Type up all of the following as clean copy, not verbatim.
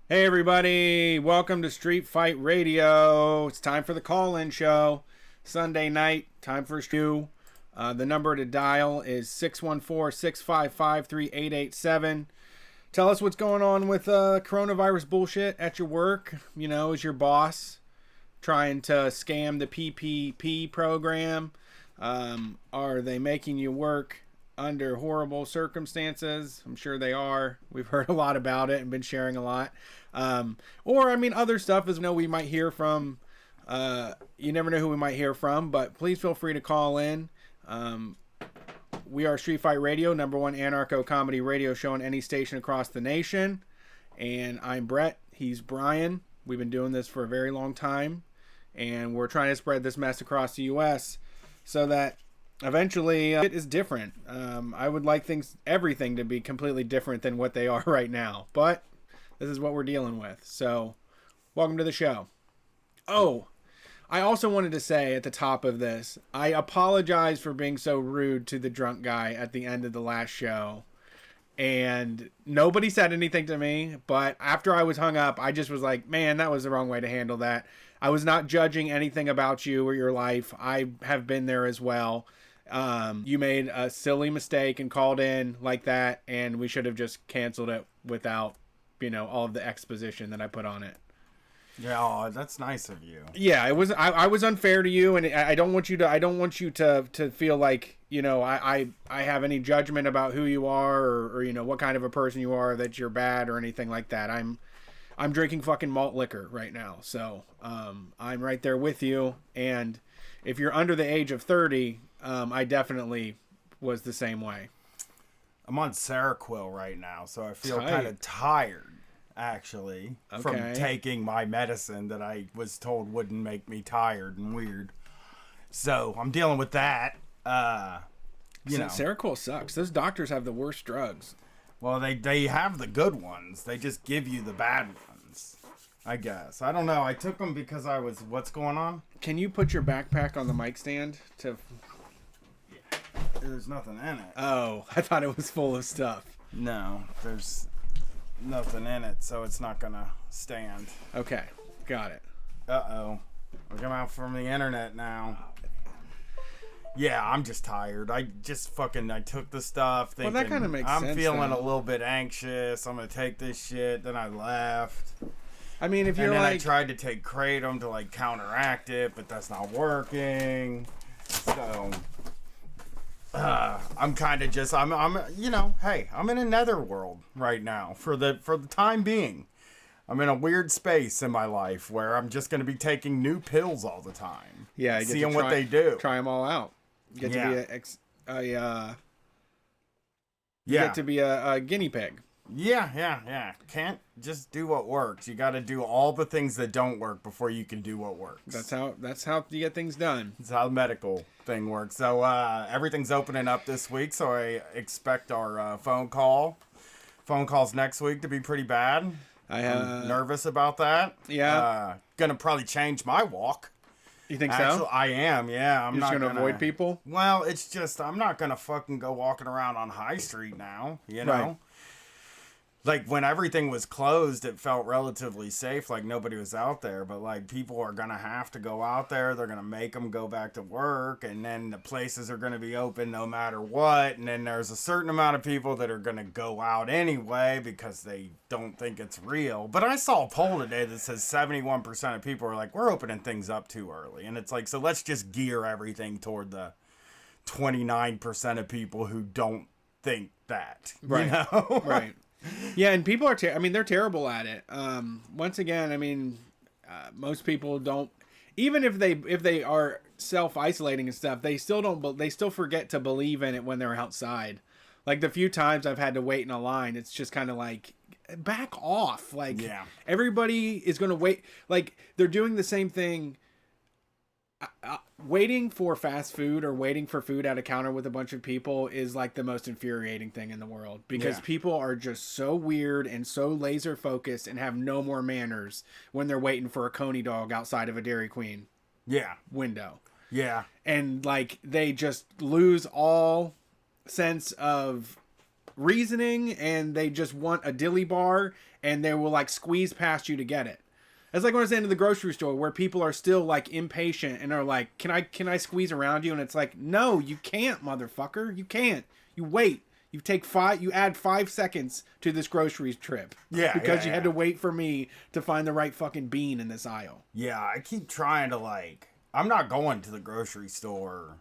Hey everybody, welcome to Street Fight Radio. It's time for the call-in show. Sunday night, time for you. The number to dial is 614-655-3887. Tell us what's going on with coronavirus bullshit at your work. You know, is your boss trying to scam the PPP program? Are they making you work under horrible circumstances? I'm sure they are. We've heard a lot about it and been sharing a lot. Other stuff is we might hear from. You never know who we might hear from, but please feel free to call in. We are Street Fight Radio, number one anarcho comedy radio show on any station across the nation. And I'm Brett. He's Brian. We've been doing this for a very long time, and we're trying to spread this mess across the U.S. so that eventually it is different. I would like everything to be completely different than what they are right now, but this is what we're dealing with. So welcome to the show. Oh, I also wanted to say at the top of this, I apologize for being so rude to the drunk guy at the end of the last show. And nobody said anything to me, but after I was hung up, I just was like, man, that was the wrong way to handle that. I was not judging anything about you or your life. I have been there as well. You made a silly mistake and called in like that, and we should have just canceled it without, all of the exposition that I put on it. Yeah, that's nice of you. Yeah, it was. I was unfair to you, and I don't want you to. I don't want you to feel like I have any judgment about who you are or what kind of a person you are, that you're bad or anything like that. I'm drinking fucking malt liquor right now, so I'm right there with you. And if you're under the age of 30, I definitely was the same way. I'm on Seroquel right now, so I feel kind of tired, actually, from taking my medicine that I was told wouldn't make me tired and weird. So I'm dealing with that. Seroquel sucks. Those doctors have the worst drugs. Well, they have the good ones. They just give you the bad ones, I guess. I don't know. I took them because I was... What's going on? Can you put your backpack on the mic stand to... There's nothing in it. Oh, I thought it was full of stuff. No, there's nothing in it, so it's not gonna stand. Okay, got it. Uh-oh. We're coming out from the internet now. Yeah, I'm just tired. I took the stuff thinking, well, that kind of makes sense. I'm feeling a little bit anxious. I'm gonna take this shit. Then I left. I mean, if you're and then I tried to take Kratom to counteract it, but that's not working. So I'm kind of just I'm hey, I'm in a netherworld right now for the time being. I'm in a weird space in my life where I'm just going to be taking new pills all the time. Yeah, seeing what they do. Try them all out. You get to be a guinea pig. Yeah. Can't just do what works. You got to do all the things that don't work before you can do what works. That's how you get things done. That's how the medical thing works. So everything's opening up this week, so I expect our phone calls next week to be pretty bad. I'm nervous about that. Yeah. Gonna probably change my walk. You think so? I am, yeah. You're just gonna avoid people? Well, it's just, I'm not gonna fucking go walking around on High Street now, you know? Right. Like, when everything was closed, it felt relatively safe, like nobody was out there. But, people are going to have to go out there. They're going to make them go back to work. And then the places are going to be open no matter what. And then there's a certain amount of people that are going to go out anyway because they don't think it's real. But I saw a poll today that says 71% of people are like, we're opening things up too early. And it's like, so let's just gear everything toward the 29% of people who don't think that. Right. You know? Right. Yeah, and people are they're terrible at it. Once again, most people don't, even if they are self-isolating and stuff, they still forget to believe in it when they're outside. Like, the few times I've had to wait in a line, it's just kind of like, back off. Everybody is going to wait. Like, they're doing the same thing. Waiting for fast food or waiting for food at a counter with a bunch of people is like the most infuriating thing in the world, because people are just so weird and so laser focused and have no more manners when they're waiting for a Coney dog outside of a Dairy Queen window. Yeah. And they just lose all sense of reasoning and they just want a dilly bar and they will like squeeze past you to get it. It's like when I was into the grocery store where people are still like impatient and are like, can I squeeze around you? And it's like, no, you can't, motherfucker. You can't. You wait. You add 5 seconds to this grocery trip. Yeah. Because you had to wait for me to find the right fucking bean in this aisle. Yeah, I keep trying to like, I'm not going to the grocery store.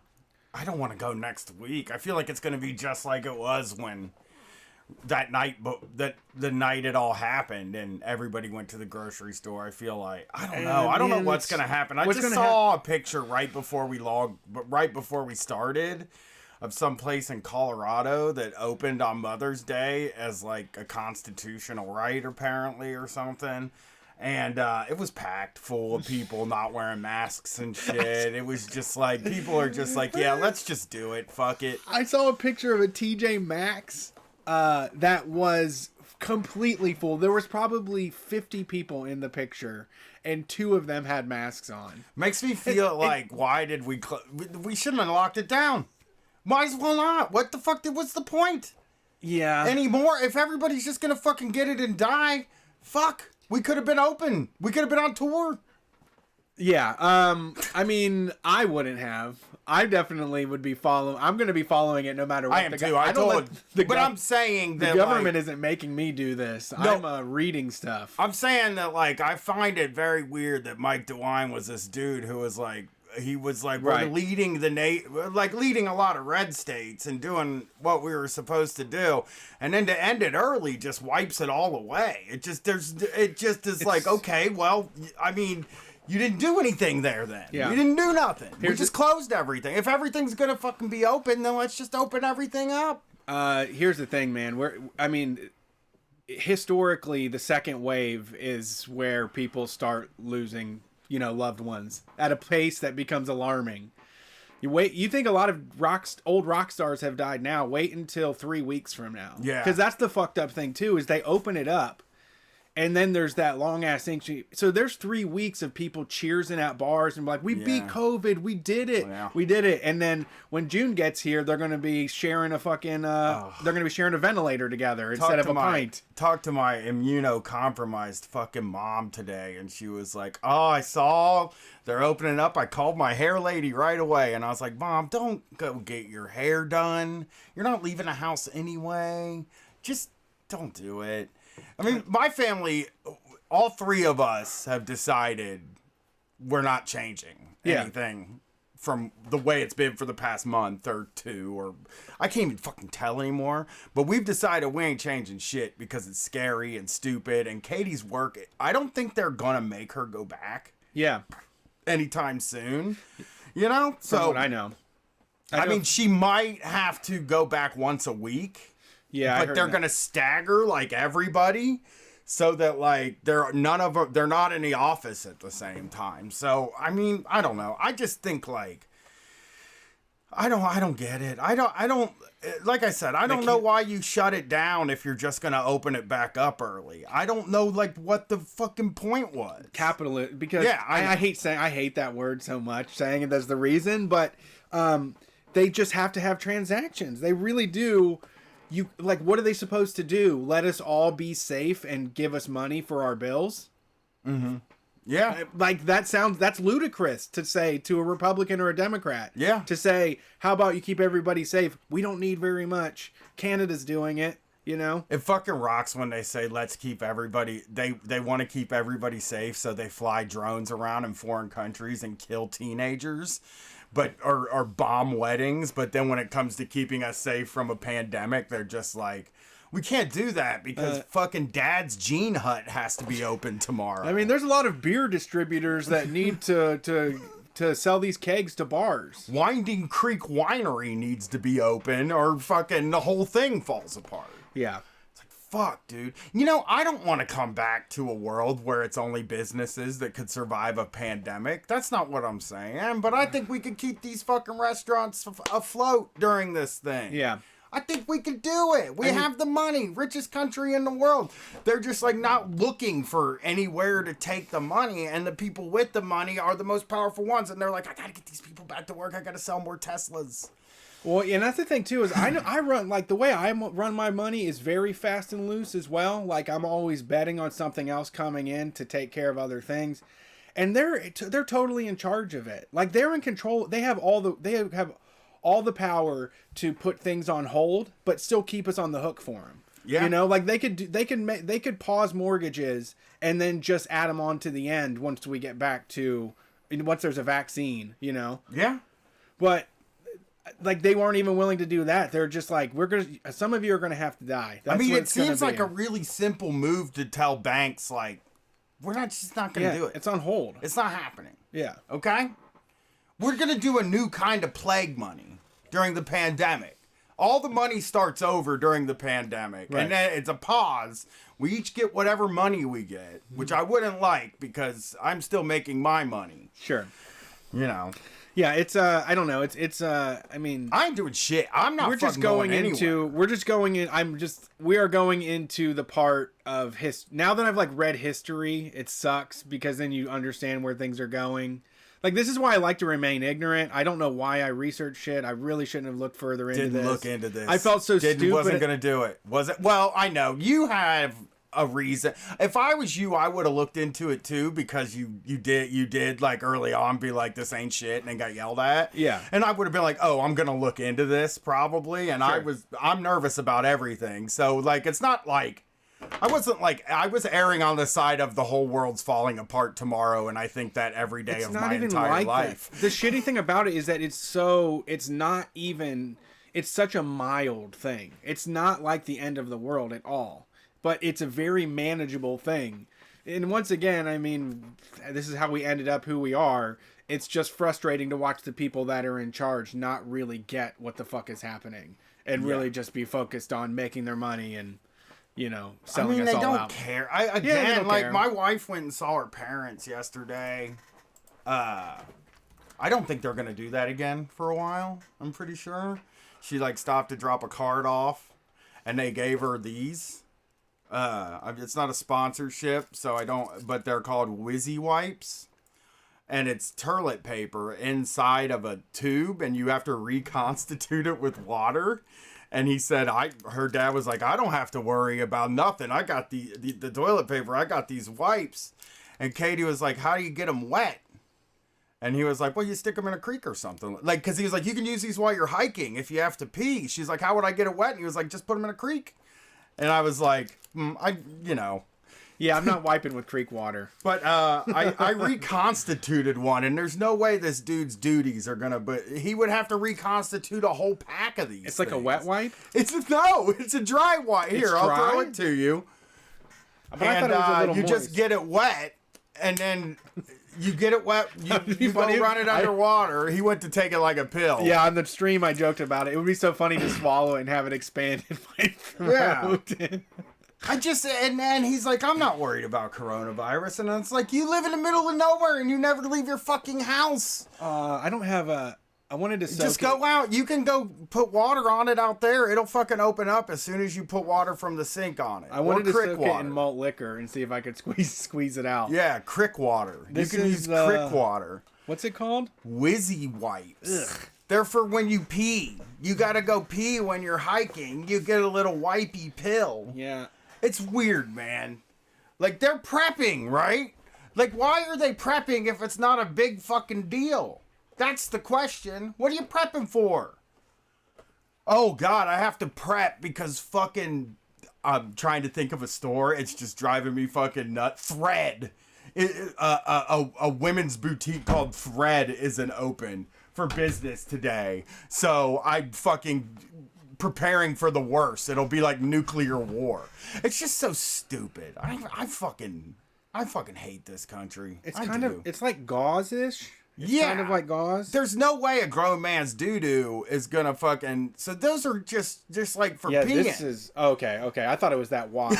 I don't want to go next week. I feel like it's going to be just like it was when that night, the night it all happened and everybody went to the grocery store. I feel like, I don't know. I don't know what's going to happen. I just saw a picture right before we started of some place in Colorado that opened on Mother's Day as like a constitutional right apparently or something. And it was packed full of people not wearing masks and shit. It was just like, people are just like, yeah, let's just do it. Fuck it. I saw a picture of a TJ Maxx that was completely full. There was probably 50 people in the picture, and 2 of them had masks on. Makes me feel like, why did we shouldn't have locked it down. Might as well not. What the fuck? What's the point? Yeah. Anymore? If everybody's just gonna fucking get it and die, fuck. We could have been open. We could have been on tour. Yeah. I mean, I wouldn't have. I definitely would be following. I'm going to be following it no matter what. I am too. I'm saying that the government isn't making me do this. No, I'm reading stuff. I'm saying that like I find it very weird that Mike DeWine was this dude who was like. He was like leading leading a lot of red states and doing what we were supposed to do, and then to end it early just wipes it all away. It just is like, okay, well, I mean, you didn't do anything there then. Yeah. You didn't do nothing. We just closed everything. If everything's gonna fucking be open, then let's just open everything up. Here's the thing, man. Historically, the second wave is where people start losing loved ones at a pace that becomes alarming. You think a lot of old rock stars have died now. Wait until 3 weeks from now. Yeah. Because that's the fucked up thing too, is they open it up and then there's that long ass thing. So there's 3 weeks of people cheersing at bars and like, we beat COVID. We did it. Yeah. We did it. And then when June gets here, they're going to be sharing a fucking, they're going to be sharing a ventilator together instead of a pint. Talked to my immunocompromised fucking mom today. And she was like, oh, I saw they're opening up. I called my hair lady right away. And I was like, Mom, don't go get your hair done. You're not leaving the house anyway. Just don't do it. I mean, my family, all 3 of us have decided we're not changing anything from the way it's been for the past month or 2, or I can't even fucking tell anymore. But we've decided we ain't changing shit because it's scary and stupid. And Katie's work, I don't think they're gonna make her go back. Yeah. Anytime soon. So from what I know. I mean, she might have to go back once a week. Yeah, but they're gonna stagger like everybody, so that like they're not in the office at the same time. So I mean, I don't know. I just think like I don't get it. I don't. Like I said, I don't know why you shut it down if you're just gonna open it back up early. I don't know like what the fucking point was. Capitalist, because I hate that word so much, saying it as the reason, but they just have to have transactions. They really do. What are they supposed to do? Let us all be safe and give us money for our bills? Mm-hmm. Yeah. That's ludicrous to say to a Republican or a Democrat. Yeah. To say, how about you keep everybody safe? We don't need very much. Canada's doing it, It fucking rocks when they say, let's keep everybody, they want to keep everybody safe, so they fly drones around in foreign countries and kill teenagers. Or bomb weddings, but then when it comes to keeping us safe from a pandemic, they're just like, we can't do that because fucking Dad's Gene Hut has to be open tomorrow. I mean, there's a lot of beer distributors that need to sell these kegs to bars. Winding Creek Winery needs to be open, or fucking the whole thing falls apart. Yeah. Fuck, dude. I don't want to come back to a world where it's only businesses that could survive a pandemic. That's not what I'm saying. But I think we could keep these fucking restaurants afloat during this thing. Yeah. I think we could do it. We have the money. Richest country in the world. They're just like not looking for anywhere to take the money. And the people with the money are the most powerful ones. And they're like, I got to get these people back to work. I got to sell more Teslas. Well, and that's the thing too is I run like the way run my money is very fast and loose as well. Like I'm always betting on something else coming in to take care of other things, and they're totally in charge of it. Like they're in control. They have all the power to put things on hold, but still keep us on the hook for them. Yeah. You know, like they could pause mortgages and then just add them on to the end once there's a vaccine. You know. Yeah. But like they weren't even willing to do that. They're just like, some of you are gonna have to die. I mean, it seems like a really simple move to tell banks, like, we're just not gonna do it. It's on hold. It's not happening. Yeah. Okay? We're gonna do a new kind of plague money during the pandemic. All the money starts over during the pandemic, right. And then it's a pause. We each get whatever money we get, which I wouldn't like because I'm still making my money. Sure. You know. Yeah, it's I don't know. I mean, I ain't doing shit. I'm not. We're just going into. We're just going in. We are going into the part of now that I've like read history, it sucks because then you understand where things are going. Like this is why I like to remain ignorant. I don't know why I research shit. I really shouldn't have looked further into this. Didn't look into this. I felt so stupid. Wasn't gonna do it. Was it? Well, I know you have a reason. If I was you, I would have looked into it too because you did like early on be like, this ain't shit, and then got yelled at. Yeah. And I would have been like, oh, I'm gonna look into this probably. And sure. I'm nervous about everything. So like it's not like I was erring on the side of the whole world's falling apart tomorrow, and I think that every day of my entire life. That. The shitty thing about it is that it's such a mild thing. It's not like the end of the world at all. But it's a very manageable thing. And once again, I mean, this is how we ended up who we are. It's just frustrating to watch the people that are in charge not really get what the fuck is happening. And really just be focused on making their money and, you know, selling us all out. They don't care. They don't care. My wife went and saw her parents yesterday. I don't think they're going to do that again for a while. I'm pretty sure. She, like, stopped to drop a card off. And they gave her these. It's not a sponsorship, so I don't, but they're called Whizzy Wipes, and it's toilet paper inside of a tube, and you have to reconstitute it with water. And he said, her dad was like, I don't have to worry about nothing. I got the toilet paper. I got these wipes. And Katie was like, how do you get them wet? And he was like, well, you stick them in a creek or something. Like, because he was like, you can use these while you're hiking if you have to pee. She's like, how would I get it wet? And he was like, just put them in a creek. And I was like, Yeah, I'm not wiping with creek water. But I reconstituted one, and there's no way this dude's duties are gonna. But he would have to reconstitute a whole pack of these. It's like a wet wipe. It's a dry wipe. Here, I'll throw it to you. But I thought it was a little you moist. just get it wet, and then you get it wet. You go run it underwater. He went to take it like a pill. Yeah, on the stream I joked about it. It would be so funny to swallow it and have it expand in my throat. Yeah. And then he's like, I'm not worried about coronavirus. And it's like, you live in the middle of nowhere and you never leave your fucking house. I don't have I wanted to soak just go out. You can go put water on it out there. It'll fucking open up as soon as you put water from the sink on it. I wanted to soak it in malt liquor and see if I could squeeze it out. Yeah, crick water. You can use crick water. What's it called? Whizzy Wipes. Ugh. They're for when you pee. You gotta go pee when you're hiking. You get a little wipey pill. Yeah. It's weird, man. Like, they're prepping, right? Like, why are they prepping if it's not a big fucking deal? That's the question. What are you prepping for? Oh, God, I have to prep because fucking... I'm trying to think of a store. It's just driving me fucking nuts. Thread. A women's boutique called Thread isn't open for business today. So I'm fucking... preparing for the worst. It'll be like nuclear war. It's just so stupid. I fucking hate this country. It's like gauze-ish. It's kind of like gauze. There's no way a grown man's doo-doo is gonna fucking... So those are just like for peeing. This is... Okay. I thought it was that wide.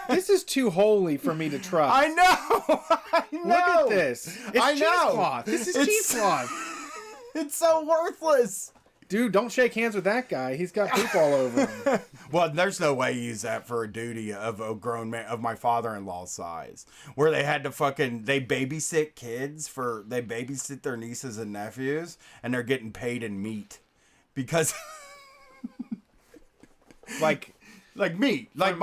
This is too holy for me to trust. I know! Look at this. It's cheesecloth. This is cheesecloth. It's so worthless. Dude, don't shake hands with that guy. He's got poop all over him. Well, there's no way you use that for a duty of a grown man, of my father-in-law's size, where they had to they babysit their nieces and nephews, and they're getting paid in meat. because Like, like meat. Like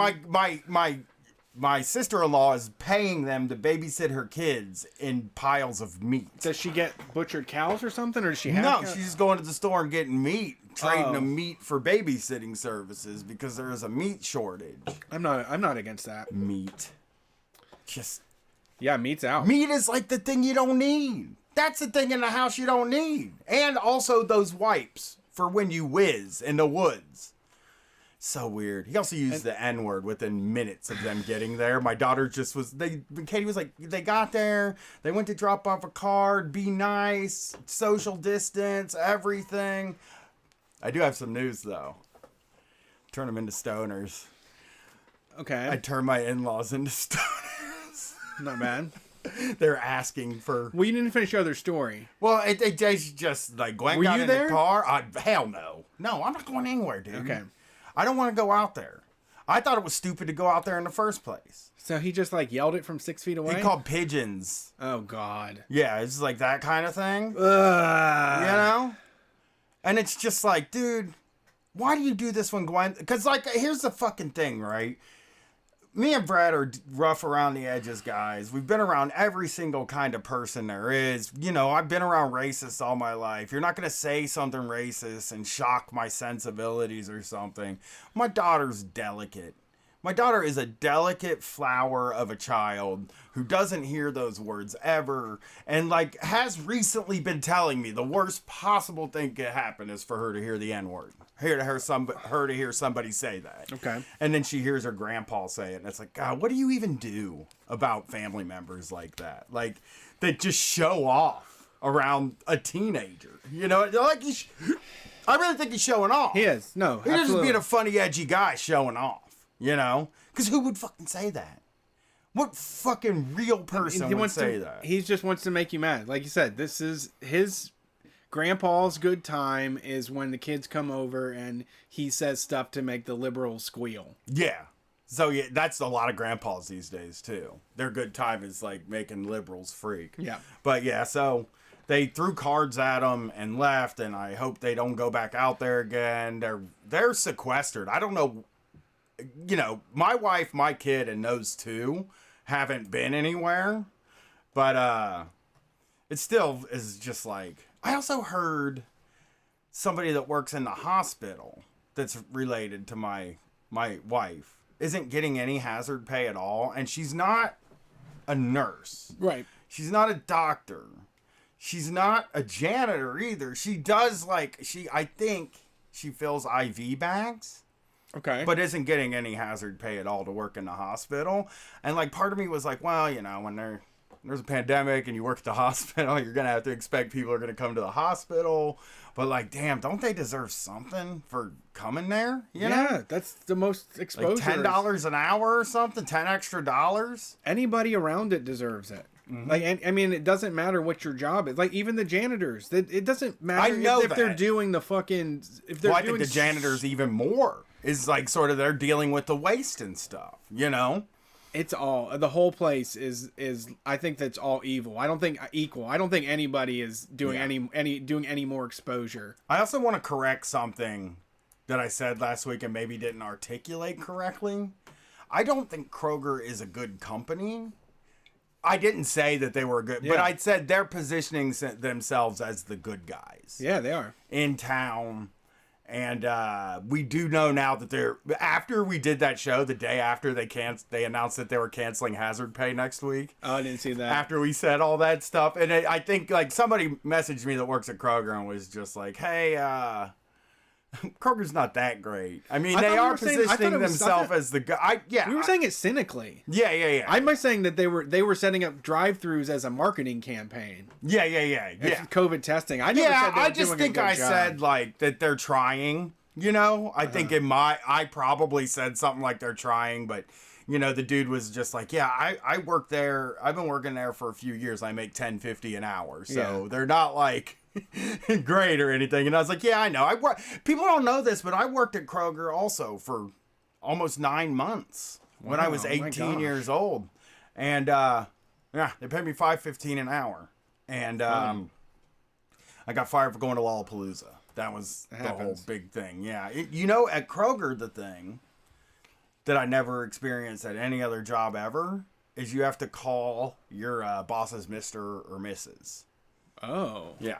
my sister-in-law is paying them to babysit her kids in piles of meat. does she get butchered cows or something, or does she have? No, she's just going to the store and getting meat, trading Oh. the meat for babysitting services because there is a meat shortage. I'm not against that. Meat. Just Yeah, meat's out. meat is like the thing you don't need. That's the thing in the house you don't need. And also those wipes for when you whiz in the woods. So weird. He also used the N-word within minutes of them getting there. My daughter just was, Katie was like, they got there, they went to drop off a card, be nice, social distance, everything. I do have some news though. Turn them into stoners. Okay, I turn my in-laws into stoners. not bad. They're asking for. Well, you didn't finish your other story. Well, it just like Gwen Were got you in there? the car. Hell no. No, I'm not going anywhere, dude. Okay. I don't want to go out there. I thought it was stupid to go out there in the first place. So he just like yelled it from 6 feet away. He called pigeons. Oh God. Yeah, it's like that kind of thing. You Ugh. know? And it's just like, dude, why do you do this when Gwen? Because, like, here's the fucking thing, right? Me and Brad are rough around the edges, guys. We've been around every single kind of person there is. You know, I've been around racists all my life. You're not going to say something racist and shock my sensibilities or something. My daughter's delicate. My daughter is a delicate flower of a child who doesn't hear those words ever and, like, has recently been telling me the worst possible thing could happen is for her to hear the N-word. Her to hear somebody say that. Okay. And then she hears her grandpa say it, and it's like, God, what do you even do about family members like that? Like, that just show off around a teenager. You know, like, I really think he's showing off. He is. No, He's just absolutely. being a funny, edgy guy showing off, you know? Because who would fucking say that? What fucking real person would say that? He just wants to make you mad. Like you said, this is his grandpa's good time is when the kids come over and he says stuff to make the liberals squeal. Yeah. So, yeah, that's a lot of grandpas these days, too. Their good time is, like, making liberals freak. Yeah. But, yeah, so they threw cards at them and left, and I hope they don't go back out there again. They're sequestered. I don't know. You know, my wife, my kid, and those two haven't been anywhere. But it still is just like... I also heard somebody that works in the hospital that's related to my wife isn't getting any hazard pay at all, and she's not a nurse. Right. She's not a doctor. She's not a janitor either. She does I think she fills IV bags. Okay. But isn't getting any hazard pay at all to work in the hospital. And like part of me was like, well, you know, when there's a pandemic and you work at the hospital, you're going to have to expect people are going to come to the hospital. But like, damn, don't they deserve something for coming there? You know? Yeah, that's the most exposure. Like $10 an hour or something, 10 extra dollars. Anybody around it deserves it. Mm-hmm. Like, I mean, it doesn't matter what your job is. Like, even the janitors, it doesn't matter I know if they're that. doing the fucking. If they're Well, I doing think the janitors even more is like sort of they're dealing with the waste and stuff, you know? It's all the whole place is. I think that's all evil. I don't think equal. I don't think anybody is doing any more exposure. I also want to correct something that I said last week and maybe didn't articulate correctly. I don't think Kroger is a good company. I didn't say that they were good, but I said they're positioning themselves as the good guys. Yeah, they are in town. And we do know now that after we did that show, the day after they announced that they were canceling hazard pay next week. Oh, I didn't see that. After we said all that stuff. And I think like somebody messaged me that works at Kroger and was just like, hey, Kroger's not that great. I mean, they are positioning themselves as the guy. Yeah. We were saying it cynically. Yeah. I'm saying that they were setting up drive-throughs as a marketing campaign. Yeah. COVID testing. I never said they were I just doing think a good I job. said like that they're trying, you know? I think I probably said something like they're trying, but you know, the dude was just like, yeah, I work there. I've been working there for a few years. I make $10.50 an hour. So they're not like great or anything. And I was like, yeah, I know. People don't know this, but I worked at Kroger also for almost 9 months when I was 18 years old. And they paid me $5.15 an hour. And I got fired for going to Lollapalooza. That was It the whole happens. big thing. Yeah. You know, at Kroger, the thing that I never experienced at any other job ever is you have to call your bosses Mr. or Mrs. Oh, Yeah.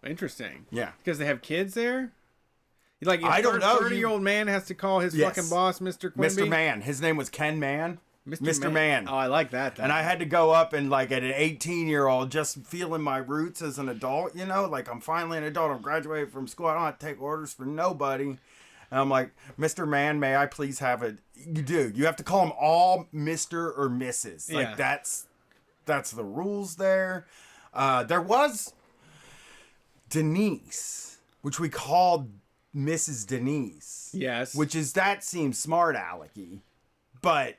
interesting. Yeah. Because they have kids there? Like, I don't know. 30-year-old man has to call his Yes. fucking boss Mr. Quimby? Mr. Man. His name was Ken Mann. Mr. Man. Oh, I like that. Then. And I had to go up and like at an 18-year-old, just feeling my roots as an adult, you know, like I'm finally an adult. I'm graduating from school. I don't have to take orders for nobody. And I'm like, Mr. Man, may I please have it? You do. You have to call them all Mr. or Mrs. Like Yeah. that's the rules there. There was Denise, which we called Mrs. Denise. Yes. That seems smart alecky, but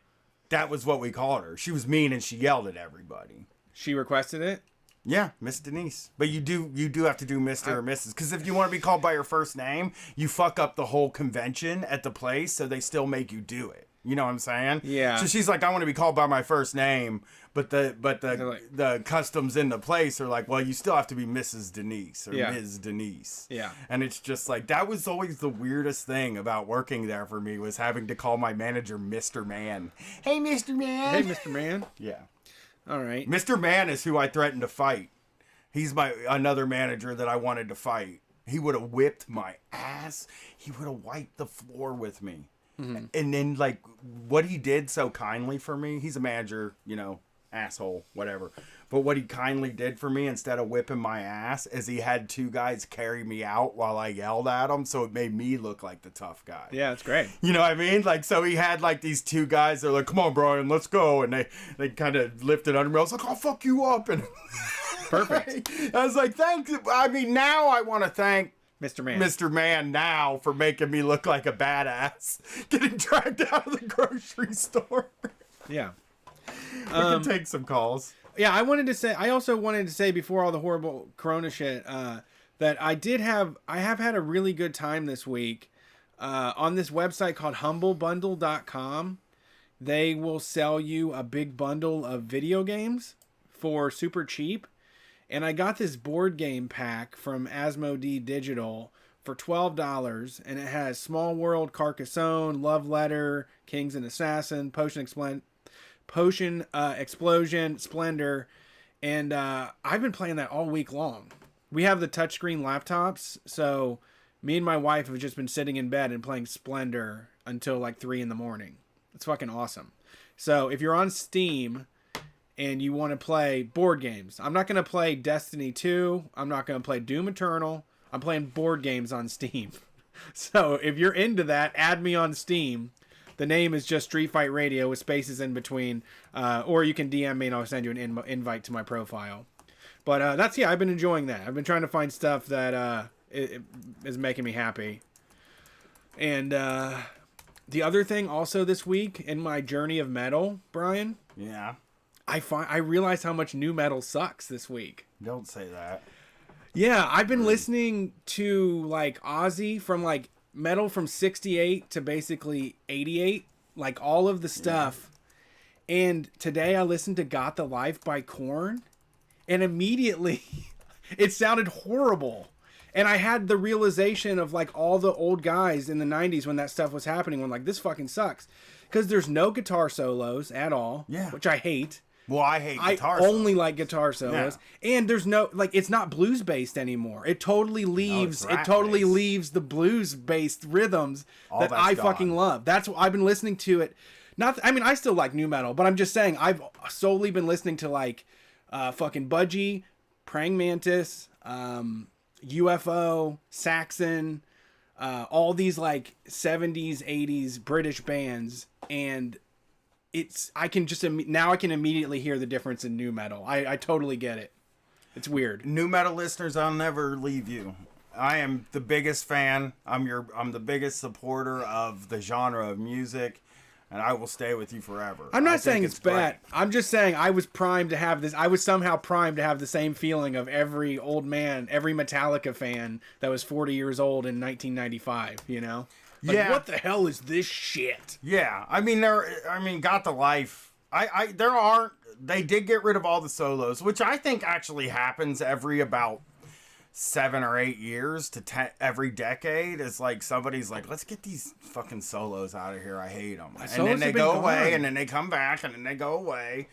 that was what we called her. She was mean and she yelled at everybody. She requested it? Yeah, Miss Denise. But you do have to do Mr. or Mrs. Because if you want to be called by your first name, you fuck up the whole convention at the place, so they still make you do it. You know what I'm saying? Yeah. So she's like, I want to be called by my first name, but the like- the customs in the place are like, well, you still have to be Mrs. Denise or Yeah. Ms. Denise. Yeah. And it's just like that was always the weirdest thing about working there for me was having to call my manager Mr. Man. Hey, Mr. Man. Hey, Mr. Man. Yeah. All right. Mr. Man is who I threatened to fight. He's another manager that I wanted to fight. He would have whipped my ass. He would have wiped the floor with me. Mm-hmm. And then, like, what he did so kindly for me, he's a manager, you know, asshole, whatever. But what he kindly did for me instead of whipping my ass is he had two guys carry me out while I yelled at him. So it made me look like the tough guy. Yeah, that's great. You know what I mean? Like, so he had like these two guys. They're like, "Come on, Brian, let's go." And they kind of lifted under me. I was like, "I'll fuck you up." And Perfect. I was like, "Thanks." I mean, now I want to thank Mr. Man. Mr. Man now for making me look like a badass, getting dragged out of the grocery store. Yeah. We can take some calls. Yeah, I also wanted to say before all the horrible Corona shit, that I have had a really good time this week on this website called humblebundle.com. They will sell you a big bundle of video games for super cheap. And I got this board game pack from Asmodee Digital for $12, and it has Small World, Carcassonne, Love Letter, Kings and Assassin, Potion Explosion, Splendor, and I've been playing that all week long. We have the touchscreen laptops, so me and my wife have just been sitting in bed and playing Splendor until like 3 a.m. It's fucking awesome. So if you're on Steam and you want to play board games, I'm not going to play Destiny 2. I'm not going to play Doom Eternal. I'm playing board games on Steam. So if you're into that, add me on Steam. The name is just Street Fight Radio with spaces in between. Or you can DM me and I'll send you an invite to my profile. But I've been enjoying that. I've been trying to find stuff that is making me happy. And the other thing also this week in my journey of metal, Brian, Yeah. I realized how much new metal sucks this week. Don't say that. Yeah, I've been listening to like Ozzy from like metal from 68 to basically 88, like all of the stuff. And today I listened to Got the Life by Korn, and immediately it sounded horrible. And I had the realization of like all the old guys in the 90s when that stuff was happening, when like this fucking sucks. Because there's no guitar solos at all, Yeah. which I hate. Well, I hate I guitar only solos. like guitar solos, and there's no like it's not blues based anymore. It totally leaves rap totally based. leaves the blues based rhythms that that's I gone. fucking love. That's what I've been listening to it. I mean I still like new metal, but I'm just saying I've solely been listening to like fucking Budgie, Praying Mantis, UFO, Saxon, all these like 70s, 80s British bands, and I can immediately hear the difference in new metal. I totally get it. It's weird. New metal listeners, I'll never leave you. I am the biggest fan. I'm the biggest supporter of the genre of music, and I will stay with you forever. I'm I not saying think it's bad. I'm just saying I was primed to have this. I was somehow primed to have the same feeling of every old man, every Metallica fan that was 40 years old in 1995. You know? Like, Yeah. what the hell is this shit? Yeah, I mean, Got the Life. They did get rid of all the solos, which I think actually happens every about 7 or 8 years to every decade is like somebody's like, let's get these fucking solos out of here. I hate them. And Solos then they have been go away, gone. and then they come back, and then they go away.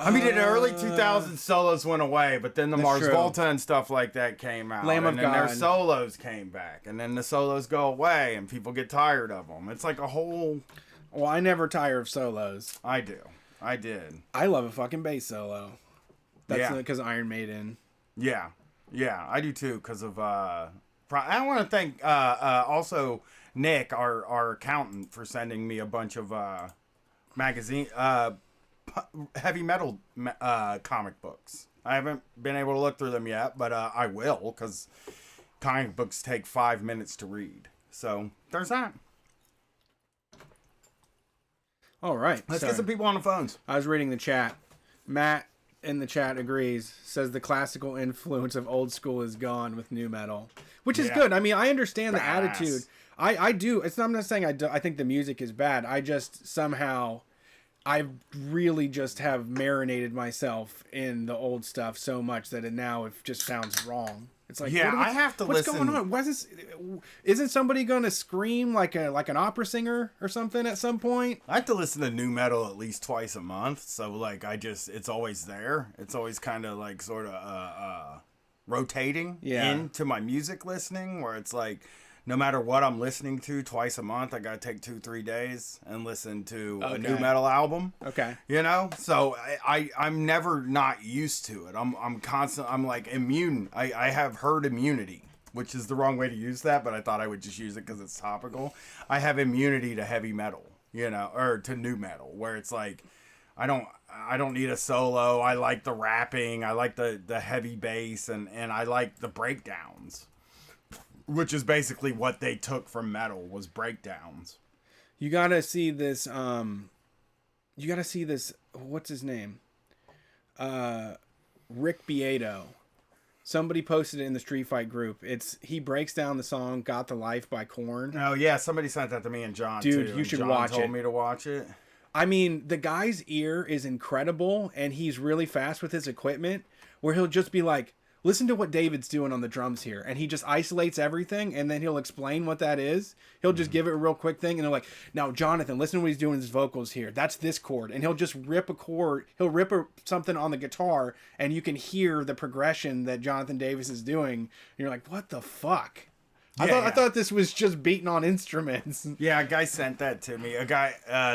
I mean, in the early 2000s, solos went away, but then the Mars true. Volta and stuff like that came out. Lamb of and then their God. solos came back, and then the solos go away, and people get tired of them. It's like a whole... Well, I never tire of solos. I do. I did. I love a fucking bass solo. That's Yeah. because Iron Maiden. Yeah. Yeah, I do too, because of... I want to thank also Nick, our accountant, for sending me a bunch of magazine... heavy metal comic books. I haven't been able to look through them yet, but I will, because comic books take 5 minutes to read. So there's that. All right. Let's so get some people on the phones. I was reading the chat. Matt in the chat agrees. Says the classical influence of old school is gone with new metal, which is Yeah. good. I mean, I understand the Badass. attitude. I do. I'm not saying I think the music is bad. I just somehow I really just have marinated myself in the old stuff so much that it just sounds wrong. It's like, Yeah, what I have to what's listen. going on? Isn't somebody going to scream like an opera singer or something at some point? I have to listen to new metal at least twice a month, so like it's always there. It's always kind of like sort of rotating into my music listening, where it's like no matter what I'm listening to twice a month, I gotta take 2-3 days and listen to a new metal album. Okay. You know, so I'm never not used to it. I'm constant. I'm like immune. I have herd immunity, which is the wrong way to use that, but I thought I would just use it because it's topical. I have immunity to heavy metal, you know, or to new metal, where it's like I don't need a solo. I like the rapping. I like the heavy bass, and I like the breakdowns, which is basically what they took from metal was breakdowns. You gotta see this. You gotta see this. What's his name? Rick Beato. Somebody posted it in the Street Fight group. He breaks down the song "Got the Life" by Korn. Oh yeah, somebody sent that to me and John. Dude, too, you and should John watch told it. me to watch it. I mean, the guy's ear is incredible, and he's really fast with his equipment. Where he'll just be like, "Listen to what David's doing on the drums here," and he just isolates everything, and then he'll explain what that is. He'll just give it a real quick thing, and they're like, "Now, Jonathan, listen to what he's doing with his vocals here. That's this chord," and he'll just rip a chord. He'll rip something on the guitar, and you can hear the progression that Jonathan Davis is doing. And you're like, "What the fuck?" I thought this was just beating on instruments. Yeah, a guy sent that to me.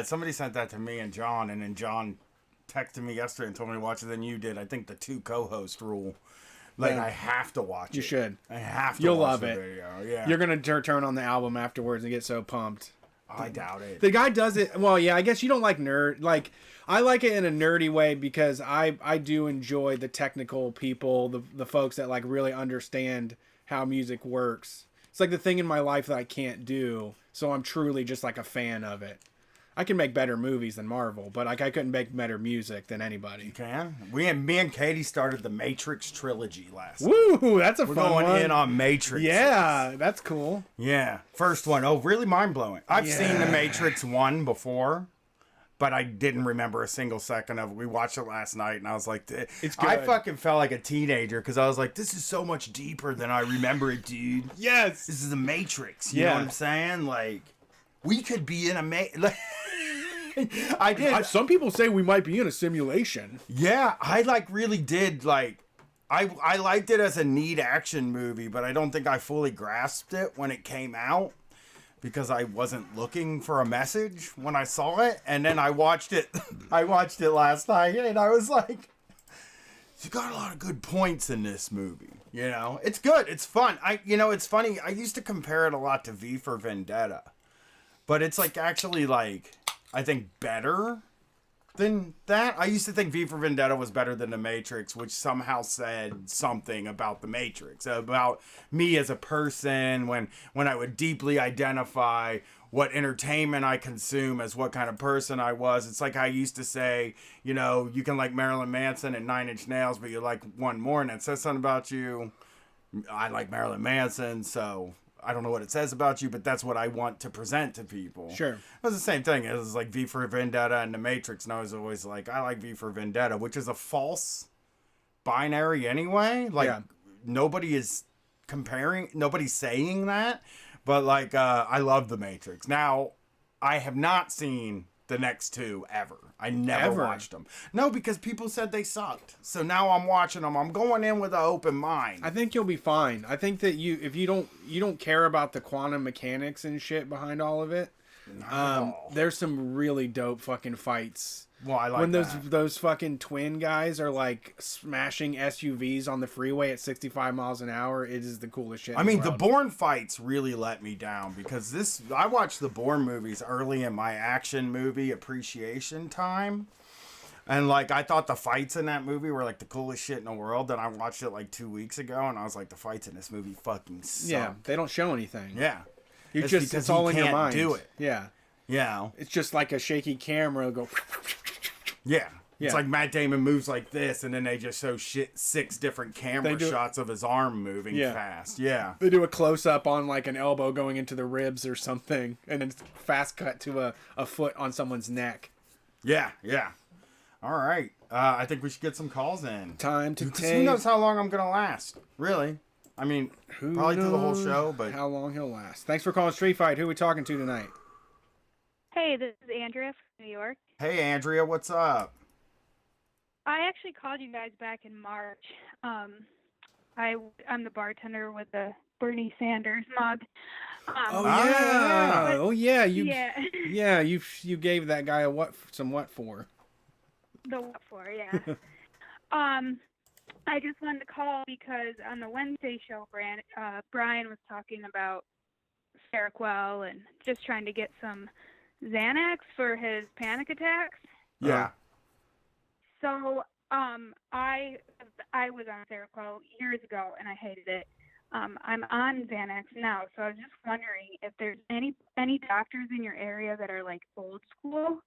Somebody sent that to me and John, and then John texted me yesterday and told me to watch it. Then you did. I think the 2 co-host rule. Like, Yeah. I have to watch it. You should. I have to You'll watch love the it. video. Yeah. You're gonna turn on the album afterwards and get so pumped. I doubt it. The guy does it well. Yeah, I guess you don't like nerd. Like, I like it in a nerdy way because I do enjoy the technical people, the folks that like really understand how music works. It's like the thing in my life that I can't do, so I'm truly just like a fan of it. I can make better movies than Marvel, but like I couldn't make better music than anybody. Can me and Katie started the Matrix trilogy last night. Woo, that's a We're fun going one. in on Matrix. Yeah, that's cool. Yeah. First one. Oh, really mind blowing. I've seen the Yeah. Matrix 1 before, but I didn't remember a single second of it. We watched it last night, and I was like, It's I good. fucking felt like a teenager because I was like, this is so much deeper than I remember it, dude. Yes. This is the Matrix. You know Yeah. what I'm saying? Like, we could be in a I did. Some people say we might be in a simulation. Yeah, I like really did like. I liked it as a neat action movie, but I don't think I fully grasped it when it came out because I wasn't looking for a message when I saw it, and then I watched it. I watched it last night, and I was like, "You got a lot of good points in this movie." You know, it's good. It's fun. It's funny. I used to compare it a lot to V for Vendetta, but it's like actually like I think better than that. I used to think V for Vendetta was better than The Matrix, which somehow said something about The Matrix, about me as a person, when I would deeply identify what entertainment I consume as what kind of person I was. It's like I used to say, you know, you can like Marilyn Manson and Nine Inch Nails, but you like one more, and it says something about you. I like Marilyn Manson, so I don't know what it says about you, but that's what I want to present to people. Sure. It was the same thing. It was like V for Vendetta and The Matrix, and I was always like, I like V for Vendetta, which is a false binary anyway. Like, Yeah. nobody is comparing, nobody's saying that, but like I love The Matrix. Now, I have not seen the next two ever. I never watched them. No, because people said they sucked. So now I'm watching them. I'm going in with an open mind. I think you'll be fine. I think that if you don't care about the quantum mechanics and shit behind all of it. There's some really dope fucking fights. Well, I like when that. those fucking twin guys are like smashing SUVs on the freeway at 65 miles an hour. It is the coolest shit. I mean, the Bourne fights really let me down because I watched the Bourne movies early in my action movie appreciation time. And like, I thought the fights in that movie were like the coolest shit in the world. Then I watched it like 2 weeks ago and I was like, the fights in this movie fucking suck. Yeah, they don't show anything. Yeah. It's all in your mind. Do it. Yeah. Yeah. It's just like a shaky camera go. Yeah. Yeah. It's like Matt Damon moves like this, and then they just show 6 different camera shots of his arm moving fast. Yeah. They do a close up on like an elbow going into the ribs or something, and then fast cut to a foot on someone's neck. Yeah, yeah. All right. I think we should get some calls in. Time to take. Who knows how long I'm going to last? Really? I mean, probably through the whole show, but how long he'll last. Thanks for calling Street Fight. Who are we talking to tonight? Hey, this is Andrea from New York. Hey, Andrea, what's up? I actually called you guys back in March. I'm the bartender with the Bernie Sanders mug. You gave that guy some what for? The what for? Yeah. I just wanted to call because on the Wednesday show, Brian was talking about Seroquel and just trying to get some Xanax for his panic attacks. Yeah. So, I was on Seroquel years ago and I hated it. I'm on Xanax now, so I was just wondering if there's any doctors in your area that are like old school.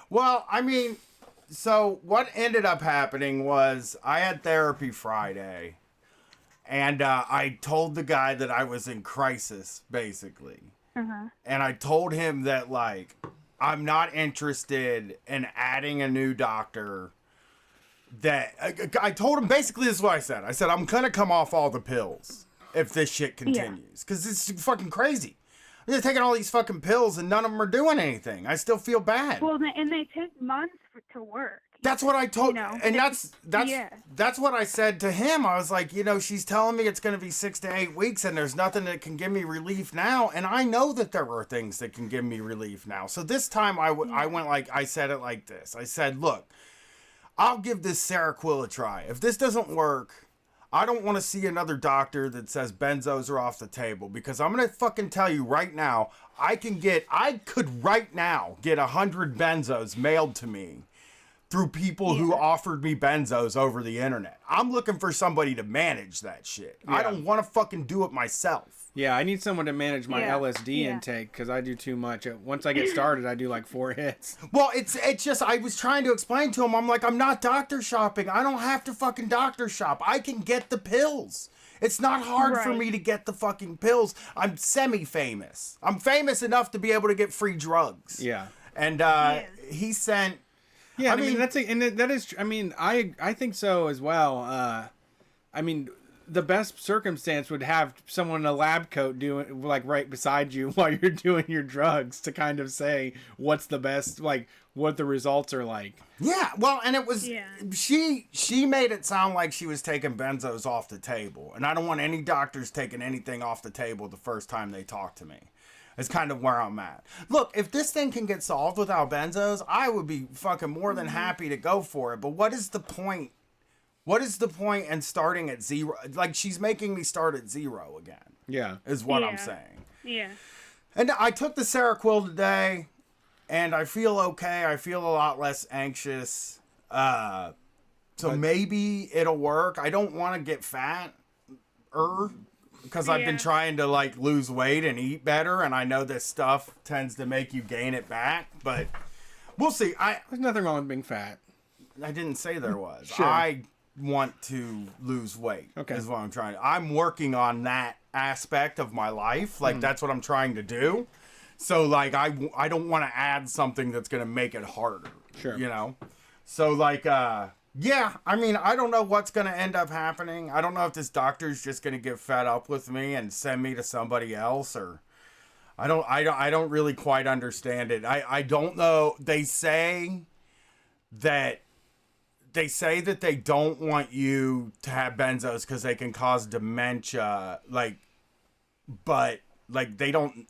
Well, I mean, so what ended up happening was I had therapy Friday, and I told the guy that I was in crisis, basically. Uh-huh. And I told him that, like, I'm not interested in adding a new doctor. I told him basically this is what I said. I said, I'm going to come off all the pills if this shit continues. Because it's fucking crazy. I'm just taking all these fucking pills and none of them are doing anything. I still feel bad. Well, and they take months to work. That's what I told, and that's what I said to him. I was like, she's telling me it's going to be 6 to 8 weeks, and there's nothing that can give me relief now. And I know that there are things that can give me relief now. So this time I went like, I said it like this. I said, look, I'll give this Seroquel a try. If this doesn't work, I don't want to see another doctor that says benzos are off the table, because I'm going to fucking tell you right now, I could right now get 100 benzos mailed to me through people who offered me benzos over the internet. I'm looking for somebody to manage that shit. Yeah. I don't want to fucking do it myself. Yeah, I need someone to manage my LSD intake because I do too much. Once I get started, I do like 4 hits. Well, it's just, I was trying to explain to him, I'm like, I'm not doctor shopping. I don't have to fucking doctor shop. I can get the pills. It's not hard for me to get the fucking pills. I'm semi-famous. I'm famous enough to be able to get free drugs. Yeah. And he sent... Yeah, I mean that is. I mean, I think so as well. I mean, the best circumstance would have someone in a lab coat doing like right beside you while you're doing your drugs to kind of say what's the best, like what the results are like. Yeah, well, and it was she made it sound like she was taking benzos off the table, and I don't want any doctors taking anything off the table the first time they talk to me. It's kind of where I'm at. Look, if this thing can get solved without benzos, I would be fucking more than happy to go for it. But what is the point? What is the point in starting at zero? Like, she's making me start at zero again. Yeah. Is what I'm saying. Yeah. And I took the Seroquel today, and I feel okay. I feel a lot less anxious. So maybe it'll work. I don't want to get fat. Because I've been trying to like lose weight and eat better, and I know this stuff tends to make you gain it back, but we'll see. There's nothing wrong with being fat. I didn't say there was. Sure. I want to lose weight. Okay. Is what I'm trying. I'm working on that aspect of my life. Like that's what I'm trying to do. So like I don't want to add something that's going to make it harder. Sure. So like Yeah, I mean, I don't know what's going to end up happening. I don't know if this doctor's just going to get fed up with me and send me to somebody else, or I don't really quite understand it. I don't know. That they say that they don't want you to have benzos because they can cause dementia, but they don't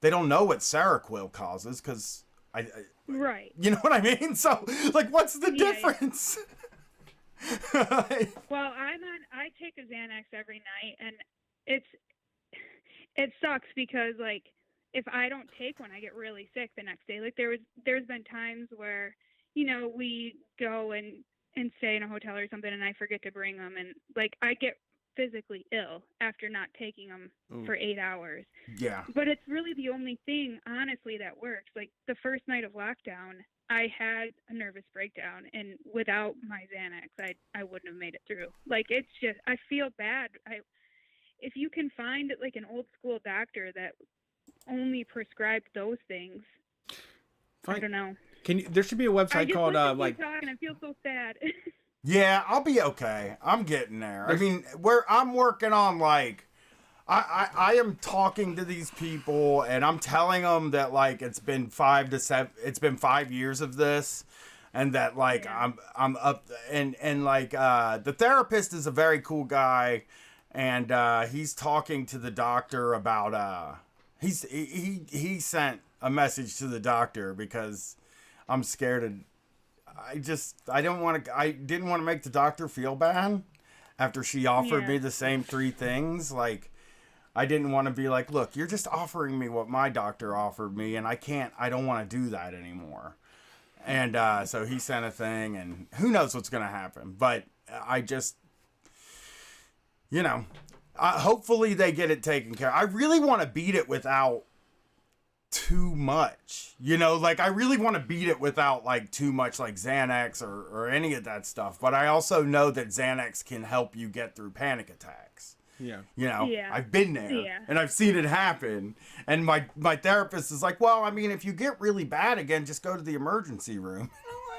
know what Seroquel causes because I Right. you know what I mean? So, like, what's the Yeah, difference? Well, I take a Xanax every night, and it sucks because, like, if I don't take one, I get really sick the next day. Like, there's been times where, we go and stay in a hotel or something, and I forget to bring them, and, like, I get physically ill after not taking them for 8 hours. Yeah. But it's really the only thing, honestly, that works. Like, the first night of lockdown, I had a nervous breakdown, and without my Xanax, I wouldn't have made it through. Like, it's just, I feel bad. If you can find, like, an old school doctor that only prescribed those things, I don't know. There should be a website called talking, I feel so sad. Yeah, I'll be okay. I'm getting there. I mean, I'm working on, like, I am talking to these people and I'm telling them that, like, it's been 5 years of this, and that, like, yeah. I'm up, and like the therapist is a very cool guy, and he's talking to the doctor about he sent a message to the doctor because I'm scared of, I didn't want to make the doctor feel bad after she offered me the same 3 things. Like, I didn't want to be like, look, you're just offering me what my doctor offered me, and I don't want to do that anymore. And so he sent a thing, and who knows what's going to happen. But I just, hopefully they get it taken care of. I really want to beat it without too much, like, I really want to beat it without, like, too much, like, Xanax or any of that stuff. But I also know that Xanax can help you get through panic attacks. Yeah. I've been there and I've seen it happen. And my therapist is like, well, I mean, if you get really bad again, just go to the emergency room.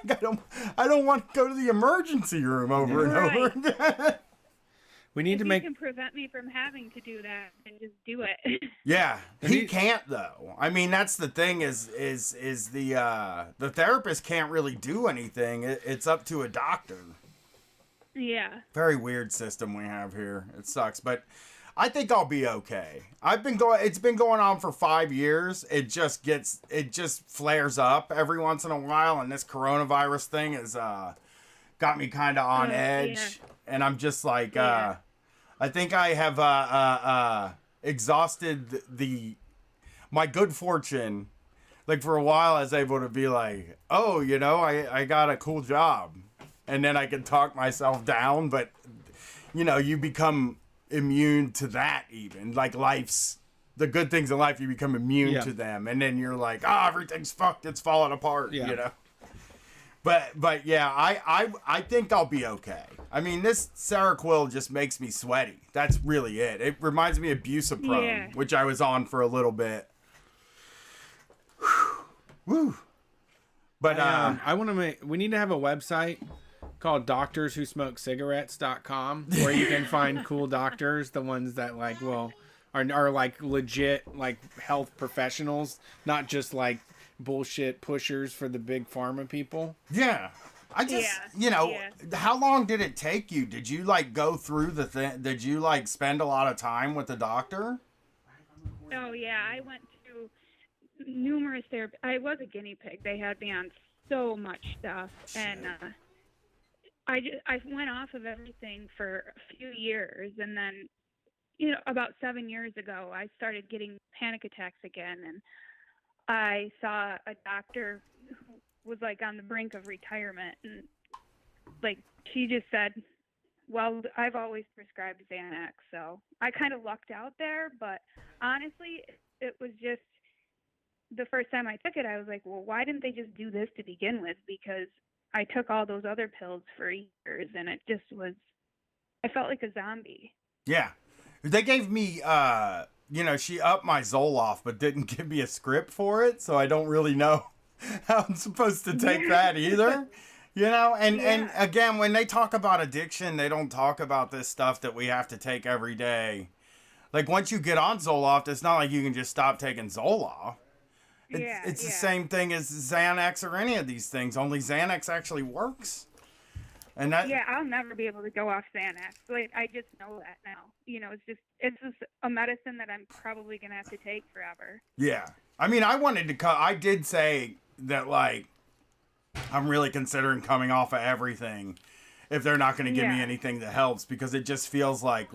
I don't want to go to the emergency room over and over again. We need to make. You can prevent me from having to do that, and just do it. Yeah, he can't though. I mean, that's the thing is the therapist can't really do anything. It's up to a doctor. Yeah. Very weird system we have here. It sucks, but I think I'll be okay. It's been going on for 5 years. It just flares up every once in a while, and this coronavirus thing has got me kind of on edge. Yeah. And I'm just like, I think I have exhausted my good fortune. Like, for a while, I was able to be like, oh, I got a cool job. And then I can talk myself down. But, you become immune to that even. Like, the good things in life, you become immune to them. And then you're like, everything's fucked. It's falling apart, But yeah, I think I'll be okay. I mean, this Seroquel just makes me sweaty. That's really it. It reminds me of Busaprone, which I was on for a little bit. Woo. But we need to have a website called doctorswhosmokecigarettes.com where you can find cool doctors, the ones that are like legit, like, health professionals, not just like bullshit pushers for the big pharma people. Yeah. I just, how long did it take you? Did you, like, go through the thing? Did you, like, spend a lot of time with the doctor? Oh, yeah. I went to numerous therapies. I was a guinea pig. They had me on so much stuff. Shit. And I went off of everything for a few years. And then, about 7 years ago, I started getting panic attacks again. And I saw a doctor who was, like, on the brink of retirement, and, like, she just said, well, I've always prescribed Xanax, so I kind of lucked out there. But honestly, it was just the first time I took it, I was like, well, why didn't they just do this to begin with? Because I took all those other pills for years, and it just was, I felt like a zombie. Yeah. They gave me, she upped my Zoloft, but didn't give me a script for it, so I don't really know how I'm supposed to take that either. You know, and Yeah. again, when they talk about addiction, they don't talk about this stuff that we have to take every day. Like once you get on Zoloft, it's not like you can just stop taking Zoloft. Yeah. It's the yeah. same thing as Xanax or any of these things. Only Xanax actually works. And that Yeah, I'll never be able to go off Xanax. Like, I just know that now. You know, it's just a medicine that I'm probably gonna have to take forever. yeah. I mean, I did say that like I'm really considering coming off of everything if they're not going to give me Yeah. anything that helps, because it just feels like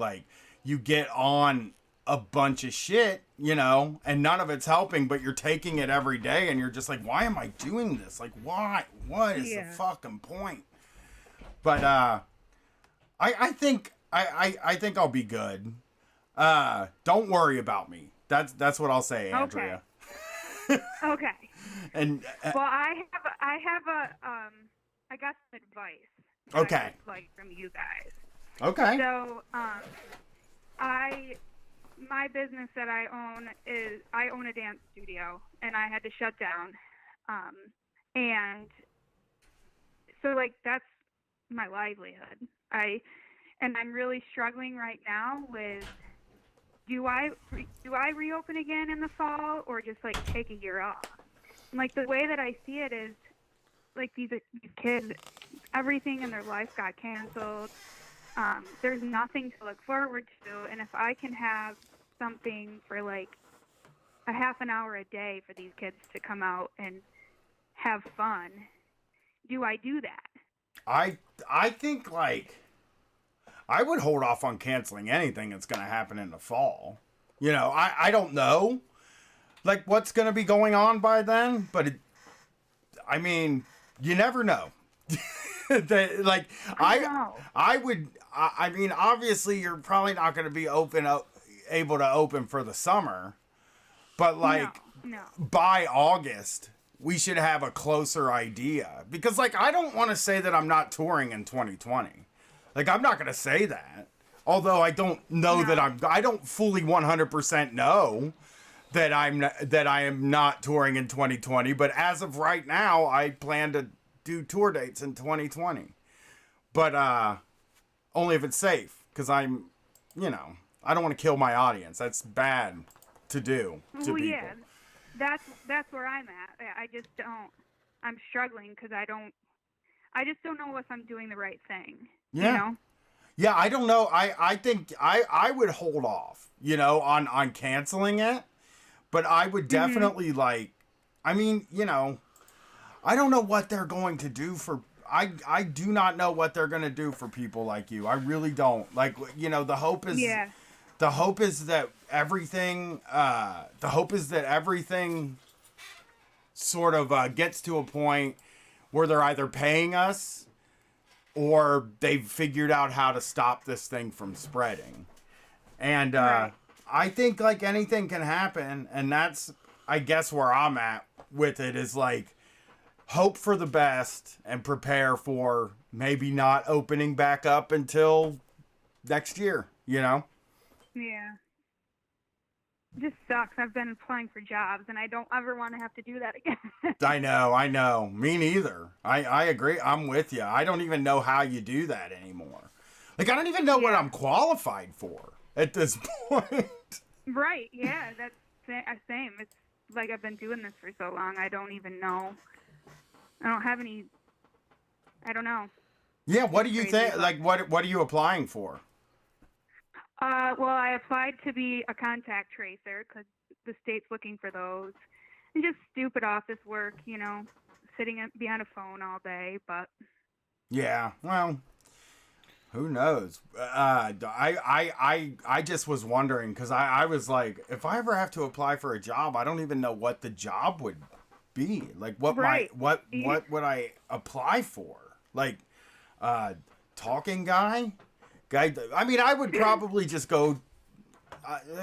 you get on a bunch of shit, you know, and none of it's helping, but you're taking it every day and you're just like, why am I doing this? Like, why? What is the Yeah. fucking point? But I think I'll be good. Don't worry about me. That's what I'll say, Andrea. Okay. And Well, I got some advice. that Okay. I would like from you guys. okay. So, my business that I own a dance studio, and I had to shut down. And so like that's my livelihood. I'm really struggling right now with do I reopen again in the fall or just like take a year off? And, like the way that I see it is like these kids, everything in their life got canceled. There's nothing to look forward to, and if I can have something for like a half an hour a day for these kids to come out and have fun, do I do that? I think like I would hold off on canceling anything that's going to happen in the fall. You know, I don't know like what's going to be going on by then, but I mean, you never know. Like I mean, obviously you're probably not going to be able to open for the summer, but like No. by August we should have a closer idea, because like I don't want to say that I'm not touring in 2020. Like I'm not going to say that. Although I don't know that I don't fully 100% know that I am not touring in 2020, but as of right now I plan to do tour dates in 2020. But only if it's safe, cuz I'm, you know, I don't want to kill my audience. That's bad to do to people. Yeah. That's where I'm at. I just don't. I'm struggling because I just don't know if I'm doing the right thing. Yeah. You know? Yeah, I don't know. I think I would hold off, you know, on canceling it, but I would definitely like, I mean, you know, I don't know what they're going to do for, I do not know what they're going to do for people like you. I really don't. Like, you know, the hope is that everything sort of gets to a point where they're either paying us or they've figured out how to stop this thing from spreading. And Right. I think like anything can happen, and that's I guess where I'm at with it is like hope for the best and prepare for maybe not opening back up until next year, you know? Yeah. It just sucks. I've been applying for jobs, and I don't ever want to have to do that again. I know. Me neither. I agree. I'm with you. I don't even know how you do that anymore. Like, I don't even know what I'm qualified for at this point. Right. Yeah. That's same. It's like I've been doing this for so long. I don't even know. I don't have any. I don't know. Yeah. What do you Crazy, think? but- Like, what are you applying for? Well, I applied to be a contact tracer because the state's looking for those, and just stupid office work, you know, sitting behind a phone all day. But Yeah. Well, who knows? I just was wondering because I was like, if I ever have to apply for a job, I don't even know what the job would be. Like, what Right. what would I apply for? Like, talking guy. I mean, I would probably just go.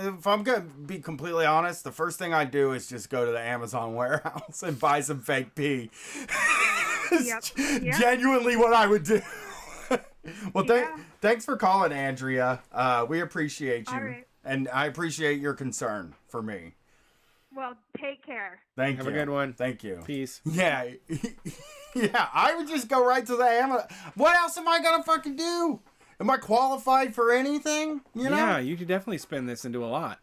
If I'm gonna be completely honest, the first thing I'd do is just go to the Amazon warehouse and buy some fake pee. It's genuinely what I would do. Well, thanks for calling, Andrea. We appreciate you, All right. and I appreciate your concern for me. Well, take care. Thank Have you. a good one. Thank you. Peace. Yeah. Yeah, I would just go right to the Amazon. What else am I going to fucking do? Am I qualified for anything? You know? Yeah, you could definitely spin this into a lot.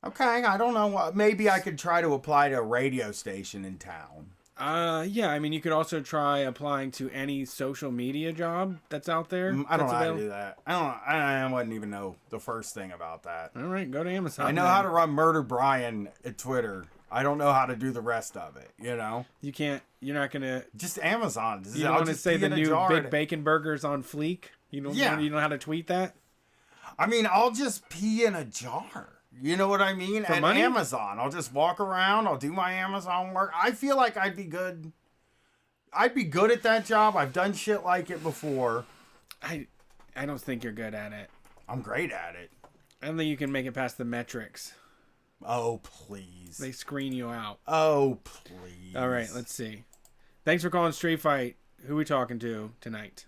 Okay, I don't know. Maybe I could try to apply to a radio station in town. Yeah, I mean, you could also try applying to any social media job that's out there. I don't that's know how to available. do that. I wouldn't even know the first thing about that. All right, go to Amazon. I know then. how to run Murder Brian at Twitter. I don't know how to do the rest of it, you know? You can't. You're not gonna. Just Amazon. You don't want to say the new Big Bacon Burgers on fleek. You don't. Yeah. You know how to tweet that. I mean, I'll just pee in a jar. You know what I mean? For At money? Amazon. I'll just walk around. I'll do my Amazon work. I feel like I'd be good. I'd be good at that job. I've done shit like it before. I don't think you're good at it. I'm great at it. I don't think you can make it past the metrics. Oh, please. They screen you out. Oh, please. All right, let's see. Thanks for calling Street Fight. Who we talking to tonight?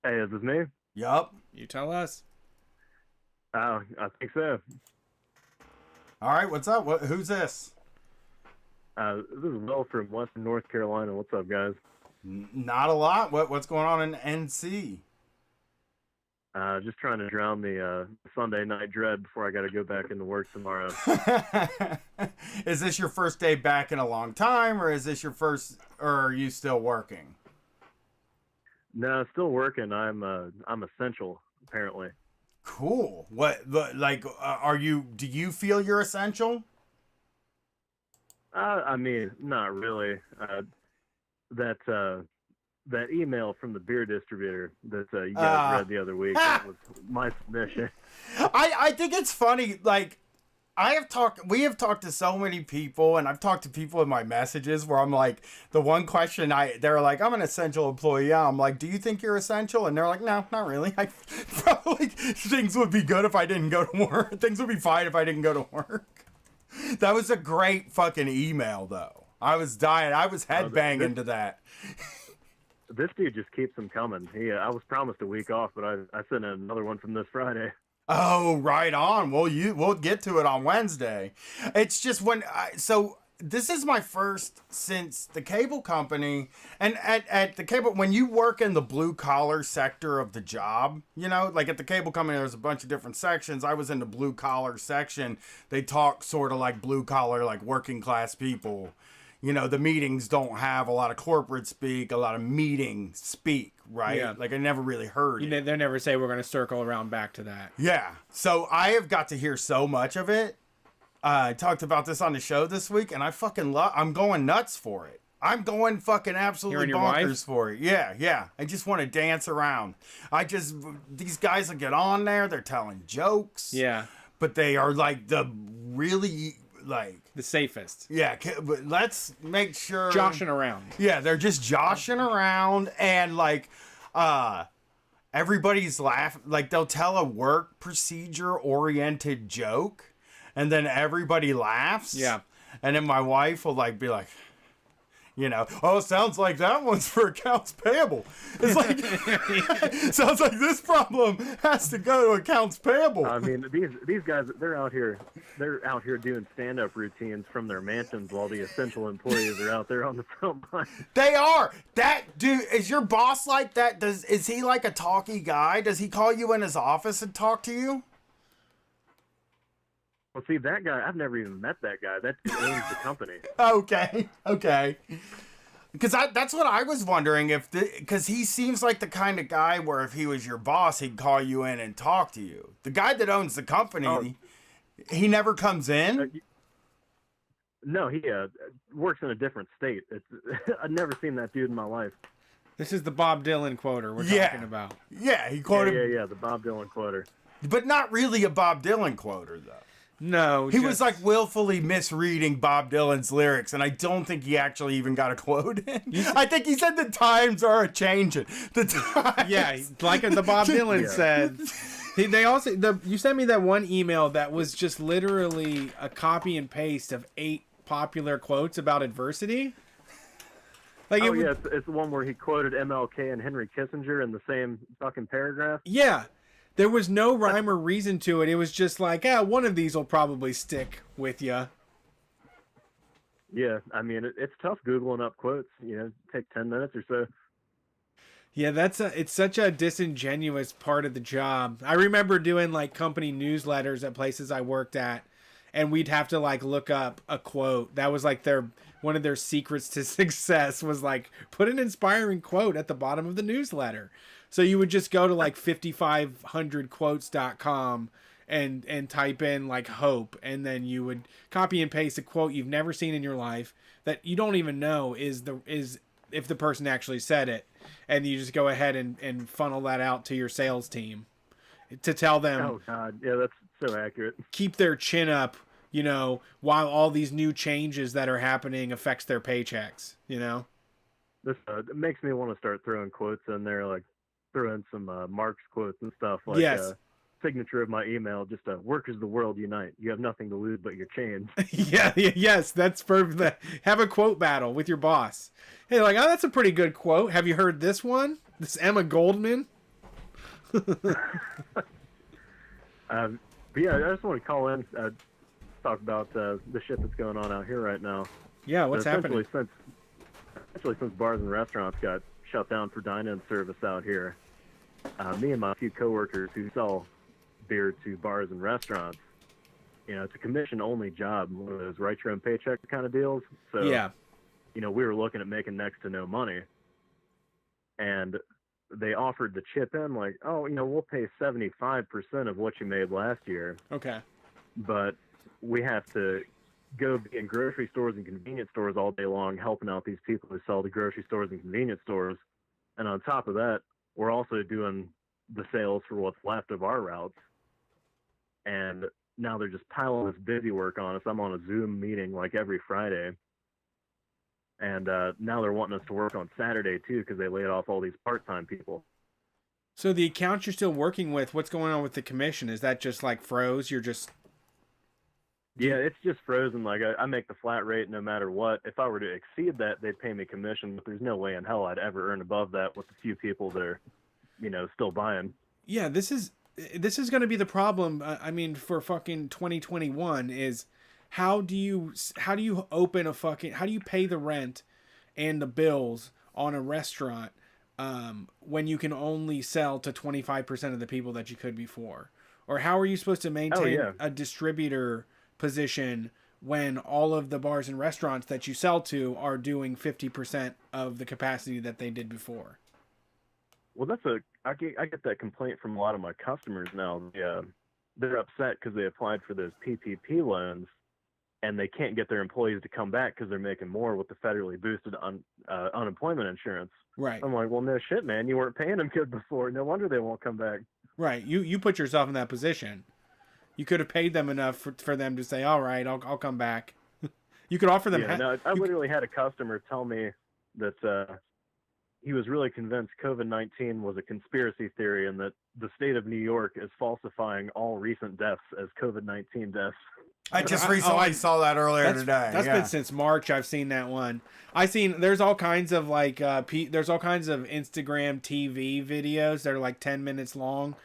Hey, is this me? Yup. You tell us. I think so. All right, what's up? Who's this? This is Will from Western North Carolina. What's up, guys? Not a lot. What's going on in NC? Just trying to drown the Sunday night dread before I got to go back into work tomorrow. Is this your first day back in a long time, or is this your first, or are you still working? No, still working. I'm essential, apparently. Cool. Are you? Do you feel you're essential? I mean, not really. That email from the beer distributor that you guys read the other week, that was my submission. I think it's funny. Like, we have talked to so many people, and I've talked to people in my messages where I'm like, the one question they're like, I'm an essential employee. Yeah. I'm like, do you think you're essential? And they're like, no, not really. I probably things would be good if I didn't go to work. Things would be fine if I didn't go to work. That was a great fucking email, though. I was dying. I was headbanging to that. This dude just keeps them coming. I was promised a week off, but I sent in another one from this Friday. Oh, right on. Well, we'll get to it on Wednesday. It's just so this is my first since the cable company, and at the cable, when you work in the blue collar sector of the job, you know, like at the cable company, there's a bunch of different sections. I was in the blue collar section. They talk sort of like blue collar, like working class people. You know, the meetings don't have a lot of corporate speak, a lot of meeting speak, right? Yeah. Like I never really heard it. They never say we're going to circle around back to that. Yeah. So I have got to hear so much of it. I talked about this on the show this week, and I fucking I'm going nuts for it. I'm going fucking absolutely Your bonkers wife? for it. Yeah. I just want to dance around. These guys will get on there. They're telling jokes. Yeah, But they are like the really like. the safest. Yeah, but let's make sure. Joshing around. Yeah, they're just joshing around, and like everybody's laughing. Like they'll tell a work procedure oriented joke, and then everybody laughs. Yeah. And then my wife will like be like, you know, oh, sounds like that one's for accounts payable. It's like sounds like this problem has to go to accounts payable. I mean, these guys, they're out here doing stand-up routines from their mansions while the essential employees are out there on the front line. They are. That dude, is your boss like that? Is he like a talky guy? Does he call you in his office and talk to you? Well, see, that guy, I've never even met that guy. That owns the company. Okay. Because that's what I was wondering, because he seems like the kind of guy where if he was your boss, he'd call you in and talk to you. The guy that owns the company, he never comes in? No, he works in a different state. I've never seen that dude in my life. This is the Bob Dylan quoter we're talking about. Yeah, he quoted... Yeah, the Bob Dylan quoter. But not really a Bob Dylan quoter, though. No, He was like willfully misreading Bob Dylan's lyrics, and I don't think he actually even got a quote in. I think he said the times are a-changing. The times. Yeah, like the Bob Dylan said. They also you sent me that one email that was just literally a copy and paste of 8 popular quotes about adversity. Like it's the one where he quoted MLK and Henry Kissinger in the same fucking paragraph. Yeah. There was no rhyme or reason to it. It was just like, one of these will probably stick with you. Yeah, I mean, it's tough Googling up quotes. Take 10 minutes or so. Yeah, it's such a disingenuous part of the job. I remember doing like company newsletters at places I worked at, and we'd have to like look up a quote. That was like one of their secrets to success was like put an inspiring quote at the bottom of the newsletter. So you would just go to like 5500quotes.com and type in like hope, and then you would copy and paste a quote you've never seen in your life that you don't even know is if the person actually said it, and you just go ahead and funnel that out to your sales team to tell them, oh god, yeah, that's so accurate, keep their chin up, while all these new changes that are happening affects their paychecks. This makes me want to start throwing quotes in there, like throw in some Marx quotes and stuff, like Yes. Signature of my email, just workers the world unite, you have nothing to lose but your chains. Yes, that's perfect. Have a quote battle with your boss. Hey, like, oh, that's a pretty good quote. Have you heard this one? This Emma Goldman? But yeah, I just want to call in, talk about the shit that's going on out here right now. Yeah, what's happening? Since bars and restaurants got shut down for dine-in service out here, me and my few coworkers who sell beer to bars and restaurants, it's a commission-only job, one of those write-your-own paycheck kind of deals. So, Yeah. We were looking at making next to no money, and they offered to chip in, like, oh, we'll pay 75% of what you made last year, Okay. but we have to go be in grocery stores and convenience stores all day long helping out these people who sell to grocery stores and convenience stores. And on top of that, we're also doing the sales for what's left of our routes. And now they're just piling this busy work on us. I'm on a Zoom meeting like every Friday. And now they're wanting us to work on Saturday too, because they laid off all these part-time people. So the accounts you're still working with, what's going on with the commission? Is that just like froze? You're just... Yeah, it's just frozen. Like I make the flat rate no matter what. If I were to exceed that, they'd pay me commission, but there's no way in hell I'd ever earn above that with the few people that are, still buying. Yeah, this is going to be the problem. I mean, for fucking 2021 is how do you open how do you pay the rent and the bills on a restaurant when you can only sell to 25% of the people that you could before? Or how are you supposed to maintain a distributor position when all of the bars and restaurants that you sell to are doing 50% of the capacity that they did before? Well, I get that complaint from a lot of my customers now. They're upset because they applied for those PPP loans and they can't get their employees to come back because they're making more with the federally boosted unemployment insurance. Right. I'm like, well, no shit, man. You weren't paying them good before. No wonder they won't come back. Right. You put yourself in that position. You could have paid them enough for them to say, all right, I'll come back. You could offer them. Yeah, no, I literally had a customer tell me that he was really convinced COVID-19 was a conspiracy theory and that the state of New York is falsifying all recent deaths as COVID-19 deaths. I just recently saw that earlier today. That's been since March. I've seen that one. There's all kinds of like there's all kinds of Instagram TV videos that are like 10 minutes long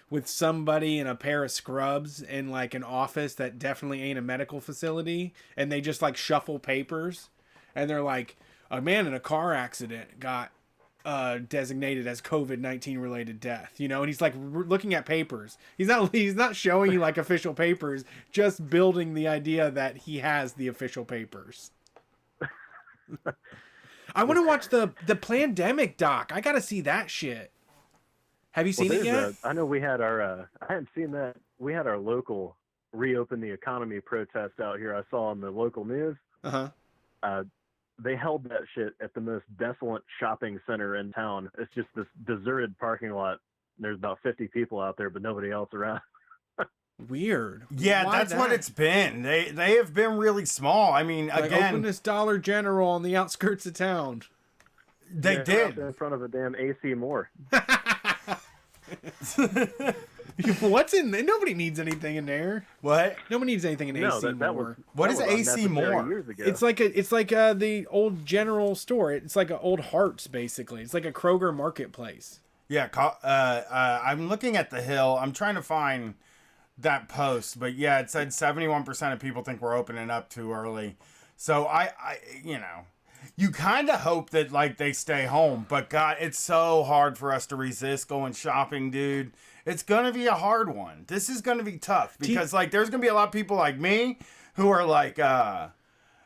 with somebody in a pair of scrubs in like an office that definitely ain't a medical facility, and they just like shuffle papers, and they're like, a man in a car accident got designated as COVID-19 related death, and he's like looking at papers. He's not showing you like official papers, just building the idea that he has the official papers. I want to watch the Plandemic doc. I gotta see that shit. Have you seen it yet? I know we had our I haven't seen that. We had our local reopen the economy protest out here. I saw on the local news. They held that shit at the most desolate shopping center in town. It's just this deserted parking lot. There's about 50 people out there, but nobody else around. Weird. Yeah, that's what it's been. They have been really small. I mean, like, again, open this Dollar General on the outskirts of town. They did in front of a damn AC Moore. What's in there? Nobody needs anything in there. What? Nobody needs anything in AC Moore. What is AC Moore? It's like the old general store. It's like an old Harts, basically. It's like a Kroger marketplace. Yeah, I'm looking at the Hill. I'm trying to find that post, but yeah, it said 71% of people think we're opening up too early. So you know, you kind of hope that like they stay home, but God, it's so hard for us to resist going shopping, dude. It's gonna be a hard one. This is gonna be tough because like there's gonna be a lot of people like me who are like,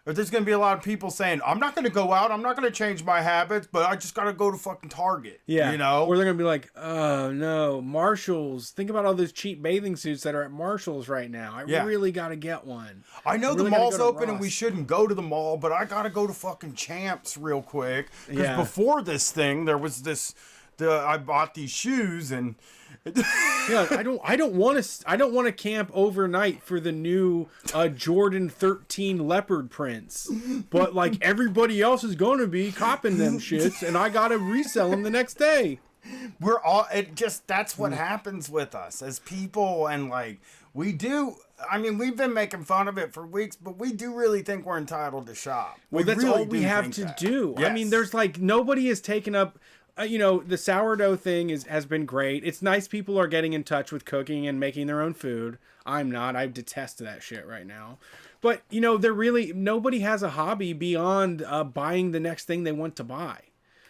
or there's going to be a lot of people saying, I'm not going to go out. I'm not going to change my habits, but I just got to go to fucking Target. Yeah. You know? Or they're going to be like, oh, no, Marshalls. Think about all those cheap bathing suits that are at Marshalls right now. I really got to get one. I know really the mall's open Ross. and we shouldn't go to the mall, but I got to go to fucking Champs real quick. Because Yeah. before this thing, there was I bought these shoes and... Yeah, I don't want to camp overnight for the new Jordan 13 leopard prints, but like everybody else is going to be copping them shits, and I gotta resell them the next day. That's what happens with us as people, and like we've been making fun of it for weeks, but we do really think we're entitled to shop. Well, that's really all we have to do. Yes. I mean, there's like nobody has taken up. The sourdough thing has been great. It's nice people are getting in touch with cooking and making their own food. I'm not. I detest that shit right now. But, nobody has a hobby beyond buying the next thing they want to buy.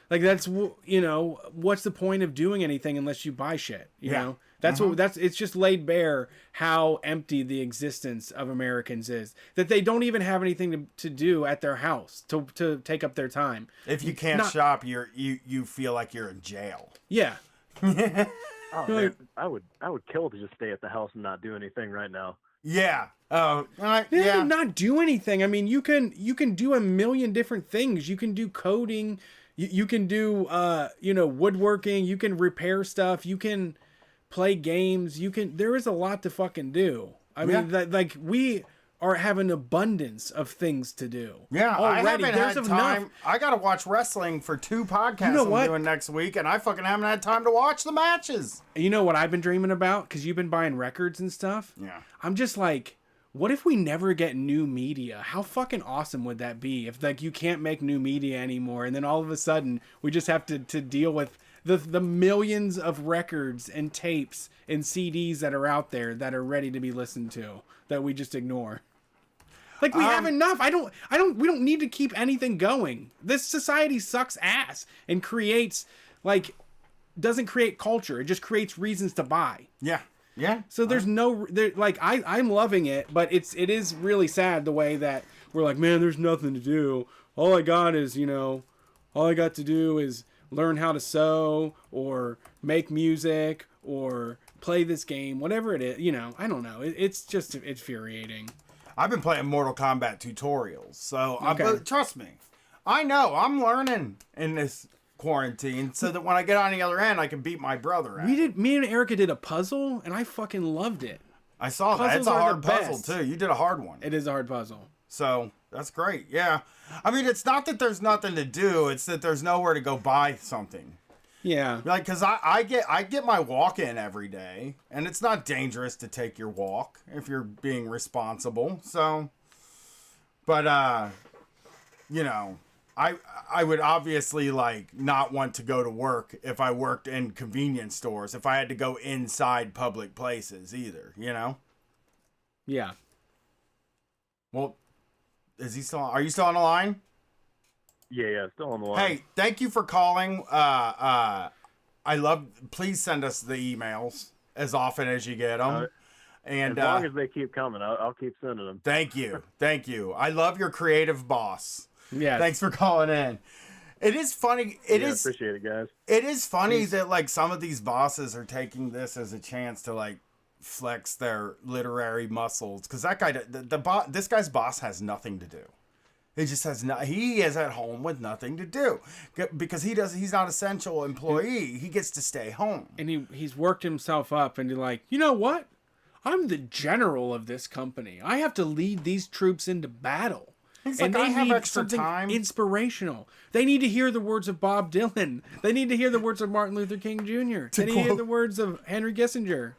Like, that's, what's the point of doing anything unless you buy shit, you know? It's just laid bare how empty the existence of Americans is. That they don't even have anything to do at their house to take up their time. If you can't shop, you feel like you're in jail. Yeah. Oh, man, I would kill to just stay at the house and not do anything right now. Yeah. Yeah. Not do anything. I mean, you can do a million different things. You can do coding. You can do woodworking. You can repair stuff. You can play games. There is a lot to fucking do. I mean, we have an abundance of things to do. Yeah, already. I haven't had time. I got to watch wrestling for 2 podcasts I'm doing next week, and I fucking haven't had time to watch the matches. You know what I've been dreaming about? Because you've been buying records and stuff. Yeah. I'm just like, what if we never get new media? How fucking awesome would that be? If like you can't make new media anymore, and then all of a sudden we just have to deal with the millions of records and tapes and CDs that are out there that are ready to be listened to that we just ignore. Like we have enough. We don't need to keep anything going. This society sucks ass and doesn't create culture. It just creates reasons to buy. Yeah. Yeah. So I'm loving it, but it is really sad the way that we're like, man, there's nothing to do. All I got to do is learn how to sew or make music or play this game, whatever it is. I don't know. It's just infuriating. I've been playing Mortal Kombat tutorials, so Okay. Trust me, I know I'm learning in this quarantine, so that when I get on the other end, I can beat my brother. Me and Erica did a puzzle, and I fucking loved it. I saw that. It's a hard puzzle too. You did a hard one. It is a hard puzzle. So that's great. Yeah, I mean, it's not that there's nothing to do; it's that there's nowhere to go buy something. Yeah. Like, cause I get my walk in every day, and it's not dangerous to take your walk if you're being responsible. So, but I would obviously like not want to go to work if I worked in convenience stores, if I had to go inside public places either, Yeah. Well, are you still on the line? Yeah, still on the line. Hey, thank you for calling. Please send us the emails as often as you get them. And as long as they keep coming, I'll keep sending them. Thank you. I love your creative boss. Yeah. Thanks for calling in. It is funny. I appreciate it, guys. It is funny that like some of these bosses are taking this as a chance to like flex their literary muscles, because that guy, this guy's boss has nothing to do. He just has he is at home with nothing to do because he's not essential employee. He gets to stay home. And he's worked himself up and he's like, you know what? I'm the general of this company. I have to lead these troops into battle. He's and like, they I have need extra something time. Inspirational. They need to hear the words of Bob Dylan. They need to hear the words of Martin Luther King Jr. They need to hear the words of Henry Kissinger.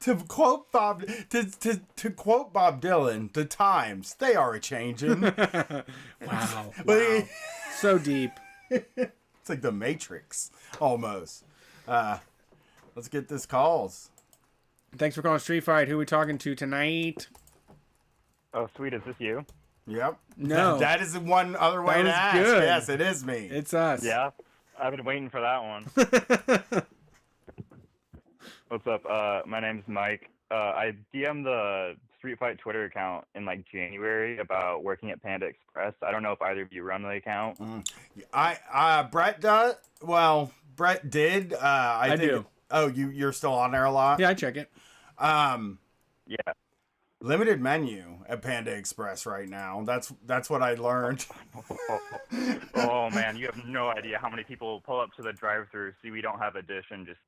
To quote Bob Dylan, the times they are a changing. Wow. So deep. It's like the Matrix almost. Let's get this calls. Thanks for calling Street Fight. Who are we talking to tonight? Oh, sweet. Is this you? Yep. No. That is one other way That to was ask. good. Yes, it is me. It's us. Yeah. I've been waiting for that one. What's up? My name's Mike. I DM'd the Street Fight Twitter account in like January about working at Panda Express. I don't know if either of you run the account. Brett does. Well, Brett did. I think do. Oh, you're still on there a lot? Yeah, I check it. Yeah. Limited menu at Panda Express right now. That's what I learned. Oh man, you have no idea how many people pull up to the drive-thru, see we don't have a dish, and just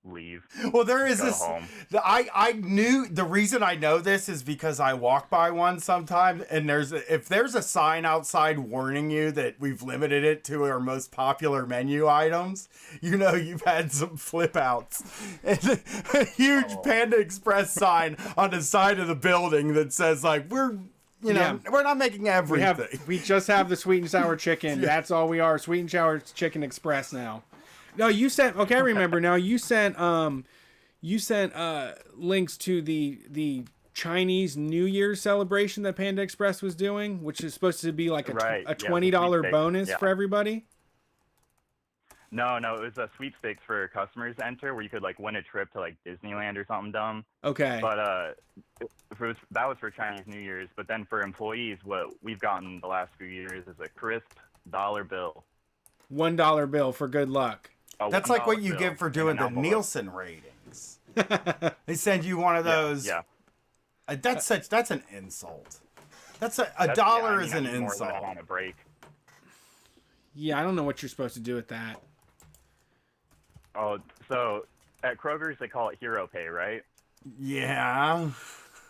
leave. Well, there is Go this. home. I knew the reason I know this is because I walk by one sometimes, and if there's a sign outside warning you that we've limited it to our most popular menu items, you know you've had some flip outs. And a huge Panda Express sign on the side of the building that says like we're not making everything. We just have the sweet and sour chicken. That's all we are. Sweet and sour chicken express now. No, you sent. Okay, I remember now. You sent links to the Chinese New Year's celebration that Panda Express was doing, which is supposed to be like a $20 bonus for everybody. No, it was a sweepstakes for customers to enter, where you could like win a trip to like Disneyland or something dumb. Okay. But that was for Chinese New Year's. But then for employees, what we've gotten the last few years is a crisp dollar bill. $1 bill for good luck. That's like what you $1 get for doing the Nielsen ratings. They send you one of those. Yeah. That's an insult. That's a dollar is an insult. On a break. Yeah, I don't know what you're supposed to do with that. Oh, so at Kroger's they call it hero pay, right? Yeah.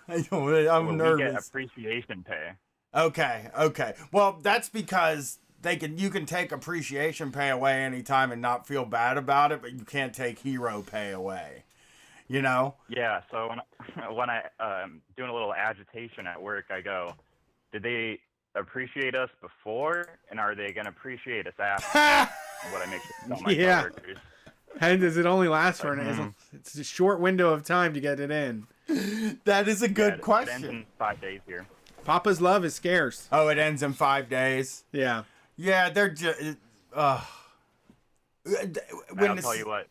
I'm Well, nervous. We get appreciation pay. Okay. Well, that's because you can take appreciation pay away anytime and not feel bad about it, but you can't take hero pay away. You know? Yeah. So when I doing a little agitation at work, I go, did they appreciate us before, and are they gonna appreciate us after? What I make sure to tell my coworkers. And does it only last for it's a short window of time to get it in? That is a good question. It ends in 5 days here. Papa's love is scarce. Oh, it ends in 5 days. Yeah. Yeah, they're just. I'll tell you what.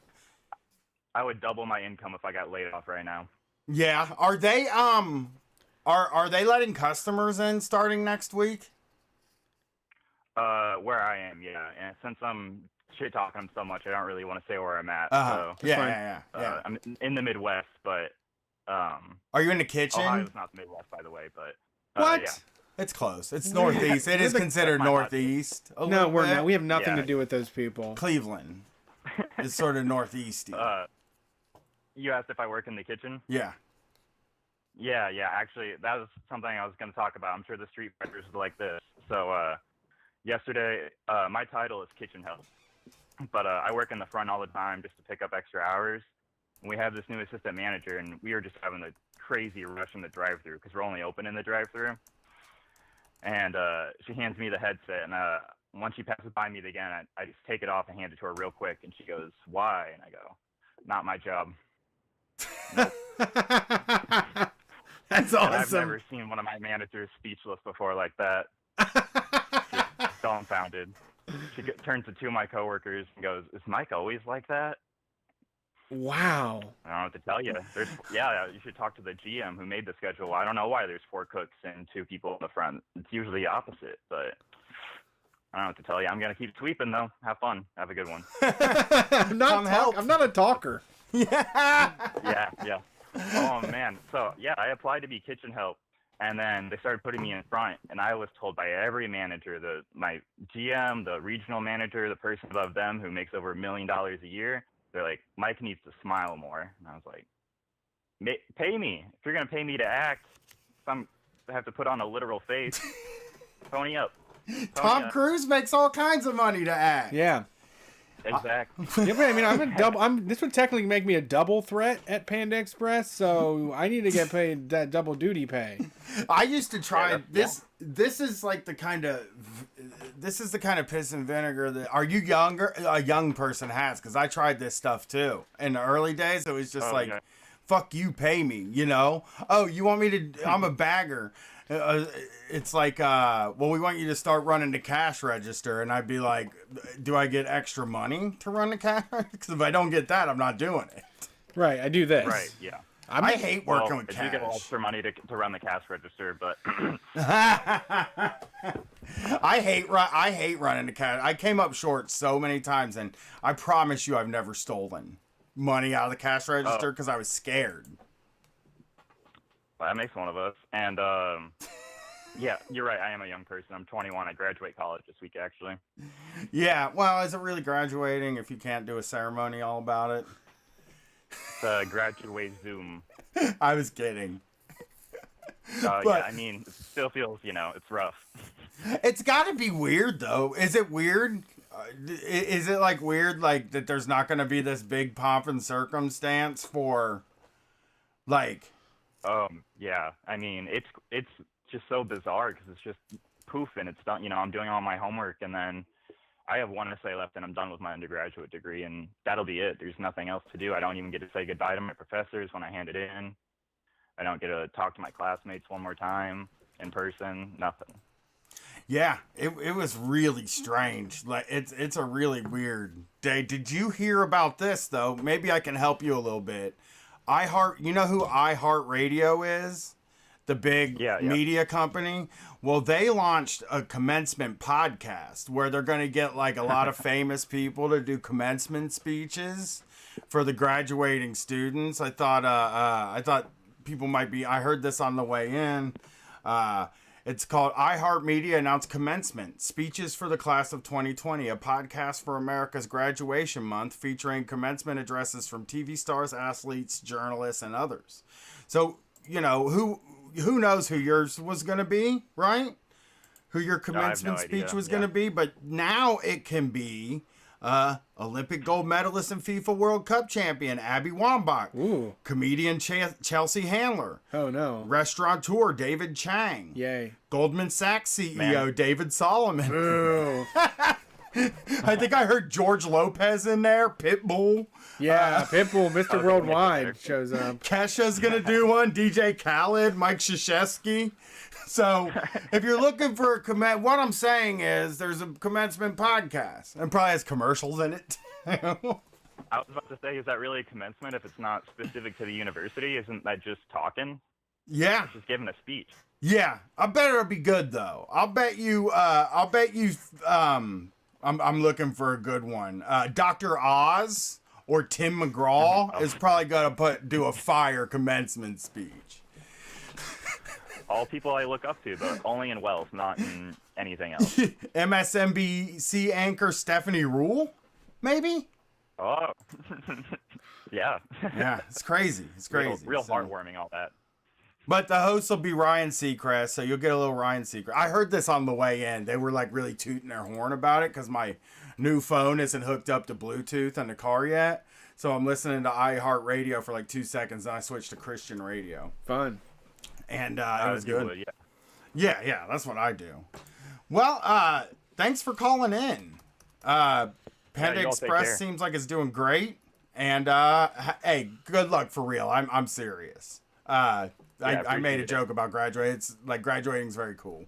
I would double my income if I got laid off right now. Yeah. Are they are they letting customers in starting next week? Where I am, yeah. And since I'm shit talking them so much, I don't really want to say where I'm at. So, yeah. I'm in the Midwest, but are you in the kitchen? Ohio's not the Midwest, by the way, but what? Yeah. It's close. It's northeast. It is considered northeast. No, we're not. We have nothing to do with those people. Cleveland is sort of northeast. You asked if I work in the kitchen? Yeah. Yeah. Actually, that was something I was going to talk about. I'm sure the Street Fighters would like this. So, yesterday, my title is kitchen help, but I work in the front all the time just to pick up extra hours. And we have this new assistant manager, and we are just having a crazy rush in the drive-thru because we're only open in the drive-thru. And she hands me the headset, and once she passes by me again, I just take it off and hand it to her real quick, and she goes, "Why?" And I go, "Not my job." Nope. That's awesome. And I've never seen one of my managers speechless before like that. Just dumbfounded. She turns to two of my coworkers and goes, "Is Mike always like that?" Wow. I don't know what to tell you. You should talk to the GM who made the schedule. I don't know why there's 4 cooks and 2 people in the front. It's usually the opposite, but I don't know what to tell you. I'm going to keep sweeping, though. Have fun. Have a good one. I'm not a talker. Yeah. Yeah. Oh, man. So, I applied to be kitchen help, and then they started putting me in front, and I was told by every manager, my GM, the regional manager, the person above them who makes over $1 million a year, they're like, "Mike needs to smile more." And I was like, "Pay me. If you're going to pay me to act, I have to put on a literal face. Pony up." Tom Cruise makes all kinds of money to act. Yeah. Exactly. Yeah, but I mean, this would technically make me a double threat at Panda Express, so I need to get paid that double duty pay. I used to try this. This is like the kind of this is the kind of piss and vinegar that are you younger? A young person has, because I tried this stuff too. In the early days, it was just like, yeah. fuck you, pay me, you know? Oh, you want me to, I'm a bagger. It's like, well, we want you to start running the cash register. And I'd be like, do I get extra money to run the cash? Because if I don't get that, I'm not doing it. Right, I do this. Right. Yeah. I hate working with if you get cash. extra money to run the cash register, but I hate running the cash. I came up short so many times, and I promise you I've never stolen money out of the cash register because I was scared. that makes one of us. And yeah, you're right. I am a young person. I'm 21. I graduate college this week, actually. Yeah, well, is it really graduating if you can't do a ceremony all about it? It's graduate Zoom. I was kidding. Yeah, But- I mean, it still feels, it's rough. It's got to be weird, though. Is it weird? Is it like weird, like that there's not going to be this big pomp and circumstance for, like, Yeah. I mean, it's just so bizarre because it's just poof and it's done. I'm doing all my homework and then I have one essay left and I'm done with my undergraduate degree and that'll be it. There's nothing else to do. I don't even get to say goodbye to my professors when I hand it in. I don't get to talk to my classmates one more time in person. Nothing. yeah, it was really strange. Like, it's a really weird day. Did you hear about this, though? Maybe I can help you a little bit. You know who iHeartRadio is? The big media company. Well, they launched a commencement podcast where they're going to get like a lot of famous people to do commencement speeches for the graduating students. I thought people might be. I heard this on the way in. It's called iHeartMedia announced commencement speeches for the class of 2020, a podcast for America's graduation month featuring commencement addresses from TV stars, athletes, journalists, and others. So, who knows who yours was going to be, right? Who your commencement speech was going to be. But now it can be Olympic gold medalist and FIFA World Cup champion Abby Wambach. Ooh. Comedian Chelsea Handler. Oh, no. Restaurateur David Chang. Yay. Goldman Sachs CEO David Solomon. Ooh. I think I heard George Lopez in there. Pitbull. Yeah, Pitbull, Mr. Worldwide shows up. Kesha's going to do one. DJ Khaled, Mike Krzyzewski. So if you're looking for a what I'm saying is there's a commencement podcast and probably has commercials in it. I was about to say, is that really a commencement if it's not specific to the university? Isn't that just talking? Yeah. It's just giving a speech. Yeah. I bet it'll be good though. I'll bet you I'm looking for a good one. Dr. Oz or Tim McGraw is probably gonna do a fire commencement speech. All people I look up to, but only in wealth, not in anything else. MSNBC anchor Stephanie Rule, maybe? Oh, yeah. Yeah, it's crazy. It's crazy. Real heartwarming, all that. But the host will be Ryan Seacrest, so you'll get a little Ryan Seacrest. I heard this on the way in. They were like really tooting their horn about it because my new phone isn't hooked up to Bluetooth in the car yet. So I'm listening to iHeartRadio for like 2 seconds, and I switched to Christian radio. Fun. And it was good. Would, Yeah, that's what I do. Well, thanks for calling in. Panda Express seems like it's doing great. And hey, good luck for real. I'm serious. I made a joke about graduating. It's like graduating is very cool.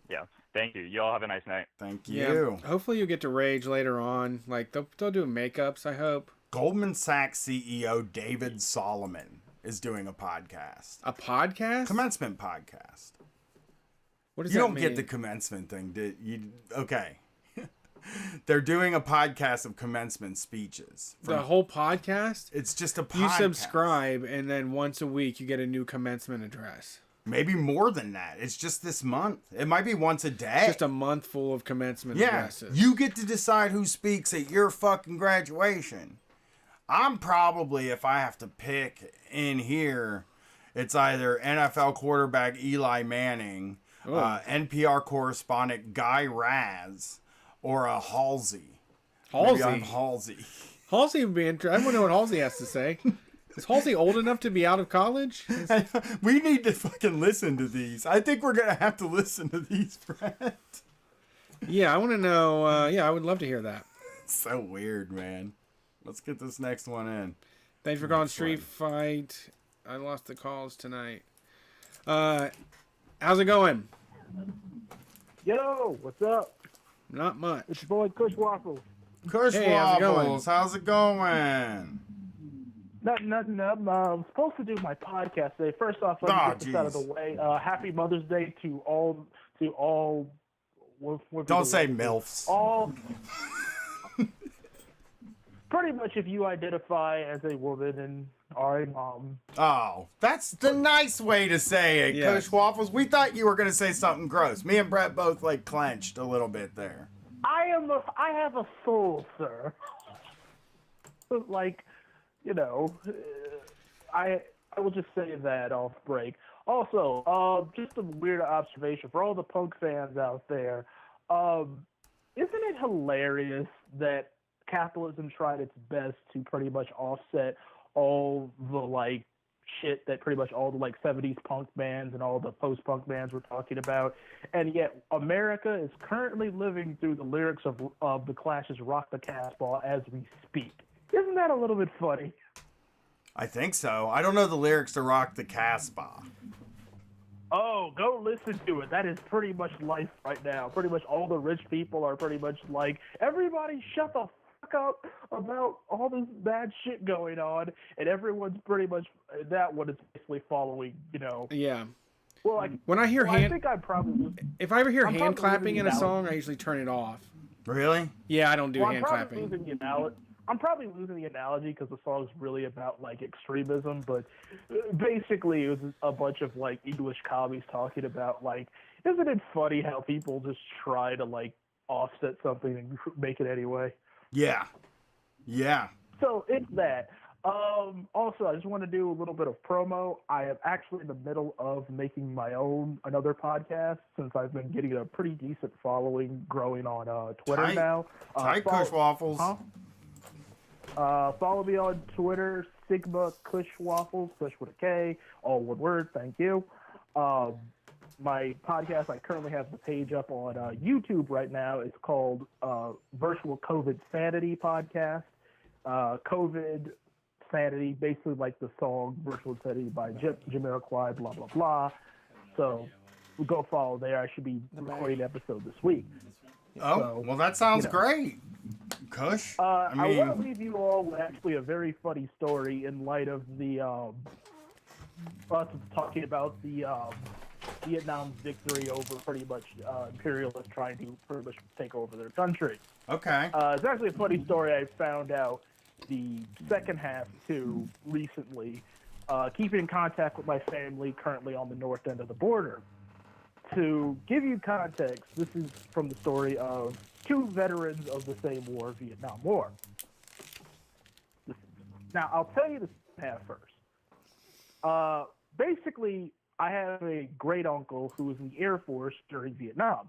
Yeah. Thank you. You all have a nice night. Thank you. Yeah, hopefully you'll get to rage later on. Like they'll do makeups, I hope. Goldman Sachs CEO David Solomon is doing a podcast. A podcast? Commencement podcast. What does You that don't mean? get the commencement thing, did you? Okay. They're doing a podcast of commencement speeches. The whole podcast? It's just a podcast. You subscribe, and then once a week you get a new commencement address. Maybe more than that. It's just this month. It might be once a day. Just a month full of commencement yeah. addresses. You get to decide who speaks at your fucking graduation. I'm probably, if I have to pick in here, it's either NFL quarterback Eli Manning, NPR correspondent Guy Raz, or a Halsey. Halsey? Maybe I'm Halsey. Halsey would be interesting. I want to know what Halsey has to say. Is Halsey old enough to be out of college? We need to fucking listen to these. I think we're going to have to listen to these, Brett. Yeah, I want to know. Yeah, I would love to hear that. So weird, man. Let's get this next one in. Thanks for calling Street Fight. I lost the calls tonight. How's it going? Yo, what's up? Not much. It's your boy Kush Waffles. Kush Hey, how's it going? Wobbles, how's it going? Nothing. I'm supposed to do my podcast today. First off, let me get this out of the way. Happy Mother's Day to all. Don't say MILFs. All. Pretty much, if you identify as a woman and are a mom. Oh, that's the nice way to say it, Yeah. Kush Waffles. We thought you were going to say something gross. Me and Brett both, like, clenched a little bit there. I have a soul, sir. Like, you know, I will just say that off break. Also, just a weird observation for all the punk fans out there. Isn't it hilarious that capitalism tried its best to pretty much offset all the like shit that pretty much all the like 70s punk bands and all the post-punk bands were talking about, and yet America is currently living through the lyrics of the Clash's "Rock the Casbah" as we speak. Isn't that a little bit funny? I think so. I don't know the lyrics to Rock the Casbah. Oh, go listen to it. That is pretty much life right now. Pretty much all the rich people are pretty much like, everybody shut the fuck up about all this bad shit going on, and everyone's pretty much, that one is basically following, you know. Yeah. Well, like, When I hear I think I'm probably... if I ever hear I'm hand probably clapping in a losing song, I usually turn it off. Really? Yeah, I don't do Well, hand clapping. I'm probably losing the analogy because the song's really about like extremism, but basically it was a bunch of like English commies talking about like, isn't it funny how people just try to like offset something and make it anyway? Yeah. Yeah. So it's that. Also, I just want to do a little bit of promo. I am actually in the middle of making my own another podcast since I've been getting a pretty decent following growing on Twitter Tight. now. Tight Kush Waffles. Huh? Follow me on Twitter, Sigma Kush Waffles, Kush with a K, all one word, thank you. My podcast, I currently have the page up on YouTube right now. It's called Virtual COVID Sanity Podcast. COVID Sanity, basically like the song Virtual Sanity by Jamiroquai, blah, blah, blah. So we go follow there. I should be recording an episode this week. Oh, So, well, that sounds you know. great. Kush? I want to leave you all with actually a very funny story in light of the us talking about the Vietnam's victory over pretty much imperialists trying to pretty much take over their country. Okay. It's actually a funny story I found out the second half too recently. Keeping in contact with my family currently on the north end of the border. To give you context, this is from the story of two veterans of the same war, Vietnam War. Now, I'll tell you the half first. Basically, I have a great uncle who was in the Air Force during Vietnam.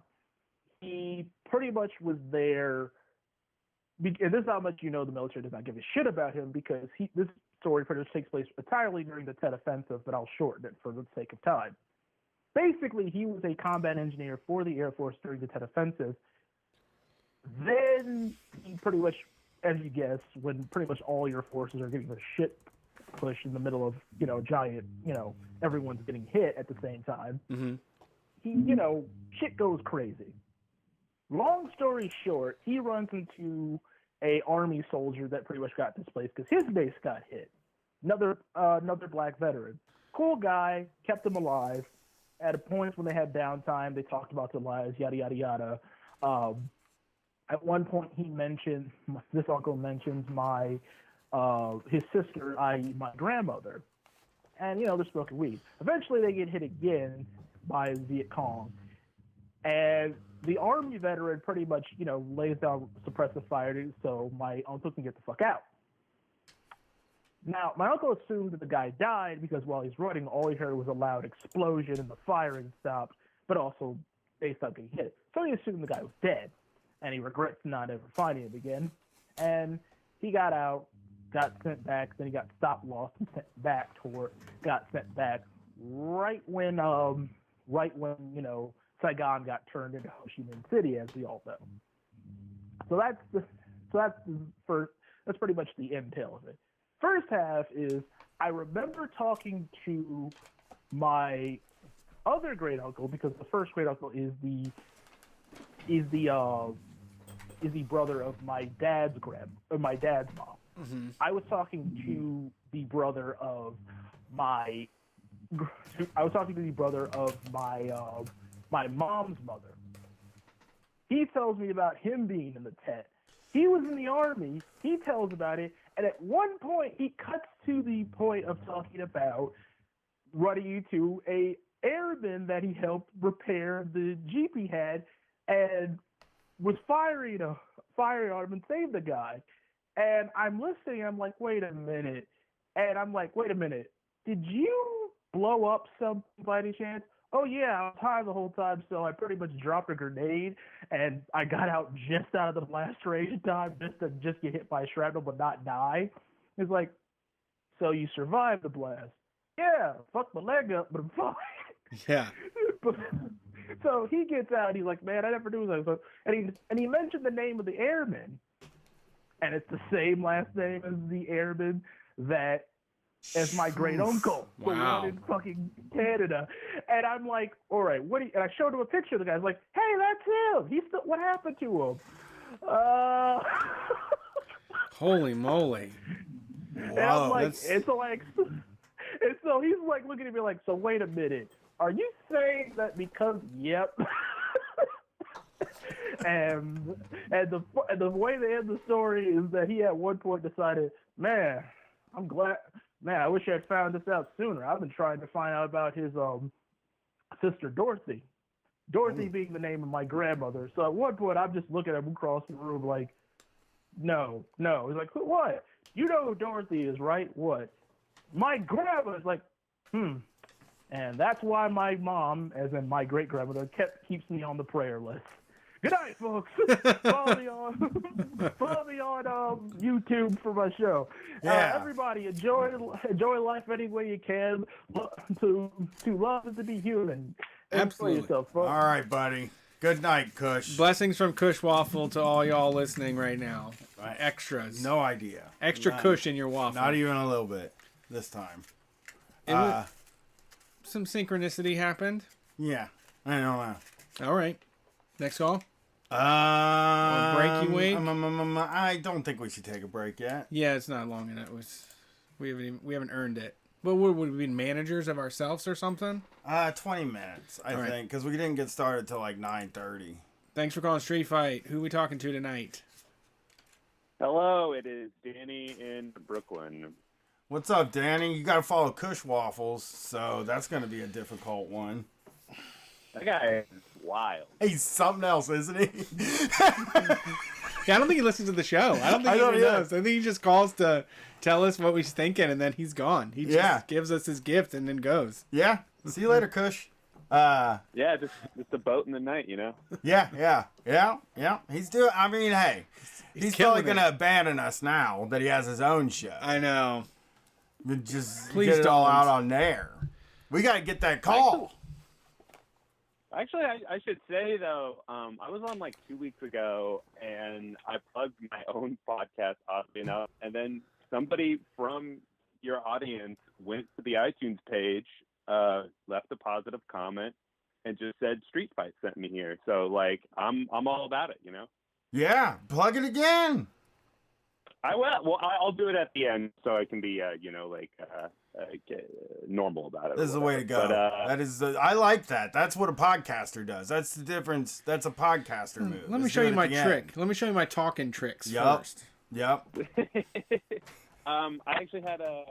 He pretty much was there, and there's not much you know the military does not give a shit about him because this story pretty much takes place entirely during the Tet Offensive, but I'll shorten it for the sake of time. Basically, he was a combat engineer for the Air Force during the Tet Offensive. Then he pretty much, as you guess, when pretty much all your forces are getting the shit pushed in the middle of, you know, giant, you know, everyone's getting hit at the same time, he, you know, shit goes crazy. Long story short, he runs into a Army soldier that pretty much got displaced because his base got hit. Another black veteran. Cool guy, kept him alive. At a point when they had downtime, they talked about their lives, yada, yada, yada. At one point, this uncle mentions his sister, i.e. my grandmother. And, you know, they're smoking weed. Eventually, they get hit again by Viet Cong. And the Army veteran pretty much, you know, lays down suppressive fire so my uncle can get the fuck out. Now, my uncle assumed that the guy died because while he's running, all he heard was a loud explosion and the firing stopped, but also they stopped getting hit. So he assumed the guy was dead, and he regrets not ever finding him again. And he got out, got sent back, then he got stop lost and got sent back right when you know, Saigon got turned into Ho Chi Minh City, as we all know. So that's pretty much the end tail of it. First half is I remember talking to my other great uncle, because the first great uncle is the brother of my dad's mom. Mm-hmm. I was talking to the brother of my my mom's mother. He tells me about him being in the tent. He was in the Army. He tells about it. And at one point, he cuts to the point of talking about running into a airman that he helped repair the Jeep he had and was firing on him and saved the guy. And I'm listening. I'm like, wait a minute. Did you blow up something by any chance? Oh, yeah, I was high the whole time, so I pretty much dropped a grenade, and I got out just out of the blast range in time just to get hit by shrapnel but not die. It's like, so you survived the blast. Yeah, fucked my leg up, but I'm fine. Yeah. So he gets out, and he's like, man, I never knew that. And he mentioned the name of the airman, and it's the same last name as the airman as my great uncle, the Wow. one in fucking Canada. And I'm like, all right, and I showed him a picture of the guy. I was like, hey, that's him. What happened to him? Holy moly. And I'm like, that's- and so he's like looking at me like, so wait a minute, are you saying that because, yep. and the way they end the story is that he at one point decided, man, I'm glad. Man, I wish I had found this out sooner. I've been trying to find out about his sister Dorothy. Dorothy being the name of my grandmother. So at one point, I'm just looking at him across the room like, no. He's like, what? You know who Dorothy is, right? What? My grandmother's like, And that's why my mom, as in my great-grandmother, keeps me on the prayer list. Good night, folks. Follow me on YouTube for my show. Yeah. Everybody, enjoy life any way you can. To love is to be human. Enjoy Absolutely. yourself, folks. All right, buddy. Good night, Kush. Blessings from Kush Waffle to all y'all listening right now. Right. Extras. No idea. Extra Not- Kush in your waffle. Not even a little bit this time. Some synchronicity happened. Yeah. I don't know. All right. Next call. Break you wait? I don't think we should take a break yet. Yeah, it's not long enough. We haven't earned it. But would we be managers of ourselves or something? 20 minutes, I All right. think, because we didn't get started till like 9:30. Thanks for calling Street Fight. Who we talking to tonight? Hello, it is Danny in Brooklyn. What's up, Danny? You got to follow Kush Waffles, so that's going to be a difficult one. That guy is wild. He's something else, isn't he? Yeah, I don't think he listens to the show. I don't think I he don't even either. knows. I think he just calls to tell us what he's thinking, and then he's gone. He just Yeah. gives us his gift and then goes. Yeah. See you later, Kush. Yeah, just a boat in the night, you know? Yeah. He's doing. I mean, hey, he's probably killing gonna it. abandon us now that he has his own show. I know. Just Please get it all don't. out on there. We gotta get that call. Actually, I should say, though, I was on like 2 weeks ago, and I plugged my own podcast, oddly enough, and then somebody from your audience went to the iTunes page, left a positive comment, and just said Street Fight sent me here. So, like, I'm all about it, you know? Yeah, plug it again. I will. Well, I'll do it at the end so I can be, normal about it. This is the way to go. But, That is. I like that. That's what a podcaster does. That's the difference. That's a podcaster move. Let me is show do you it my at the end. trick. Let me show you my talking tricks Yup. first. Yep. I actually had a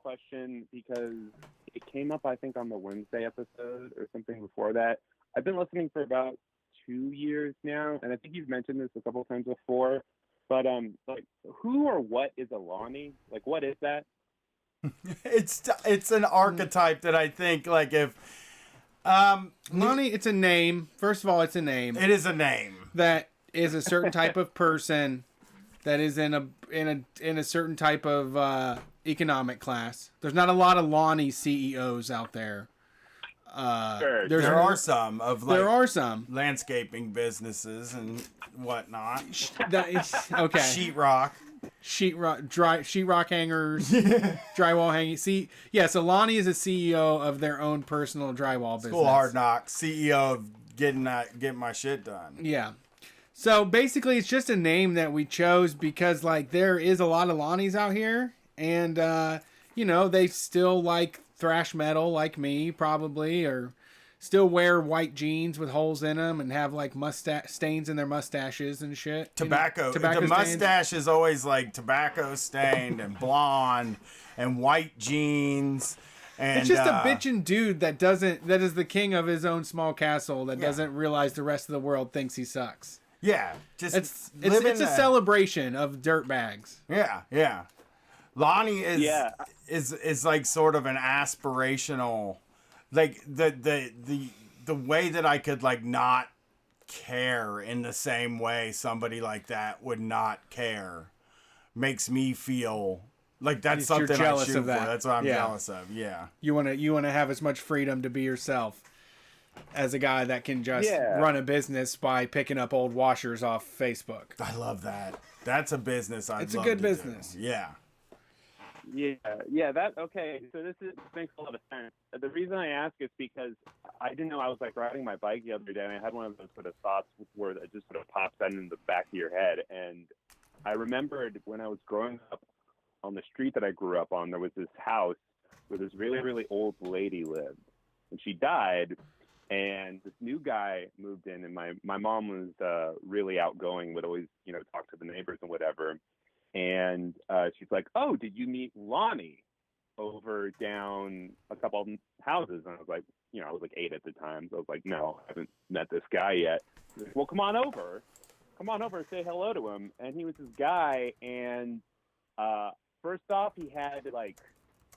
question because it came up, I think, on the Wednesday episode or something before that. I've been listening for about 2 years now, and I think you've mentioned this a couple of times before. But like, who or what is a Lonnie? Like, what is that? It's an archetype that I think like if Lonnie, it's a name. First of all, it's a name it is a name. that is a certain type of person that is in a certain type of economic class. There's not a lot of Lonnie CEOs out there. Sure. There's There are some of like there are some. landscaping businesses and whatnot. That is, okay. Sheetrock. Sheetrock hangers, drywall hanging. See, yeah. So Lonnie is a CEO of their own personal drywall business. School Hard Knocks, CEO of getting my shit done. Yeah. So basically, it's just a name that we chose because like there is a lot of Lonnies out here, and you know they still like thrash metal like me probably, or still wear white jeans with holes in them and have like mustache stains in their mustaches and shit. Tobacco. You know, The stains. mustache is always like tobacco stained and blonde and white jeans. And It's just a bitchin' dude that is the king of his own small castle that doesn't realize the rest of the world thinks he sucks. Yeah, just It's living a celebration of dirtbags. Yeah. Lonnie is Yeah. is like sort of an aspirational, like the way that I could like not care in the same way somebody like that would not care makes me feel like that's You're something I jealous shoot of that. for. That's what I'm Yeah. jealous of. Yeah. You wanna have as much freedom to be yourself as a guy that can just run a business by picking up old washers off Facebook. I love that. That's a business I'd It's a love good to do. business. Yeah. Yeah, that okay. So this makes a lot of sense. The reason I ask is because I didn't know I was like riding my bike the other day, and I had one of those sort of thoughts where it just sort of pops out in the back of your head. And I remembered when I was growing up on the street that I grew up on, there was this house where this really, really old lady lived, and she died. And this new guy moved in, and my mom was really outgoing, would always talk to the neighbors and whatever. And she's like, "Oh, did you meet Lonnie over down a couple of houses?" And I was like, I was like 8 at the time. So I was like, "No, I haven't met this guy yet." She's like, "Well, come on over and say hello to him." And he was this guy. And first off, he had like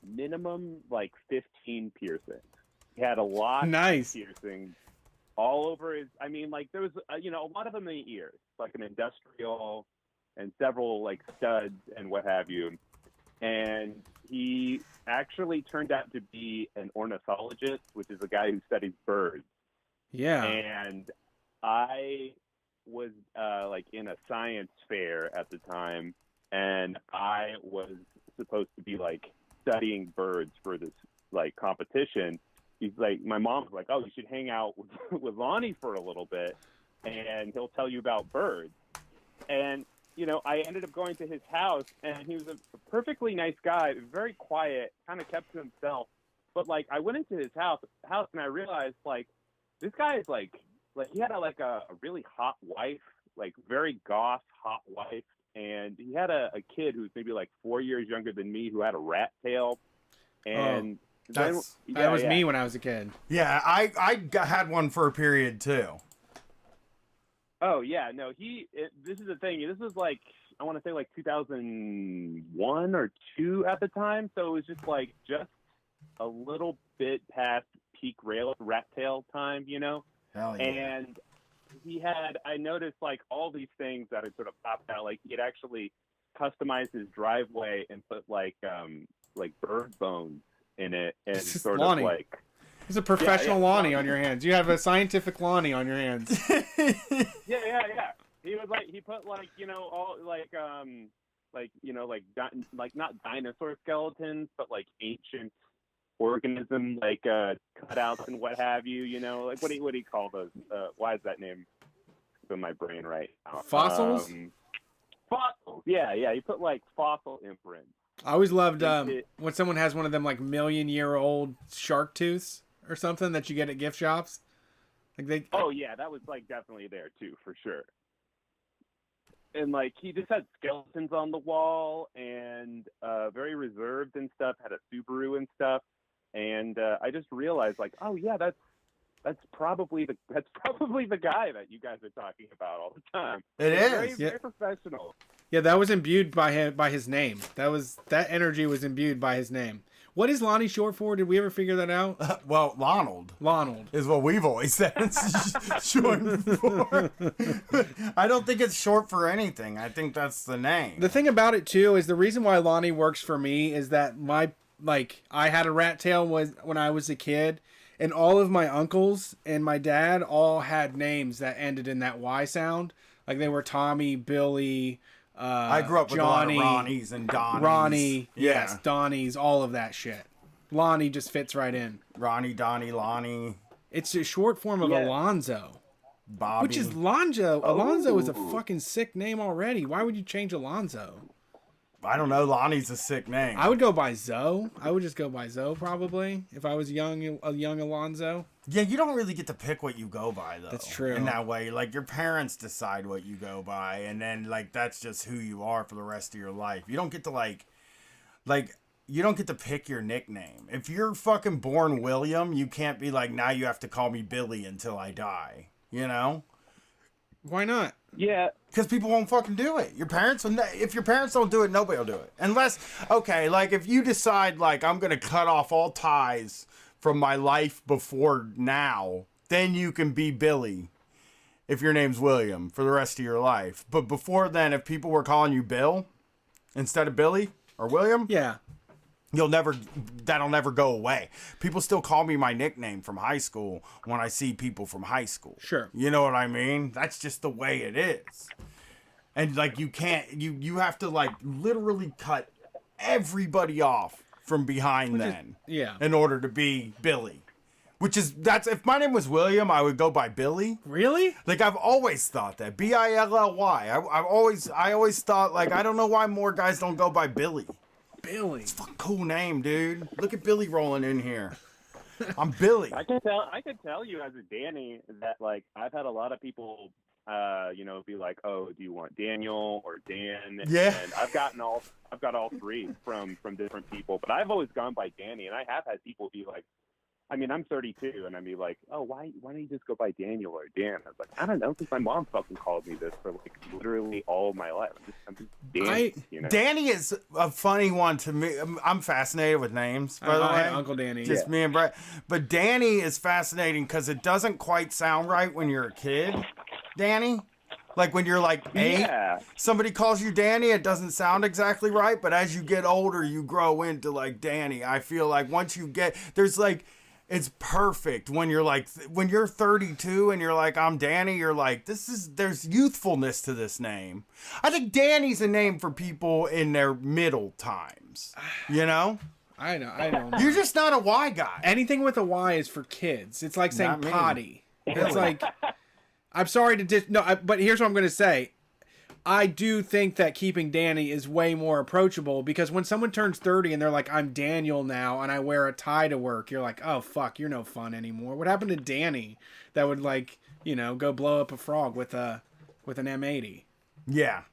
minimum like 15 piercings. He had a lot Nice. of piercings all over his, like there was, a lot of them in the ears, like an industrial and several like studs and what have you. And he actually turned out to be an ornithologist, which is a guy who studies birds. Yeah. And I was like in a science fair at the time, and I was supposed to be like studying birds for this like competition. He's like, my mom was like, "Oh, you should hang out with Lonnie for a little bit, and he'll tell you about birds." And I ended up going to his house, and he was a perfectly nice guy, very quiet, kind of kept to himself. But like, I went into his house, and I realized like, this guy is like he had a really hot wife, like very goth hot wife, and he had a kid who's maybe like 4 years younger than me who had a rat tail, and. That was me when I was a kid. Yeah, I had one for a period too. Oh yeah, no, this is the thing. This was like, I want to say like 2001 or 2 at the time, so it was just a little bit past peak rat tail time, Hell yeah. And I noticed like all these things that had sort of popped out. Like he had actually customized his driveway and put like bird bones in it, and This is sort Lonnie. of like. There's a professional Lonnie on your hands. You have a scientific Lonnie on your hands. Yeah. He was like, he put like, all like not dinosaur skeletons, but like ancient organism, like cutouts and what have you. Like what do you call those? Why is that name in my brain right now? Fossils? Fossils. Yeah. He put like fossil imprints. I always loved when someone has one of them like million-year-old shark tooths or something that you get at gift shops. Oh yeah, that was like definitely there too, for sure. And like he just had skeletons on the wall, and very reserved and stuff. Had a Subaru and stuff, and I just realized like, oh yeah, that's probably the guy that you guys are talking about all the time. It is. Very, very professional. Yeah, that was imbued by his name. That energy was imbued by his name. What is Lonnie short for? Did we ever figure that out? Well, Lonald is what we've always said it's short for. I don't think it's short for anything. I think that's the name. The thing about it too is the reason why Lonnie works for me is that I had a rat tail when I was a kid, and all of my uncles and my dad all had names that ended in that Y sound. Like they were Tommy, Billy, I grew up with Johnny, a lot of Ronnies and Donnies. Ronnie, Yeah. yes, Donnies, all of that shit. Lonnie just fits right in. Ronnie, Donnie, Lonnie, It's a short form of Yeah. Alonzo, Bobby. which is Lonzo. Alonzo is a Oh. fucking sick name already. Why would you change Alonzo? I don't know. Lonnie's a sick name. I would go by Zoe. I would just go by Zoe probably if I was a young Alonzo. Yeah, you don't really get to pick what you go by though. That's true. In that way, like your parents decide what you go by, and then like that's just who you are for the rest of your life. You don't get to like you don't get to pick your nickname. If you're fucking born William, you can't be like, now you have to call me Billy until I die. You know? Why not? Yeah, Because people won't fucking do it. Your parents will. If your parents don't do it, nobody will do it. Unless, okay, like if you decide like I'm gonna cut off all ties from my life before now, then you can be Billy. If your name's William for the rest of your life. But before then, if people were calling you Bill instead of Billy or William, Yeah. that'll never go away. People still call me my nickname from high school when I see people from high school. Sure. You know what I mean? That's just the way it is. And like you have to like literally cut everybody off from behind then Yeah. in order to be Billy. That's if my name was William, I would go by Billy. Really? Like I've always thought that. Billy. I always thought like I don't know why more guys don't go by Billy. Billy. Fucking cool name, dude. Look at Billy rolling in here. I'm Billy. I could tell you as a Danny that like I've had a lot of people be like, oh, do you want Daniel or Dan? Yeah. And I've got all three from different people, but I've always gone by Danny, and I have had people be like, I mean, I'm 32, and I'd be like, oh, why don't you just go by Daniel or Dan? I was like, I don't know, because my mom fucking called me this for like literally all of my life. I'm just Danny, Danny is a funny one to me. I'm fascinated with names, by the way. Uncle Danny. Just me and Brett. But Danny is fascinating because it doesn't quite sound right when you're a kid, Danny. Like when you're like 8, Yeah. somebody calls you Danny, it doesn't sound exactly right. But as you get older, you grow into like Danny. I feel like once you get, there's like, it's perfect when you're like, when you're 32 and you're like, I'm Danny, you're like, there's youthfulness to this name. I think Danny's a name for people in their middle times, you know? I know. You're just not a Y guy. Anything with a Y is for kids. It's like saying Not me. potty. Really? It's like, I'm sorry to but here's what I'm going to say. I do think that keeping Danny is way more approachable because when someone turns 30 and they're like, I'm Daniel now and I wear a tie to work, you're like, oh, fuck, you're no fun anymore. What happened to Danny that would like, go blow up a frog with an M80? Yeah.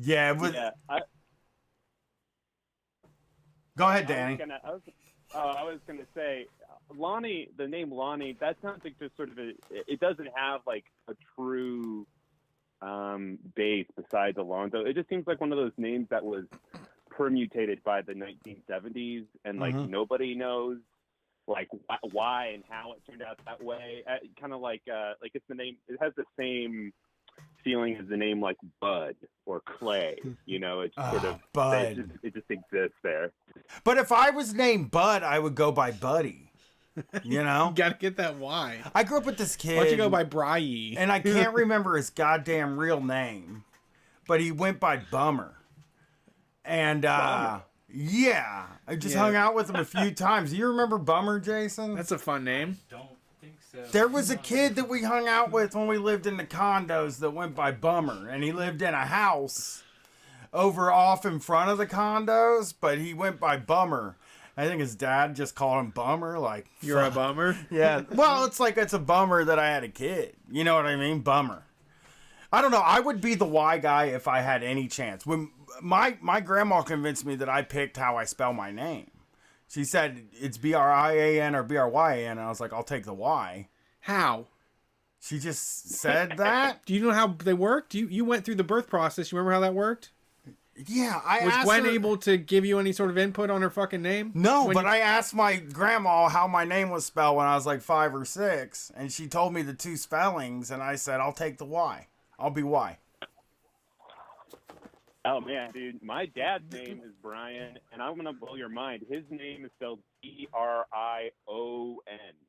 Yeah. Go ahead, Danny. I was gonna say, Lonnie. The name Lonnie. That sounds like just sort of it doesn't have like a true base besides Alonzo. It just seems like one of those names that was permutated by the 1970s, and like nobody knows like why and how it turned out that way. Kind of like it's the name. It has the same feeling as the name like Bud or Clay. It's sort of Bud. It just exists there. But if I was named Bud, I would go by Buddy. You know? You gotta get that Y. I grew up with this kid. Why don't you go by Bri? And I can't remember his goddamn real name, but he went by Bummer. And yeah, I just hung out with him a few times. You remember Bummer, Jason? That's a fun name. Don't think so. There was a kid that we hung out with when we lived in the condos that went by Bummer, and he lived in a house off in front of the condos, but he went by Bummer. I think his dad just called him Bummer. Like, You're a bummer? yeah. Well, it's a bummer that I had a kid. You know what I mean? Bummer. I don't know. I would be the Y guy if I had any chance. When my grandma convinced me that I picked how I spell my name. She said it's Brian or Bryan, and I was like, I'll take the Y. How? She just said that? Do you know how they worked? You went through the birth process. You remember how that worked? Yeah, I Was asked Gwen her... able to give you any sort of input on her fucking name? No, but I asked my grandma how my name was spelled when I was like 5 or 6, and she told me the 2 spellings, and I said, I'll take the Y. I'll be Y. Oh man, dude, my dad's name is Brian, and I'm gonna blow your mind. His name is spelled Brion.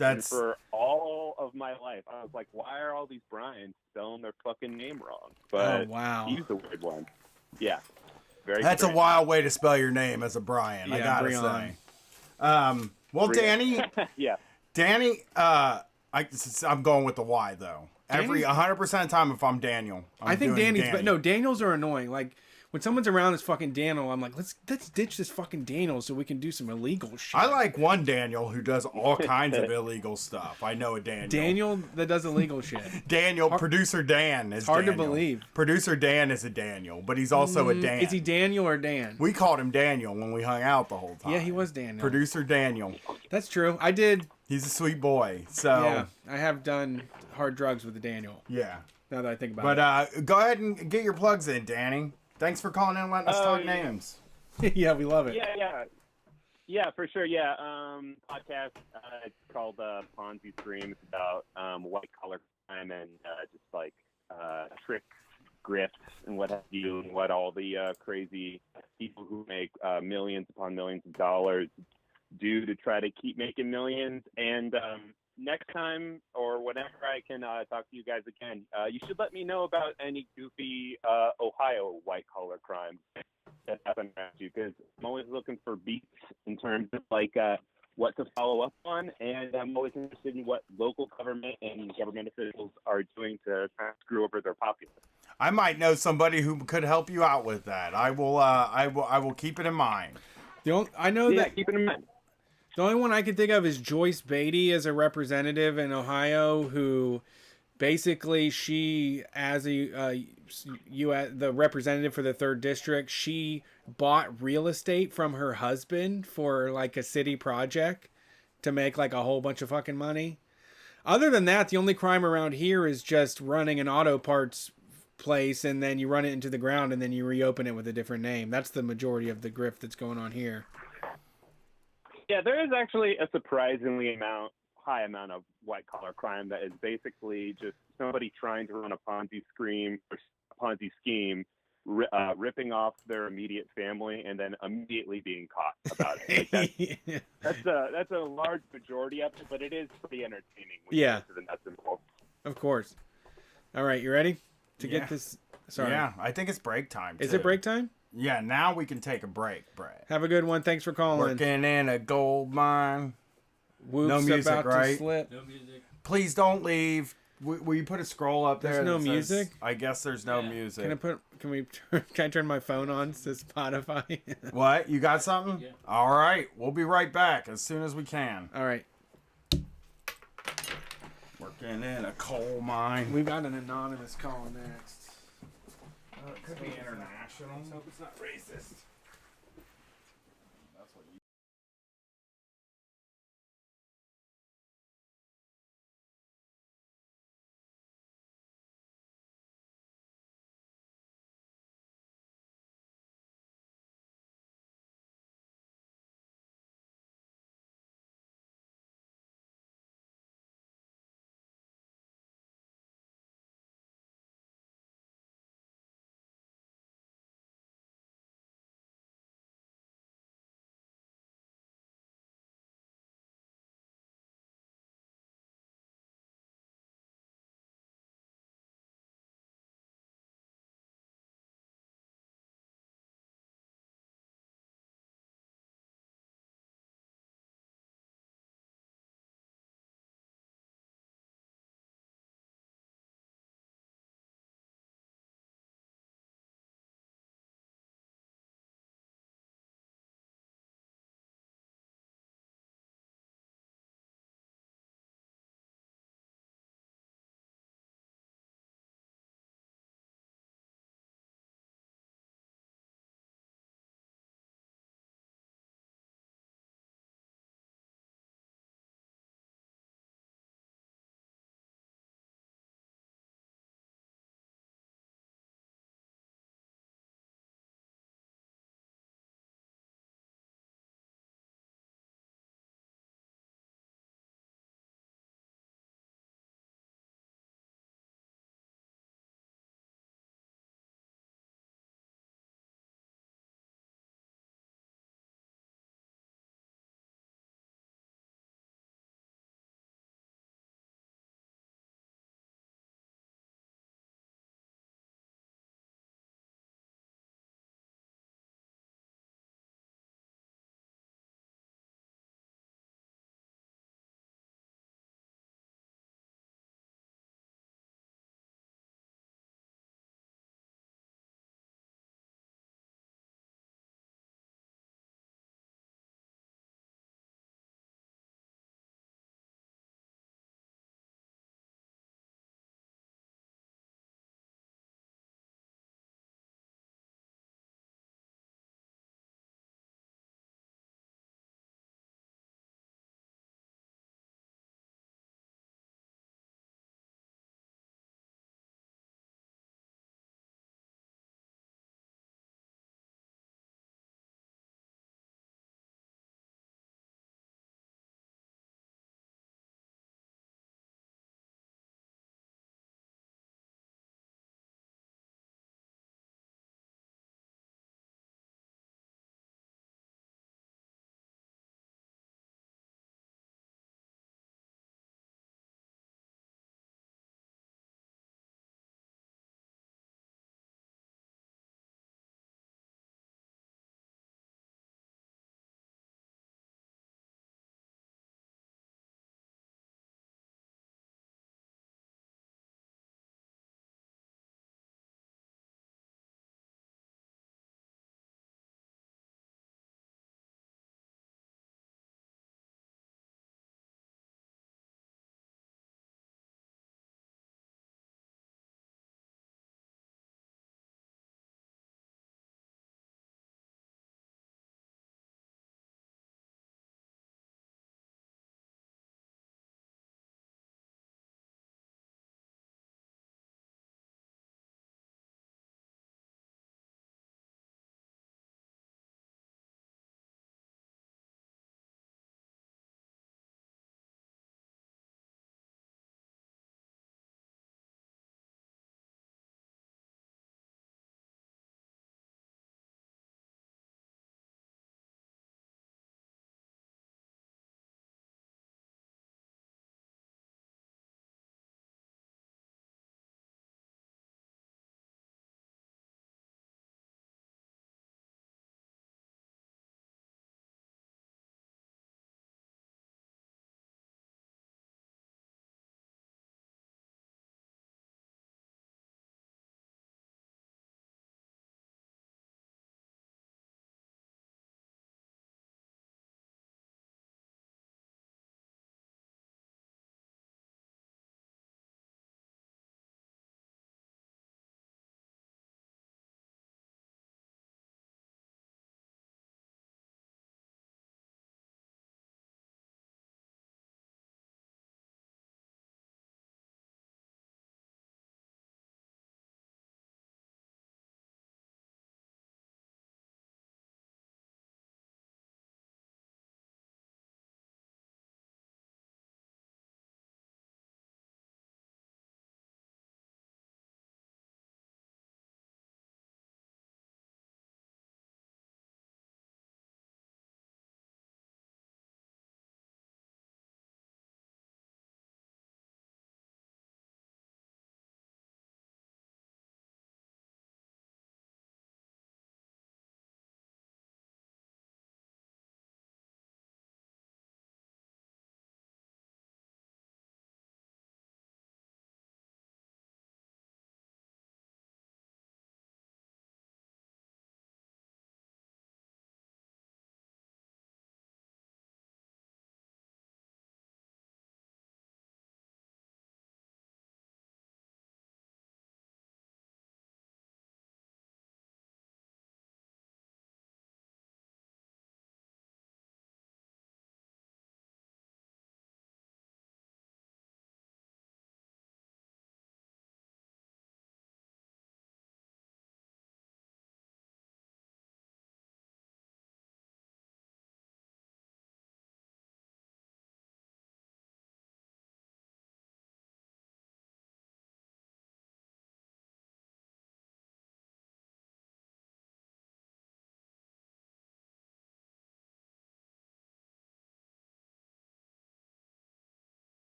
And for all of my life, I was like, why are all these Brians spelling their fucking name wrong? But wow. he's the weird one. Yeah, very. That's strange. a wild way to spell your name as a Brian. I Yeah, gotta Brian. say. Well, Danny, Yeah. Danny, I'm going with the Y though. Every 100% of the time, if I'm Daniel, I think Danny's, Danny. but no, Daniels are annoying. Like when someone's around this fucking Daniel, I'm like, let's ditch this fucking Daniel so we can do some illegal shit. I like one Daniel who does all kinds of illegal stuff. I know a Daniel. Daniel that does illegal shit. Daniel, producer Dan is hard to Daniel. believe. Producer Dan is a Daniel, but he's also a Dan. Is he Daniel or Dan? We called him Daniel when we hung out the whole time. Yeah, he was Daniel. Producer Daniel. That's true. I did. He's a sweet boy. So Yeah, I have done hard drugs with Daniel. yeah. Now that I think about But go ahead and get your plugs in, Danny. Thanks for calling in and letting us talk names. it. Yeah, we love it. Yeah, for sure. Yeah, podcast. It's called Ponzi Scream. It's about white collar crime and just like tricks, grifts, and what have you, and what all the crazy people who make millions upon millions of dollars do to try to keep making millions. And next time or whenever I can talk to you guys again, you should let me know about any goofy Ohio white collar crimes that happen around you, because I'm always looking for beats in terms of like what to follow up on, and I'm always interested in what local government and government officials are doing to kind of screw over their populace. I might know somebody who could help you out with that. I will keep it in mind. I know Yeah, that keep it in mind. the only one I can think of is Joyce Beatty as a representative in Ohio, who basically she, as the representative for the 3rd district, she bought real estate from her husband for like a city project to make like a whole bunch of fucking money. Other than that, the only crime around here is just running an auto parts place and then you run it into the ground and then you reopen it with a different name. That's the majority of the grift that's going on here. Yeah, there is actually a surprisingly high amount of white collar crime that is basically just somebody trying to run a Ponzi scheme, ripping off their immediate family and then immediately being caught about it. Like that's a large majority of it, but it is pretty entertaining when you get to the nuts and bolts. Of course. All right, you ready to get this? Sorry. Yeah, I think it's break time. Is it break time? Yeah, now we can take a break, Brett. Have a good one. Thanks for calling. Working in a gold mine. Whoops, no music, about right? To slip. No music. Please don't leave. Will you put a scroll up there? There's no that says- music? I guess there's no music. Can I turn my phone on to Spotify? What? You got something? Yeah. All right. We'll be right back as soon as we can. All right. Working in a coal mine. We've got an anonymous call next. It could be international. Let's hope it's not racist.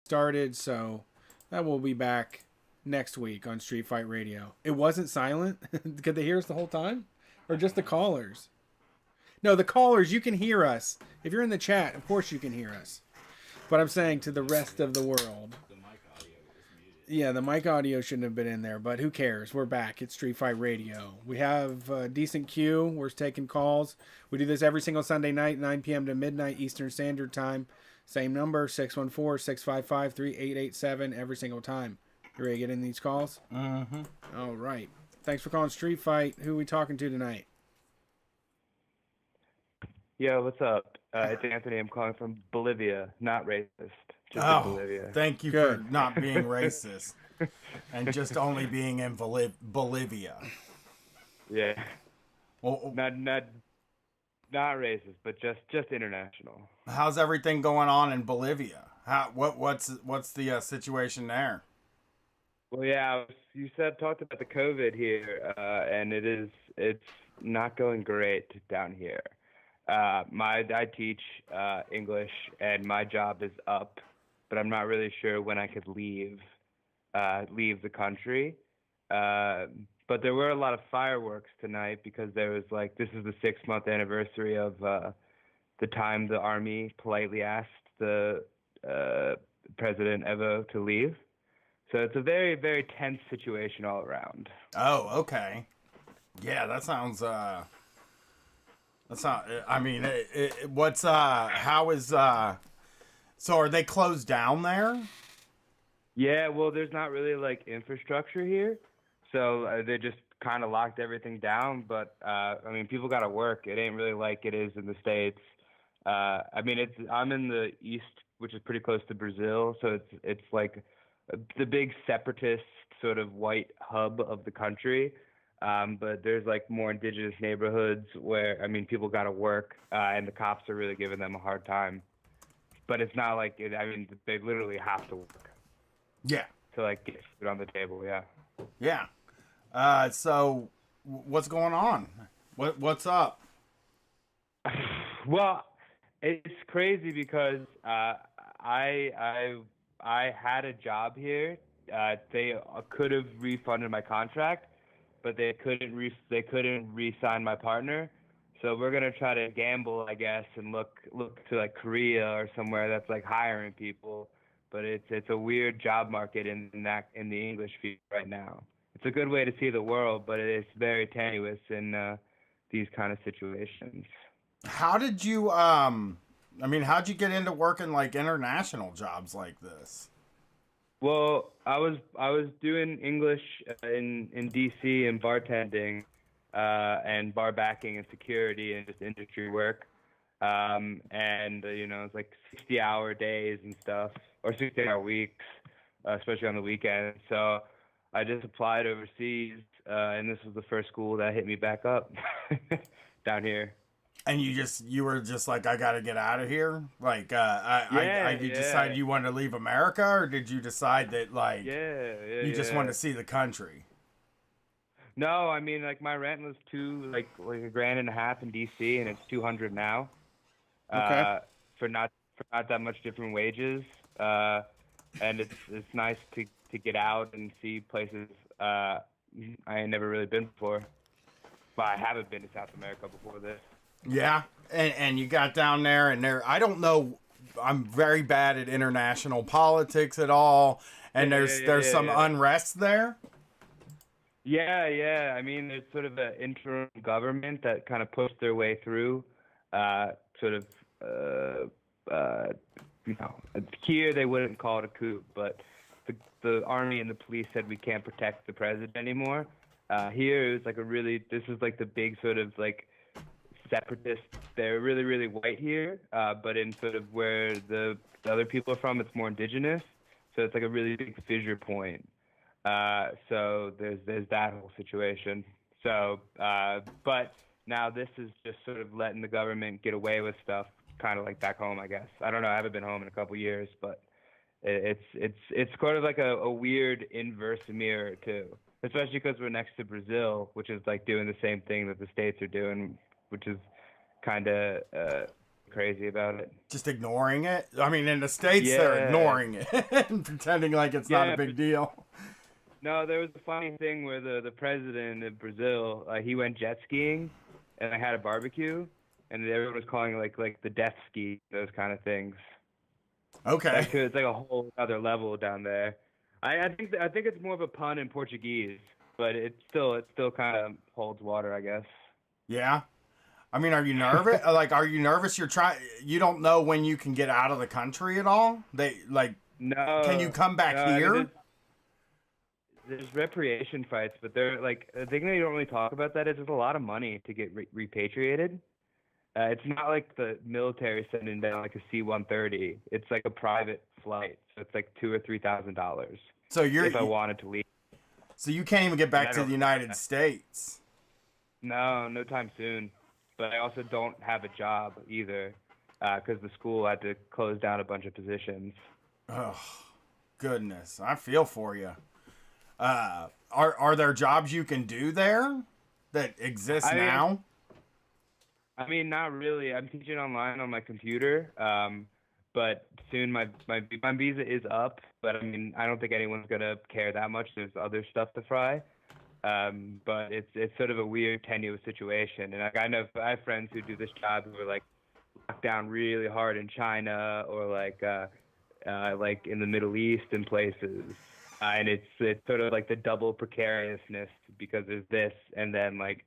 started, so that will be back next week on Street Fight Radio. It wasn't silent? Could they hear us the whole time? Or just the callers? No, the callers, you can hear us. If you're in the chat, of course you can hear us. But I'm saying to the rest of the world. Yeah, the mic audio shouldn't have been in there, but who cares? We're back. It's Street Fight Radio. We have a decent queue. We're taking calls. We do this every single Sunday night, 9 p.m. to midnight Eastern Standard Time. Same number, 614-655-3887 every single time. You ready to get in these calls? Mm-hmm. All right. Thanks for calling Street Fight. Who are we talking to tonight? Yo, what's up? It's Anthony. I'm calling from Bolivia. Not racist. Just in Bolivia. Thank you for not being racist and just only being in Bolivia. Yeah. Well, not racist, but just international. how's everything going on in Bolivia? What's the situation there? Well, yeah, you talked about the COVID here, and it's not going great down here. I teach English, and my job is up, but I'm not really sure when I could leave the country. But there were a lot of fireworks tonight because there was this is the 6-month anniversary of the time the army politely asked the President Evo to leave. So it's a very, very tense situation all around. Oh, okay. Yeah, that sounds. That's not. I mean, how is? So are they closed down there? Yeah, well, there's not really infrastructure here, so they just kind of locked everything down. But I mean, people got to work. It ain't really like it is in the States. I mean, I'm in the east, which is pretty close to Brazil, so it's like the big separatist sort of white hub of the country. But there's more indigenous neighborhoods where, I mean, people got to work, and the cops are really giving them a hard time. But it's not I mean, they literally have to work. Yeah. To get food on the table, yeah. Yeah. So what's going on? What's up? Well, it's crazy because I had a job here. They could have refunded my contract, but they couldn't re-sign my partner. So we're gonna try to gamble, I guess, and look to Korea or somewhere that's hiring people. But it's a weird job market in the English field right now. It's a good way to see the world, but it's very tenuous in these kind of situations. How did you how'd you get into working international jobs like this? Well, I was doing English in DC and bartending, and bar backing and security and just industry work, and it's 60-hour days and stuff, or 60-hour weeks, especially on the weekends. So I just applied overseas, and this was the first school that hit me back up down here. And you were just I gotta get out of here. You decided you wanted to leave America, or did you decide that you just wanted to see the country? No, I mean my rent was $1.5 grand in DC, and it's $200 now. Okay. For not that much different wages, and it's nice to get out and see places I ain't never really been before. But I haven't been to South America before this. Yeah, and you got down there, and I don't know, I'm very bad at international politics at all, and there's some unrest there. Yeah. I mean, there's sort of an interim government that kind of pushed their way through, here they wouldn't call it a coup, but the army and the police said we can't protect the president anymore. Here it was this is the big sort of separatists. They're really, really white here, but in sort of where the other people are from, it's more indigenous. So it's a really big fissure point. So there's that whole situation. So, but now this is just sort of letting the government get away with stuff, kind of back home, I guess. I don't know. I haven't been home in a couple years, but it's sort of a weird inverse mirror too, especially because we're next to Brazil, which is doing the same thing that the States are doing, which is kind of crazy about it. Just ignoring it. I mean, in the States, they're Yeah. ignoring it and pretending like it's not a Yeah, big deal. No, there was a funny thing where the president of Brazil, he went jet skiing, and I had a barbecue, and everyone was calling it like the death ski, those kind of things. Okay. It's like a whole other level down there. I think it's more of a pun in Portuguese, but it still kind of holds water, I guess. Yeah. I mean, are you nervous? Are you nervous? You don't know when you can get out of the country at all? No. Can you come back no, here? I mean, there's repatriation fights, but they're like the thing that you don't really talk about that is there's a lot of money to get repatriated. It's not like the military sending down like a C-130. It's like a private flight, so it's like $2,000 or $3,000. So if I wanted to leave. So you can't even get back to the United States. No time soon. But I also don't have a job either, because the school had to close down a bunch of positions. Oh, goodness! I feel for you. Are there jobs you can do there that exist now? I mean, not really. I'm teaching online on my computer, but soon my visa is up. But I mean, I don't think anyone's gonna care that much. There's other stuff to fry. But it's sort of a weird, tenuous situation. And I have friends who do this job who are like locked down really hard in China or like in the Middle East and places. And it's sort of like the double precariousness because there's this, and then like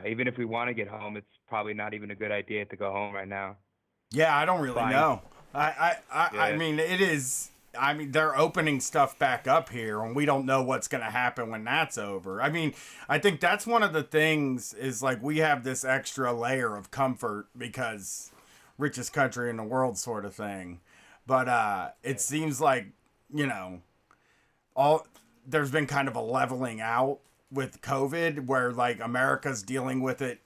even if we want to get home, it's probably not even a good idea to go home right now. Yeah, I don't really know. I mean, it is. I mean, they're opening stuff back up here, and we don't know what's going to happen when that's over. I mean, I think that's one of the things is like we have this extra layer of comfort because richest country in the world sort of thing. But it seems like, you know, there's been kind of a leveling out with COVID where like America's dealing with it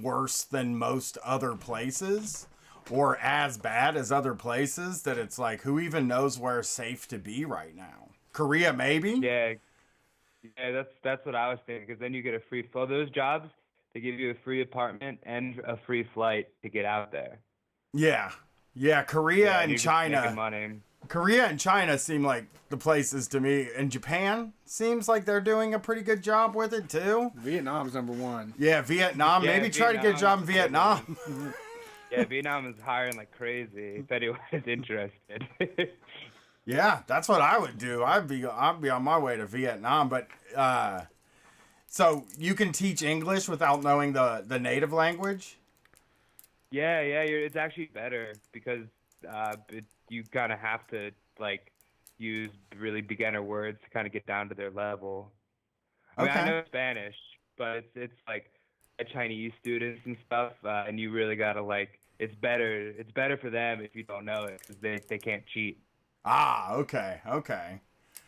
worse than most other places. Or as bad as other places, that it's like, who even knows where safe to be right now? Korea, maybe? Yeah, that's what I was thinking. Because then you get a free for those jobs. They give you a free apartment and a free flight to get out there. Yeah, Korea and China. Korea and China seem like the places to me. And Japan seems like they're doing a pretty good job with it too. Vietnam's number one. Yeah, Vietnam. Yeah, maybe try to get a job in Vietnam. Yeah, Vietnam is hiring like crazy. If anyone is interested. Yeah, that's what I would do. I'd be on my way to Vietnam. But so you can teach English without knowing the native language? Yeah, it's actually better because you kind of have to like use really beginner words to kind of get down to their level. I mean, I know Spanish, but it's like Chinese students and stuff, and you really gotta like it's better for them if you don't know it because they can't cheat. Okay.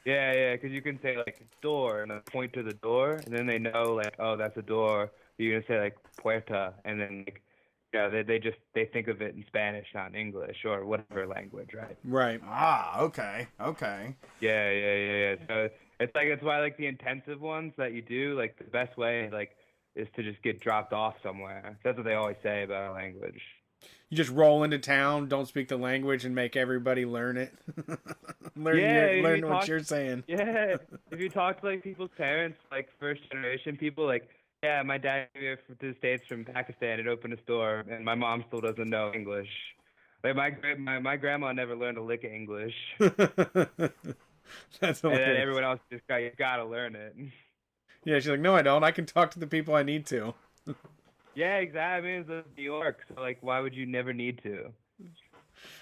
Yeah, because you can say like door and then point to the door, and then they know like, oh, that's a door. You're gonna say like puerta, and then like, they think of it in Spanish, not in English or whatever language, right? Right. Okay. Yeah. So it's why like the intensive ones that you do, like the best way like is to just get dropped off somewhere. That's what they always say about a language. You just roll into town, don't speak the language, and make everybody learn it. learn what you're saying. Yeah, if you talk to like people's parents, like first generation people, like, yeah, my dad came here to the States from Pakistan and opened a store, and my mom still doesn't know English. Like my grandma never learned a lick of English. That's hilarious. And then everyone else just gotta learn it. Yeah, she's like, no, I don't. I can talk to the people I need to. Yeah, exactly. I mean, it's New York, so like, why would you never need to?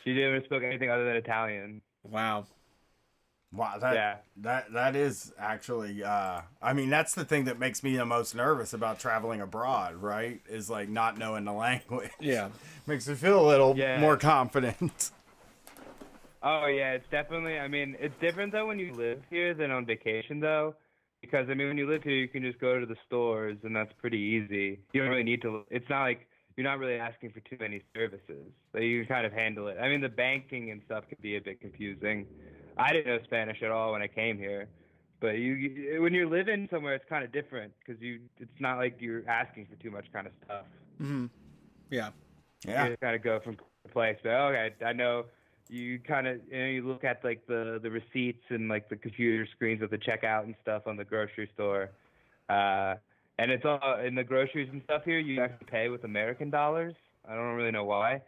She never spoke anything other than Italian. Wow. That is actually. I mean, that's the thing that makes me the most nervous about traveling abroad. Right? Is like not knowing the language. Yeah. Makes me feel a little more confident. Oh yeah, it's definitely. I mean, it's different though when you live here than on vacation though. Because, I mean, when you live here, you can just go to the stores, and that's pretty easy. You don't really need to – it's not like you're not really asking for too many services. So you can kind of handle it. I mean, the banking and stuff can be a bit confusing. I didn't know Spanish at all when I came here. But when you're living somewhere, it's kind of different because it's not like you're asking for too much kind of stuff. Mm-hmm. Yeah. Yeah. You kind of go from place. But okay, I know you kind of you look at like the receipts and like the computer screens with the checkout and stuff on the grocery store, and it's all in the groceries and stuff here. You actually pay with American dollars. I don't really know why.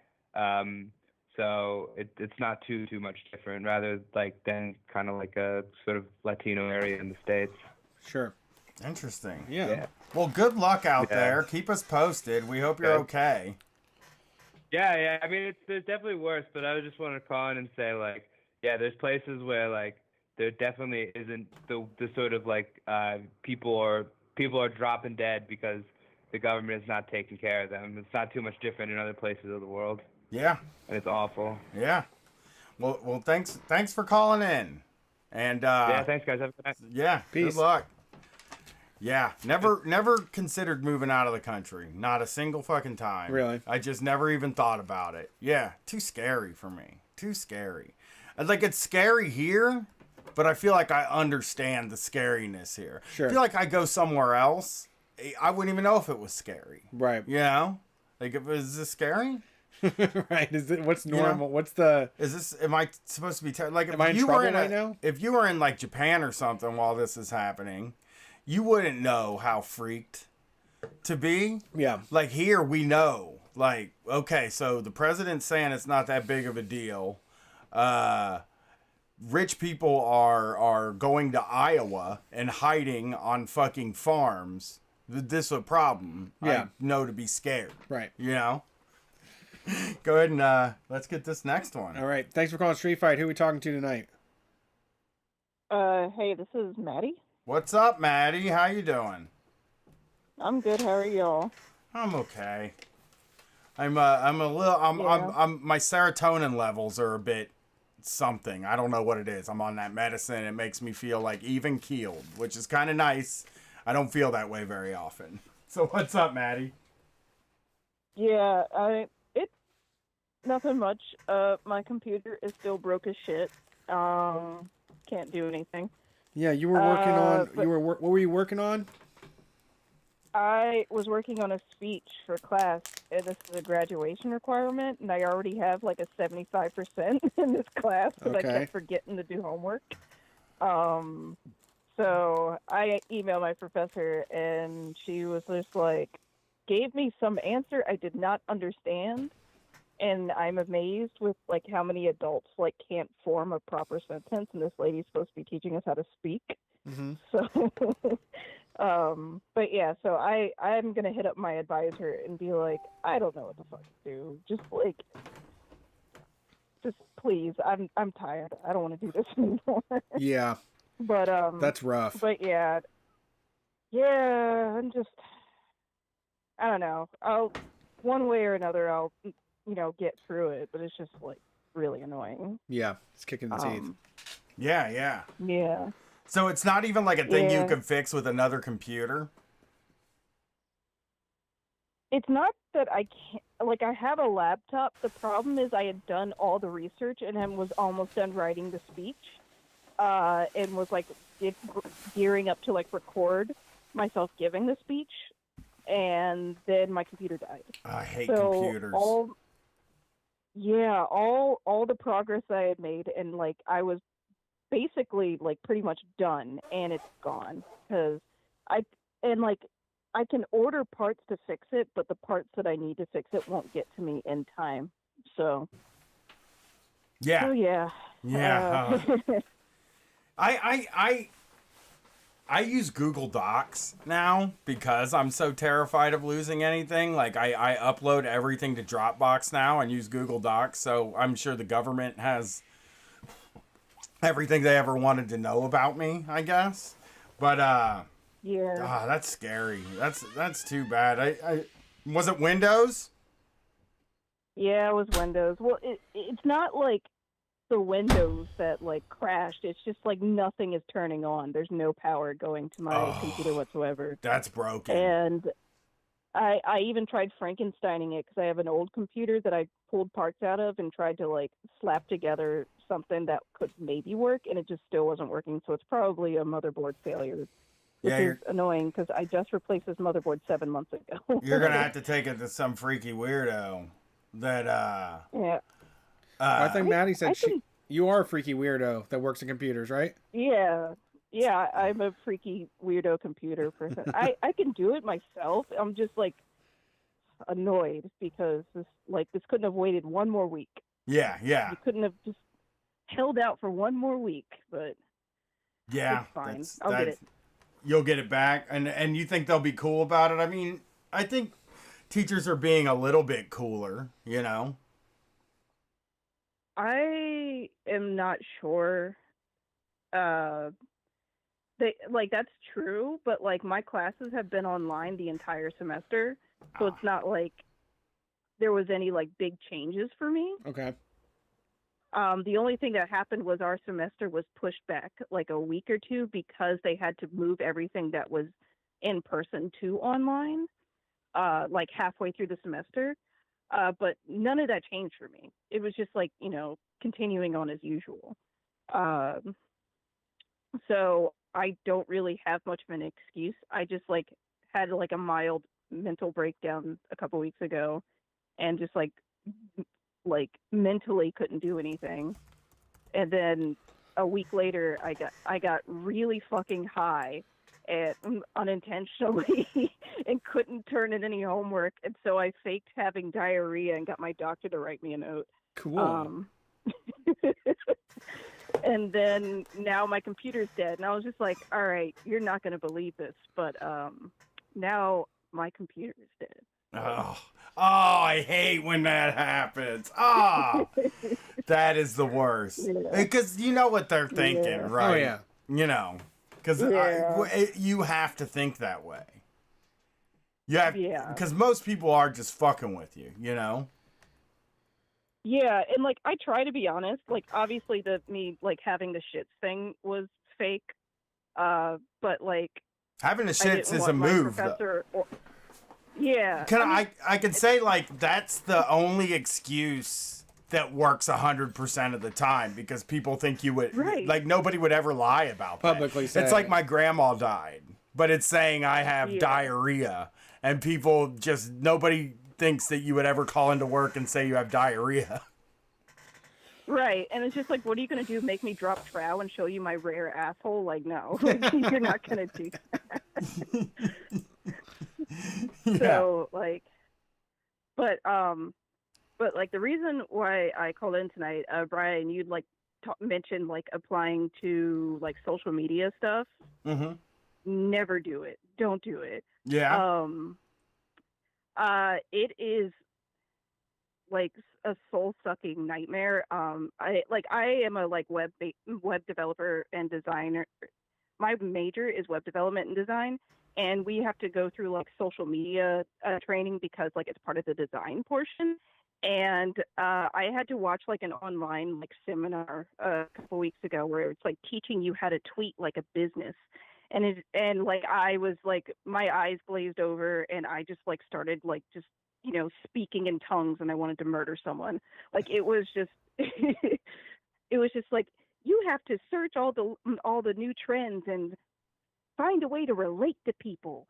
So it's not too much different. Rather like than kind of like a sort of Latino area in the States. Sure. Interesting. Yeah. Well, good luck out Yeah. there. Keep us posted. We hope you're okay. Yeah. I mean, there's definitely worse, but I just want to call in and say, like, yeah, there's places where, like, there definitely isn't the sort of, like, people are dropping dead because the government is not taking care of them. It's not too much different in other places of the world. Yeah. And it's awful. Yeah. Well, thanks for calling in. And yeah, thanks, guys. Have a good night. Yeah. Peace. Good luck. Yeah, never considered moving out of the country. Not a single fucking time. Really? I just never even thought about it. Yeah, too scary for me. Too scary. Like, it's scary here, but I feel like I understand the scariness here. Sure. I feel like I go somewhere else, I wouldn't even know if it was scary. Right. You know? Like, is this scary? Right. Is it what's You know? normal? What's the Am I supposed to be like, Am I in trouble right now? If you were in like Japan or something while this is happening, you wouldn't know how freaked to be. Yeah. Like, here we know. Like, okay, so the president's saying it's not that big of a deal. Rich people are going to Iowa and hiding on fucking farms. This is a problem. Yeah. I know to be scared. Right. You know? Go ahead and let's get this next one. All right. Thanks for calling Street Fight. Who are we talking to tonight? Hey, this is Maddie. What's up, Maddie? How you doing? I'm good. How are y'all? I'm okay. I'm my serotonin levels are a bit something. I don't know what it is. I'm on that medicine. It makes me feel like even keeled, which is kind of nice. I don't feel that way very often. So what's up, Maddie? Yeah, it's nothing much. My computer is still broke as shit. Can't do anything. Yeah, you were working on. but- What were you working on? I was working on a speech for class, and this is a graduation requirement, and I already have like a 75% in this class because I Okay. kept forgetting to do homework. So I emailed my professor, and she was just like, gave me some answer I did not understand, and I'm amazed with like how many adults like can't form a proper sentence, and this lady's supposed to be teaching us how to speak. Mm-hmm. So, but yeah, so I'm gonna hit up my advisor and be like, I don't know what the fuck to do. Just please, I'm tired. I don't want to do this anymore. Yeah, But that's rough. But yeah, I'm just, I don't know. One way or another, I'll get through it. But it's just like really annoying. Yeah, it's kicking the teeth. Yeah. Yeah. So it's not even like a thing you Yeah. can fix with another computer? It's not that I can't, like, I have a laptop. The problem is I had done all the research and then was almost done writing the speech, and was, like, gearing up to, like, record myself giving the speech, and then my computer died. I hate So computers. all the progress I had made, and, like, I was basically, like, pretty much done, and it's gone, because I can order parts to fix it, but the parts that I need to fix it won't get to me in time. So, Yeah. oh yeah. Yeah. I use Google Docs now because I'm so terrified of losing anything. Like, I upload everything to Dropbox now and use Google Docs, so I'm sure the government has everything they ever wanted to know about me, I guess. But Yeah. that's scary. That's too bad. I was it Windows? Yeah, it was Windows. Well, it's not like the Windows that like crashed. It's just like nothing is turning on. There's no power going to my computer whatsoever. That's broken. And I even tried Frankensteining it because I have an old computer that I pulled parts out of and tried to like slap together something that could maybe work, and it just still wasn't working. So it's probably a motherboard failure. Which Yeah, is annoying because I just replaced this motherboard 7 months ago. You're gonna have to take it to some freaky weirdo. that Yeah. I think Maddie said I can- you are a freaky weirdo that works in computers, right? Yeah. Yeah, I'm a freaky weirdo computer person. I can do it myself. I'm just like annoyed because this couldn't have waited one more week. yeah, You couldn't have just held out for one more week, but yeah, it's fine. I'll get it. You'll get it back, and you think they'll be cool about it? I mean, I think teachers are being a little bit cooler, you know. I am not sure. That's true, but like my classes have been online the entire semester, so it's not like there was any like big changes for me. Okay. The only thing that happened was our semester was pushed back like a week or two because they had to move everything that was in person to online, like halfway through the semester. But none of that changed for me. It was just like, continuing on as usual. So I don't really have much of an excuse. I just like had like a mild mental breakdown a couple weeks ago and just like mentally couldn't do anything. And then a week later I got really fucking high and unintentionally and couldn't turn in any homework, and so I faked having diarrhea and got my doctor to write me a note. Cool. And then now my computer's dead, and I was just like, all right, you're not going to believe this, but now my computer is dead. Oh, I hate when that happens. Oh, that is the worst. Because you know what they're thinking, right? Oh, yeah. You know, because you have to think that way. Because most people are just fucking with you, you know? Yeah, and like I try to be honest. Like obviously me having the shits thing was fake, but like having the shits is a move. Yeah. I can say like that's the only excuse that works 100% of the time because people think you would like nobody would ever lie about that. Publicly It's say. like my grandma died, but it's saying I have diarrhea, and people just nobody thinks that you would ever call into work and say you have diarrhea. Right, and it's just like, what are you going to do, make me drop trow and show you my rare asshole? Like, no, you're not going to do that. So, like, but like, the reason why I called in tonight, Brian, you'd, like, mentioned, like, applying to, like, social media stuff. Mm-hmm. Never do it. Don't do it. Yeah. It is like a soul-sucking nightmare. I am a web developer and designer. My major is web development and design, and we have to go through like social media training because like it's part of the design portion. And I had to watch like an online like seminar a couple weeks ago where it's like teaching you how to tweet like a business. And like I was like my eyes glazed over and I just like started like just speaking in tongues and I wanted to murder someone. Like it was just like you have to search all the new trends and find a way to relate to people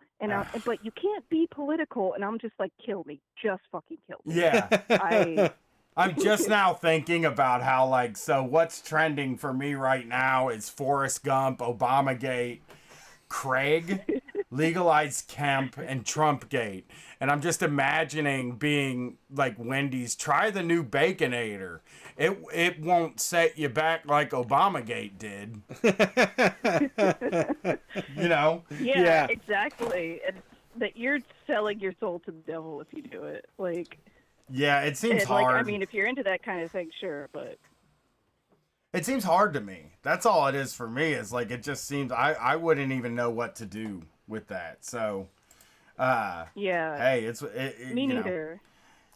but you can't be political, and I'm just like, kill me, just fucking kill me. Yeah. I'm just now thinking about how like so what's trending for me right now is Forrest Gump, Obamagate, Craig, legalized Kemp, and Trumpgate. And I'm just imagining being like Wendy's, try the new Baconator. It won't set you back like Obamagate did. Yeah, exactly. And that you're selling your soul to the devil if you do it. Like yeah, it seems hard. Like, I mean, if you're into that kind of thing, sure, but it seems hard to me. That's all it is for me. Is like it just seems I wouldn't even know what to do with that. So, yeah. Hey, me neither.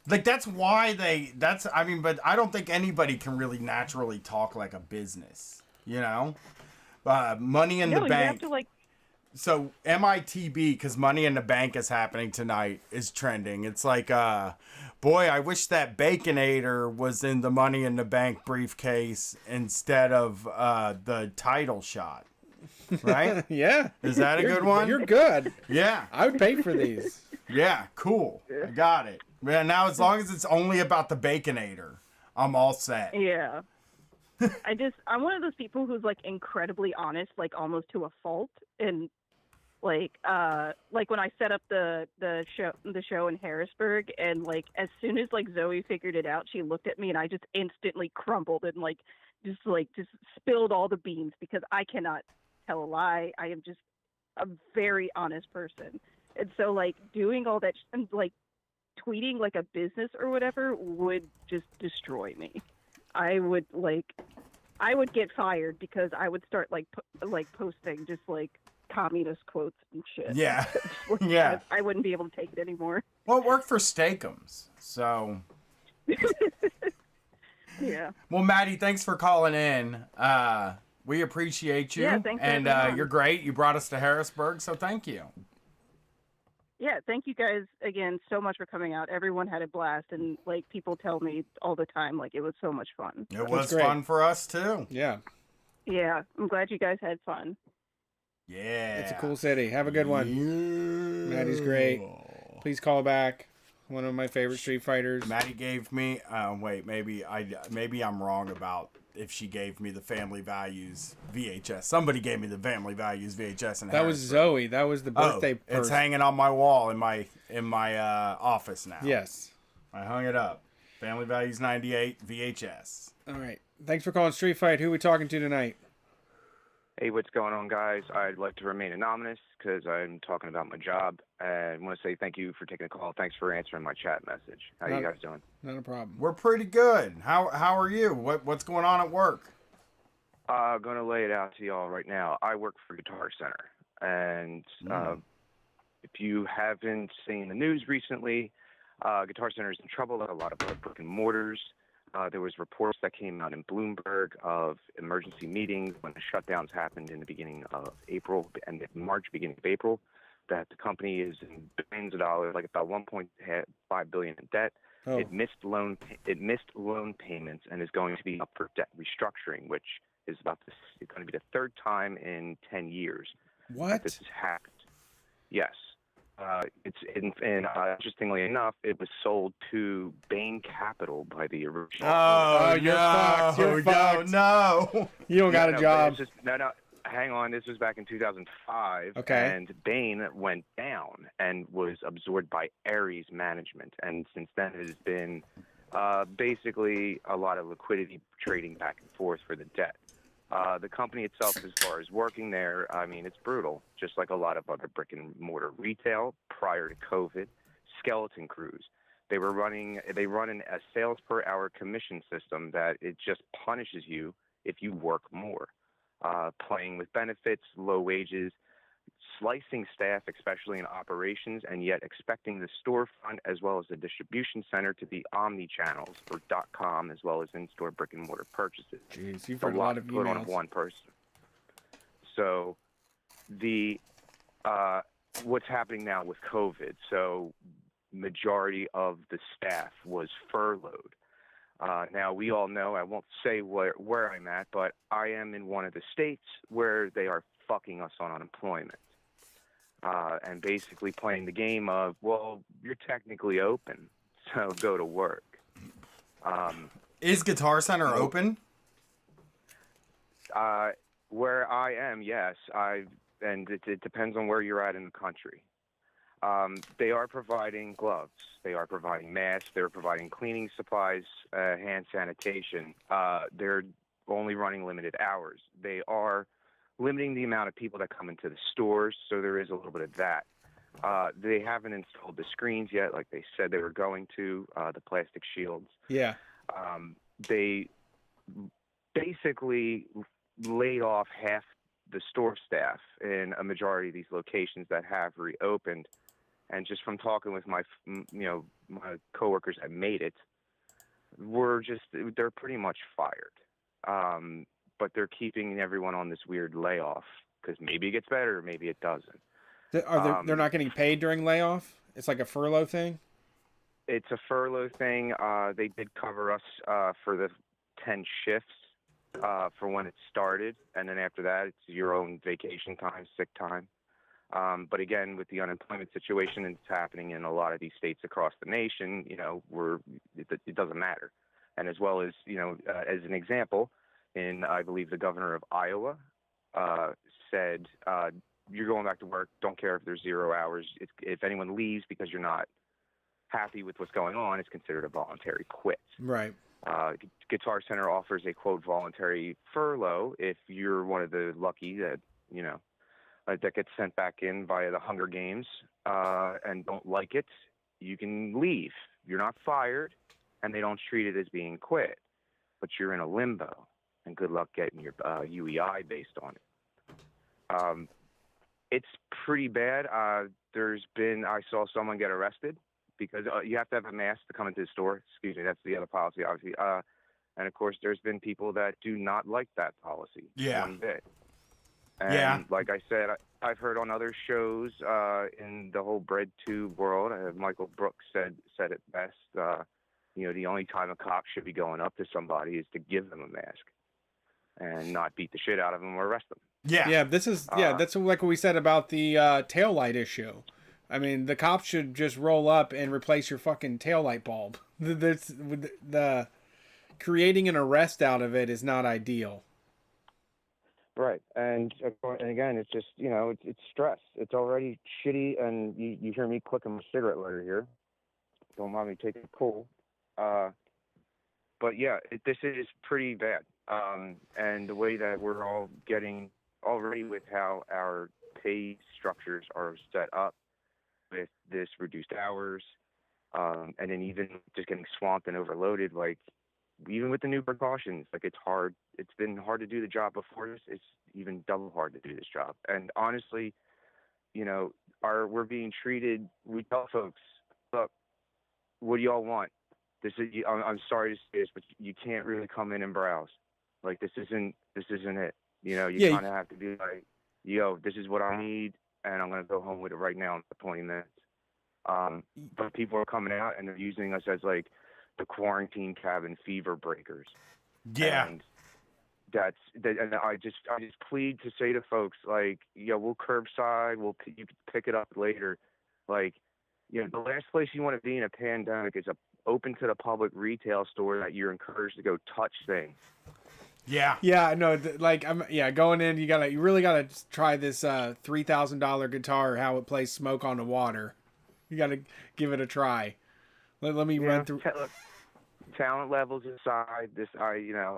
Like that's why but I don't think anybody can really naturally talk like a business. Money in the Bank. You have to like. So MITB, because Money in the Bank is happening tonight, is trending. It's like, boy, I wish that Baconator was in the Money in the Bank briefcase instead of the title shot. Right? Yeah. Is that a good one? You're good. Yeah. I would pay for these. Yeah, cool. I got it. Man, now as long as it's only about the Baconator, I'm all set. Yeah. I'm one of those people who's like incredibly honest, like almost to a fault. And like when I set up the show in Harrisburg, and like as soon as like Zoe figured it out, she looked at me and I just instantly crumbled and just spilled all the beans because I cannot tell a lie. I am just a very honest person. And so like doing all that and like tweeting like a business or whatever would just destroy me. I would get fired because I would start like posting just like communist quotes and shit. Yeah. Yeah. I wouldn't be able to take it anymore. Well, it worked for Steakums, so. Yeah. Well, Maddie, thanks for calling in. We appreciate you. Yeah, thanks for and having me on. you're great. You brought us to Harrisburg, so thank you. Yeah, thank you guys again so much for coming out. Everyone had a blast, and like people tell me all the time, like it was so much fun. It was fun for us too. Yeah. Yeah, I'm glad you guys had fun. Yeah. It's a cool city. Have a good one. Maddie's great. Please call back. One of my favorite Street Fighters. Maddie gave me. Wait, maybe I'm wrong about if she gave me the Family Values VHS. Somebody gave me the Family Values VHS, and That was Zoe. That was the birthday. It's person. hanging on my wall in my office now. Yes. I hung it up. Family Values 98 VHS. All right. Thanks for calling Street Fight. Who are we talking to tonight? Hey, what's going on, guys? I'd like to remain anonymous because I'm talking about my job, and I want to say thank you for taking the call. Thanks for answering my chat message. How you guys doing? Not a problem. We're pretty good. How are you? What's going on at work? Going to lay it out to y'all right now. I work for Guitar Center, and if you haven't seen the news recently, Guitar Center is in trouble, like a lot of other brick and mortars. There was reports that came out in Bloomberg of emergency meetings when the shutdowns happened in the beginning of April and March, beginning of April, that the company is in billions of dollars, like about $1.5 billion in debt. Oh. It missed loan payments and is going to be up for debt restructuring, which is it's going to be the third time in 10 years What? that this has happened. Yes. Interestingly enough, it was sold to Bain Capital by the original. Oh, you're fucked. You're fucked. No. You don't got a job. No. Hang on. This was back in 2005. Okay. And Bain went down and was absorbed by Ares Management. And since then, it has been basically a lot of liquidity trading back and forth for the debt. The company itself, as far as working there, I mean, it's brutal, just like a lot of other brick and mortar retail prior to COVID. Skeleton crews. They run a sales per hour commission system that it just punishes you if you work more. Playing with benefits, low wages, slicing staff, especially in operations, and yet expecting the storefront as well as the distribution center to be omni-channels for .com as well as in-store brick and mortar purchases. Jeez, you've heard a lot of put on emails. one person. So the what's happening now with COVID, so majority of the staff was furloughed. Now, we all know, I won't say where I'm at, but I am in one of the states where they are fucking us on unemployment. And basically playing the game of, well, you're technically open, so go to work. Is Guitar Center open? Where I am, yes. And it depends on where you're at in the country. They are providing gloves. They are providing masks. They're providing cleaning supplies, hand sanitation. They're only running limited hours. They are limiting the amount of people that come into the stores, so there is a little bit of that. They haven't installed the screens yet, like they said they were going to, the plastic shields. Yeah. They basically laid off half the store staff in a majority of these locations that have reopened. And just from talking with my coworkers that made it, they're pretty much fired. But they're keeping everyone on this weird layoff because maybe it gets better, maybe it doesn't. They're not getting paid during layoff? It's like a furlough thing? It's a furlough thing. They did cover us for the 10 shifts for when it started. And then after that, it's your own vacation time, sick time. But again, with the unemployment situation, it's happening in a lot of these states across the nation. It doesn't matter. And as well as as an example, I believe the governor of Iowa said, "You're going back to work. Don't care if there's 0 hours. If anyone leaves because you're not happy with what's going on, it's considered a voluntary quit." Right. Guitar Center offers a quote voluntary furlough if you're one of the lucky that that gets sent back in via the Hunger Games and don't like it. You can leave. You're not fired, and they don't treat it as being quit, but you're in a limbo, and good luck getting your UEI based on it. It's pretty bad. I saw someone get arrested because you have to have a mask to come into the store. Excuse me, that's the other policy, obviously. And of course, there's been people that do not like that policy one bit. And like I said, I've heard on other shows in the whole bread tube world, Michael Brooks said it best. The only time a cop should be going up to somebody is to give them a mask and not beat the shit out of them or arrest them. Yeah. That's like what we said about the taillight issue. I mean, the cops should just roll up and replace your fucking taillight bulb. The creating an arrest out of it is not ideal. Right, and again, it's just it's stress. It's already shitty, and you hear me clicking my cigarette lighter here. Don't mind me taking a pull. But yeah, this is pretty bad. And the way that we're all getting already with how our pay structures are set up with this reduced hours, and then even just getting swamped and overloaded, like even with the new precautions, like it's hard. It's been hard to do the job before this. It's even double hard to do this job. And honestly, we're being treated. We tell folks, look, what do y'all want? This is. I'm sorry to say this, but you can't really come in and browse. Like this isn't it. You kind of have to be like, yo, this is what I need, and I'm gonna go home with it right now in 20 minutes. But people are coming out and they're using us as like the quarantine cabin fever breakers. Yeah. And and I just plead to say to folks, like, we'll curbside, you can pick it up later. Like, the last place you want to be in a pandemic is open to the public retail store that you're encouraged to go touch things. Yeah. Yeah, I know. Going in, you really gotta try this $3,000 guitar, how it plays "Smoke on the Water." You gotta give it a try. Let me run through. Talent levels aside, I hear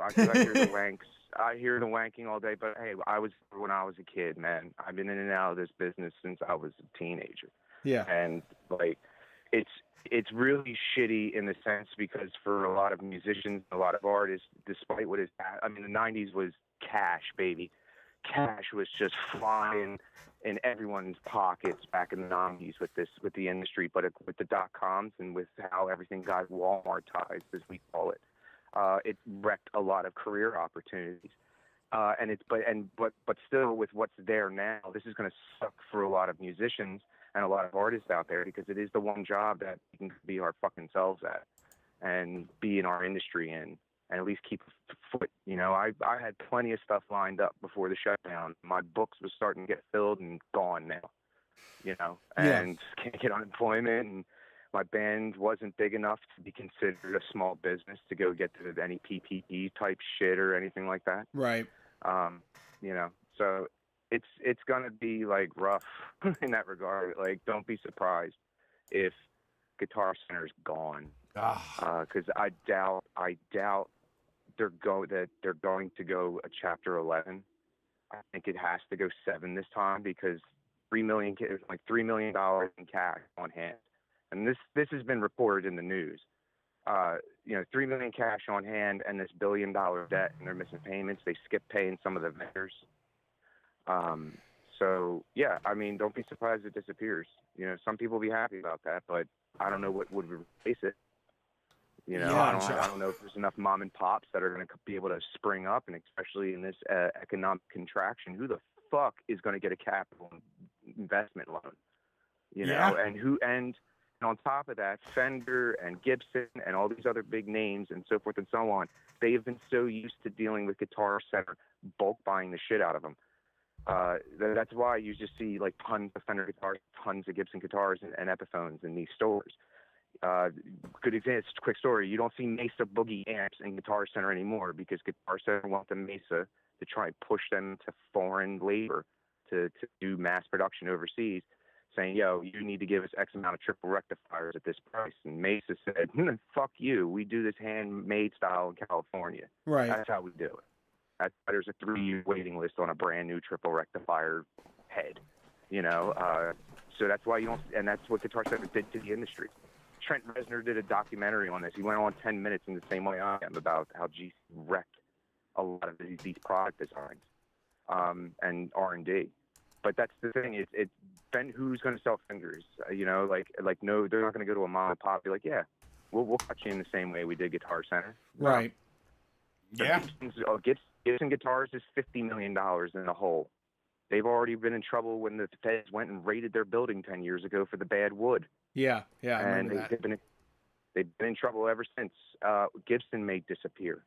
the wanks. I hear the wanking all day, but hey, when I was a kid, man. I've been in and out of this business since I was a teenager. Yeah. And like, it's really shitty in the sense because for a lot of musicians, a lot of artists, despite what is, the 90s was cash, baby. Cash was just flying in everyone's pockets back in the 90s with the industry, but with the .coms and with how everything got Walmartized, as we call it, it wrecked a lot of career opportunities. But still, with what's there now, this is going to suck for a lot of musicians and a lot of artists out there because it is the one job that we can be our fucking selves at and be in our industry in. And at least keep a foot. I had plenty of stuff lined up before the shutdown. My books was starting to get filled and gone now, and can't get unemployment. And my band wasn't big enough to be considered a small business to go get to any PPP type shit or anything like that. Right. So it's gonna be like rough in that regard. Like, don't be surprised if Guitar Center's gone. Because I doubt they're going to go a Chapter 11. I think it has to go 7 this time because $3 million in cash on hand, and this has been reported in the news. $3 million cash on hand and this $1 billion debt, and they're missing payments. They skipped paying some of the vendors. So yeah, don't be surprised it disappears. Some people will be happy about that, but I don't know what would replace it. I don't know if there's enough mom and pops that are going to be able to spring up, and especially in this economic contraction, who the fuck is going to get a capital investment loan? And on top of that, Fender and Gibson and all these other big names and so forth and so on, they have been so used to dealing with Guitar Center bulk buying the shit out of them. That's why you just see like tons of Fender guitars, tons of Gibson guitars and Epiphones in these stores. Good example, quick story. You don't see Mesa Boogie amps in Guitar Center anymore because Guitar Center want the Mesa to try and push them to foreign labor to do mass production overseas, saying, yo, you need to give us X amount of triple rectifiers at this price. And Mesa said, fuck you. We do this handmade style in California. Right. That's how we do it. There's a 3-year waiting list on a brand new triple rectifier head, so that's why you don't, and that's what Guitar Center did to the industry. Trent Reznor did a documentary on this. He went on 10 minutes in the same way I am about how GC wrecked a lot of these product designs and R&D. But that's the thing. It's who's going to sell Fenders? No, they're not going to go to a mom and pop. Be like, yeah, we'll cut you in the same way we did Guitar Center. Right. Yeah. Gibson Guitars is $50 million in the hole. They've already been in trouble when the feds went and raided their building 10 years ago for the bad wood. Yeah, I and remember that. They've been in trouble ever since. Gibson may disappear.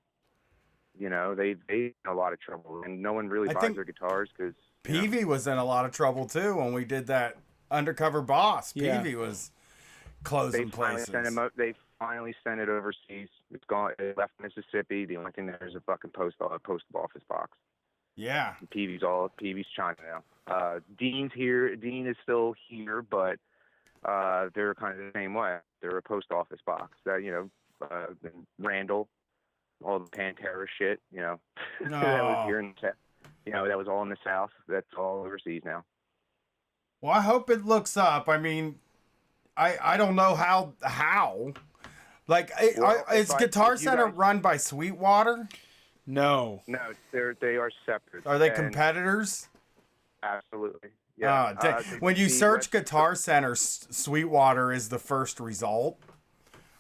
They've in a lot of trouble, and no one really buys their guitars because Peavey was in a lot of trouble too when we did that Undercover Boss. Yeah. Peavey was closing places. They finally sent it overseas. It's gone. It left Mississippi. The only thing there is a fucking postal office box. Yeah. Peavey's China now. Dean's here. Dean is still here, but they're kind of the same way. They're a post office box. Randall, all the Pantera shit, that was here in that was all in the South. That's all overseas now. Well, I hope it looks up. I mean, I don't know how. Like, is Guitar Center run by Sweetwater? No. No, they are separate. Are they competitors? Absolutely. Yeah. When you search Guitar Center, Sweetwater is the first result,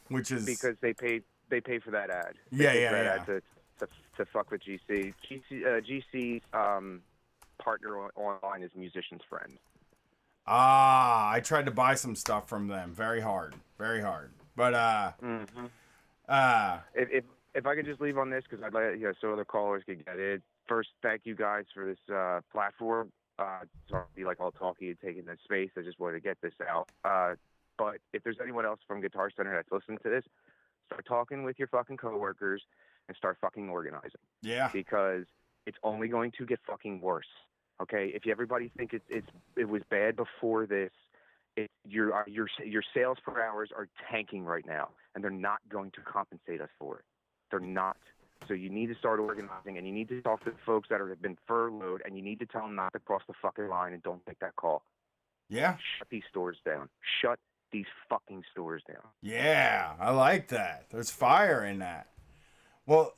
which is because they pay for that ad. Yeah. To fuck with GC. GC's partner online is Musician's Friend. I tried to buy some stuff from them. Very hard. But if I could just leave on this because I'd like so other callers could get it. First, thank you guys for this platform. Sorry to be like all talky and taking this space. I just wanted to get this out. But if there's anyone else from Guitar Center that's listening to this, start talking with your fucking coworkers and start fucking organizing. Yeah. Because it's only going to get fucking worse. Okay? If everybody think it was bad before this, your sales per hours are tanking right now, and they're not going to compensate us for it. They're not. So you need to start organizing, and you need to talk to the folks that have been furloughed, and you need to tell them not to cross the fucking line and don't make that call. Yeah. Shut these stores down. Shut these fucking stores down. Yeah, I like that. There's fire in that. Well,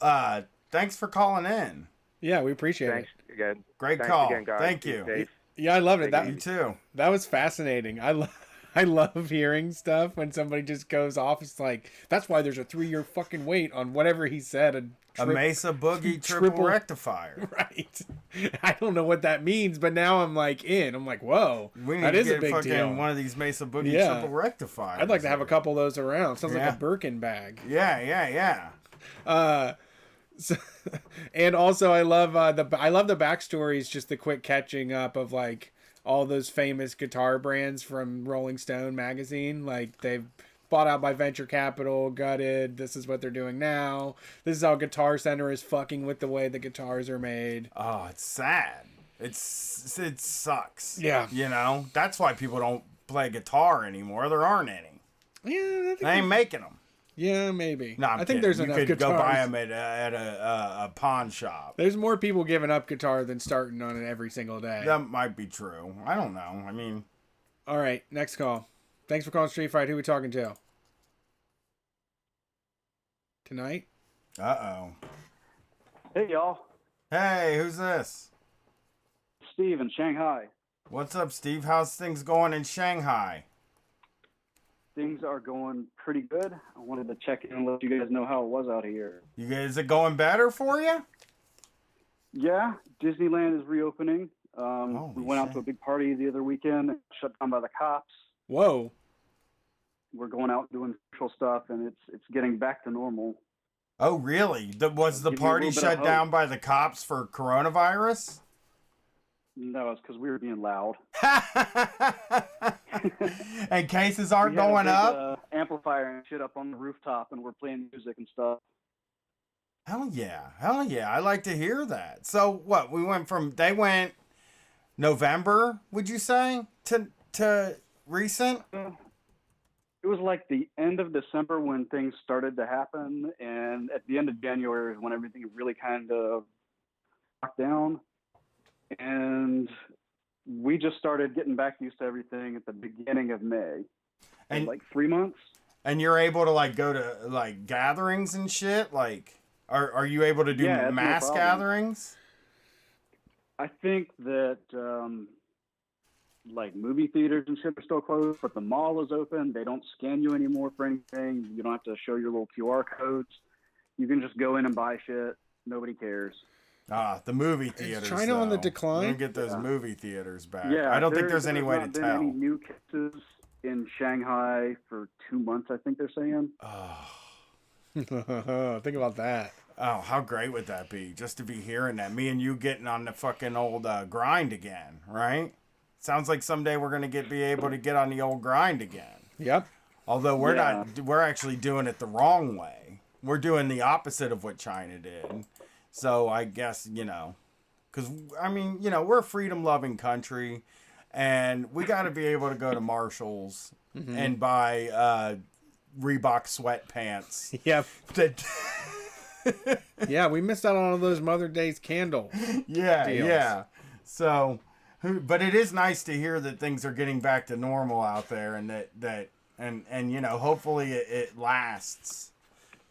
thanks for calling in. Yeah, we appreciate Thanks it. Again. Great Thanks call. again, guys. Thank you. Yeah, I loved it. You too. That was fascinating. I love hearing stuff when somebody just goes off. It's like, that's why there's a 3-year fucking wait on whatever he said. A Mesa Boogie triple rectifier. Right. I don't know what that means, but now I'm like in. I'm like, whoa, We need that to is get a big fucking deal. one of these Mesa Boogie Yeah. triple rectifiers. I'd like to have a couple of those around. Sounds like Yeah. a Birkin bag. Yeah. So, and also I love the backstories, just the quick catching up of like all those famous guitar brands from Rolling Stone magazine. Like they've bought out by venture capital, gutted. This is what they're doing now. This is how Guitar Center is fucking with the way the guitars are made. Oh, it's sad. It sucks. Yeah. That's why people don't play guitar anymore. There aren't any. Yeah, They ain't making them. Yeah, maybe. No, I think there's enough You could guitars. go buy them at a pawn shop. There's more people giving up guitar than starting on it every single day. That might be true. I don't know. I mean, all right, next call. Thanks for calling Street Fight. Who we talking to? Tonight? Uh-oh. Hey, y'all. Hey, who's this? Steve in Shanghai. What's up, Steve? How's things going in Shanghai? Things are going pretty good. I wanted to check in and let you guys know how it was out here. Is it going better for you? Yeah, Disneyland is reopening. We went out to a big party the other weekend, shut down by the cops. Whoa. We're going out doing social stuff, and it's getting back to normal. Oh, really? Was the Give me a party little bit of shut hope. down by the cops for coronavirus? No, it's because we were being loud. And cases aren't We had a going big, up? amplifier and shit up on the rooftop, and we're playing music and stuff. Hell yeah. Hell yeah. I like to hear that. So what? They went November, would you say, to recent? It was like the end of December when things started to happen, and at the end of January is when everything really kind of locked down. And we just started getting back used to everything at the beginning of May. And like 3 months. And you're able to like go to like gatherings and shit? Like are you able to do Yeah, mass no problem. gatherings? I think that like movie theaters and shit are still closed, but the mall is open. They don't scan you anymore for anything. You don't have to show your little QR codes. You can just go in and buy shit. Nobody cares. Ah, the movie theaters. Is China on the though. decline? We're gonna get those movie theaters back. Yeah, I don't think there's any way to not been tell. any new cases in Shanghai for 2 months, I think they're saying. Think about that. Oh, how great would that be? Just to be hearing that. Me and you getting on the fucking old grind again, right? Sounds like someday we're gonna be able to get on the old grind again. Yep. Although we're actually doing it the wrong way. We're doing the opposite of what China did. So I guess, because, I mean, we're a freedom-loving country, and we got to be able to go to Marshall's and buy Reebok sweatpants. Yep. That Yeah, we missed out on all those Mother Day's candle. Yeah, deals. yeah. So, but it is nice to hear that things are getting back to normal out there, and and hopefully it lasts,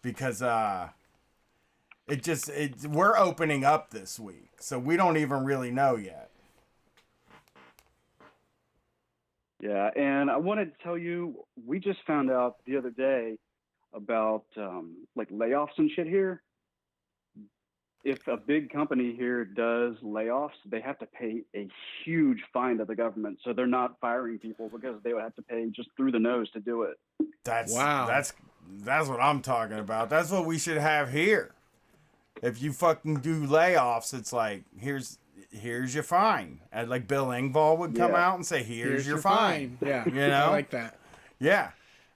because we're opening up this week, so we don't even really know yet. Yeah, and I wanted to tell you, we just found out the other day about like layoffs and shit here. If a big company here does layoffs, they have to pay a huge fine to the government. So they're not firing people because they would have to pay just through the nose to do it. That's what I'm talking about. That's what we should have here. If you fucking do layoffs, it's like, here's your fine. And like Bill Engvall would come out and say, here's your fine. Yeah, I like that. Yeah,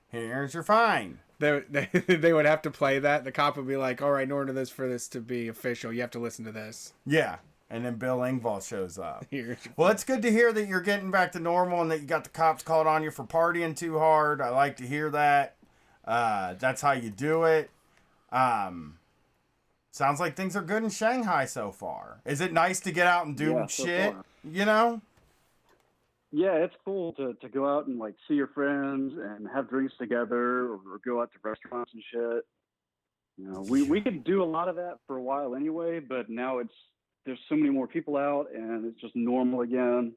here's your fine. They would have to play that. The cop would be like, all right, in order for this to be official, you have to listen to this. Yeah, and then Bill Engvall shows up. Here's Well, it's good to hear that you're getting back to normal and that you got the cops called on you for partying too hard. I like to hear that. That's how you do it. Sounds like things are good in Shanghai so far. Is it nice to get out and do so shit? far. Yeah, it's cool to go out and like see your friends and have drinks together, or go out to restaurants and shit. We could do a lot of that for a while anyway, but now there's so many more people out and it's just normal again.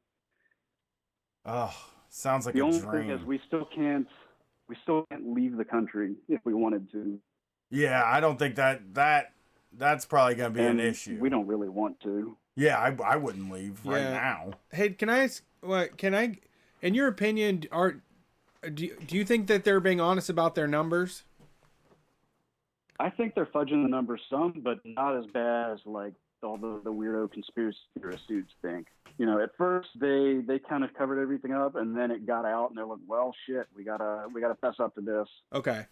Oh, sounds like the a only dream. thing is we still can't leave the country if we wanted to. Yeah, I don't think that's probably going to be an And issue. We don't really want to. Yeah, I wouldn't leave right now. Hey, can I ask? In your opinion, do you think that they're being honest about their numbers? I think they're fudging the numbers some, but not as bad as like all the weirdo conspiracy theorist dudes think. At first they kind of covered everything up, and then it got out, and they're like, well, shit, we gotta fess up to this. Okay.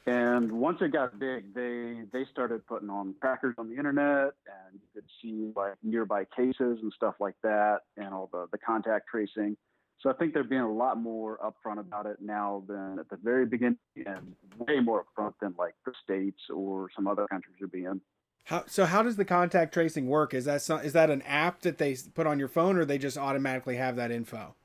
And once it got big, they started putting on trackers on the internet, and you could see like nearby cases and stuff like that, and all the contact tracing. So I think they're being a lot more upfront about it now than at the very beginning, and way more upfront than like the States or some other countries are being. How does the contact tracing work? Is that an app that they put on your phone, or they just automatically have that info?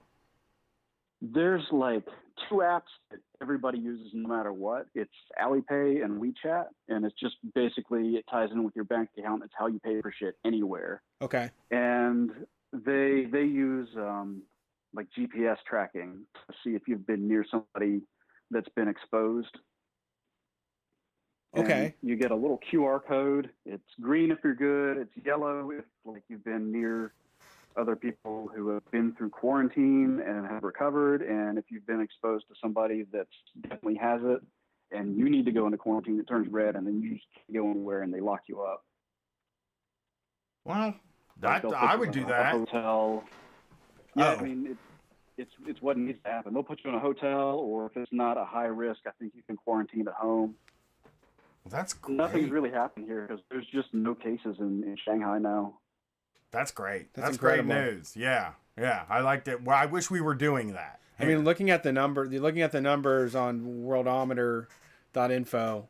There's like 2 apps that everybody uses no matter what. It's Alipay and WeChat, and it's just basically it ties in with your bank account. It's how you pay for shit anywhere. Okay. And they use like GPS tracking to see if you've been near somebody that's been exposed. Okay. And you get a little QR code. It's green if you're good. It's yellow if like you've been near other people who have been through quarantine and have recovered. And if you've been exposed to somebody that definitely has it and you need to go into quarantine, it turns red, and then you just can't go anywhere and they lock you up. Well, Like, they'll put I you would in do a that. hotel. Yeah, Oh. I mean, it's what needs to happen. They'll put you in a hotel, or if it's not a high risk, I think you can quarantine at home. That's great. Nothing's really happened here because there's just no cases in Shanghai now. That's great. That's great incredible. news. Yeah, yeah. I liked it. Well, I wish we were doing that. I mean, looking at the numbers on worldometer.info,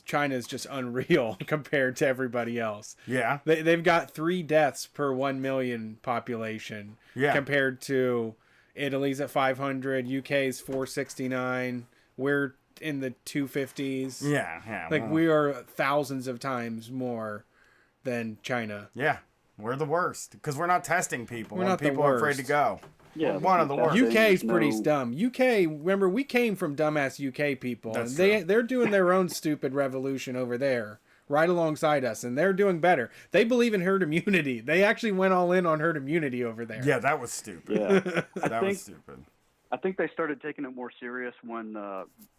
China's just unreal compared to everybody else. Yeah. They've got 3 deaths per 1 million population. Yeah. Compared to Italy's at 500, UK's 469. We're in the 250s. Yeah. Like, we are thousands of times more than China. Yeah. We're the worst because we're not testing people. We're and not the people are afraid worst. to go. Yeah, We're one of the worst. UK's pretty dumb. UK, remember, we came from dumbass UK people. That's And they're doing their own stupid revolution over there, right alongside us, and they're doing better. They believe in herd immunity. They actually went all in on herd immunity over there. Yeah, that was stupid. Yeah, That was stupid. I think they started taking it more serious when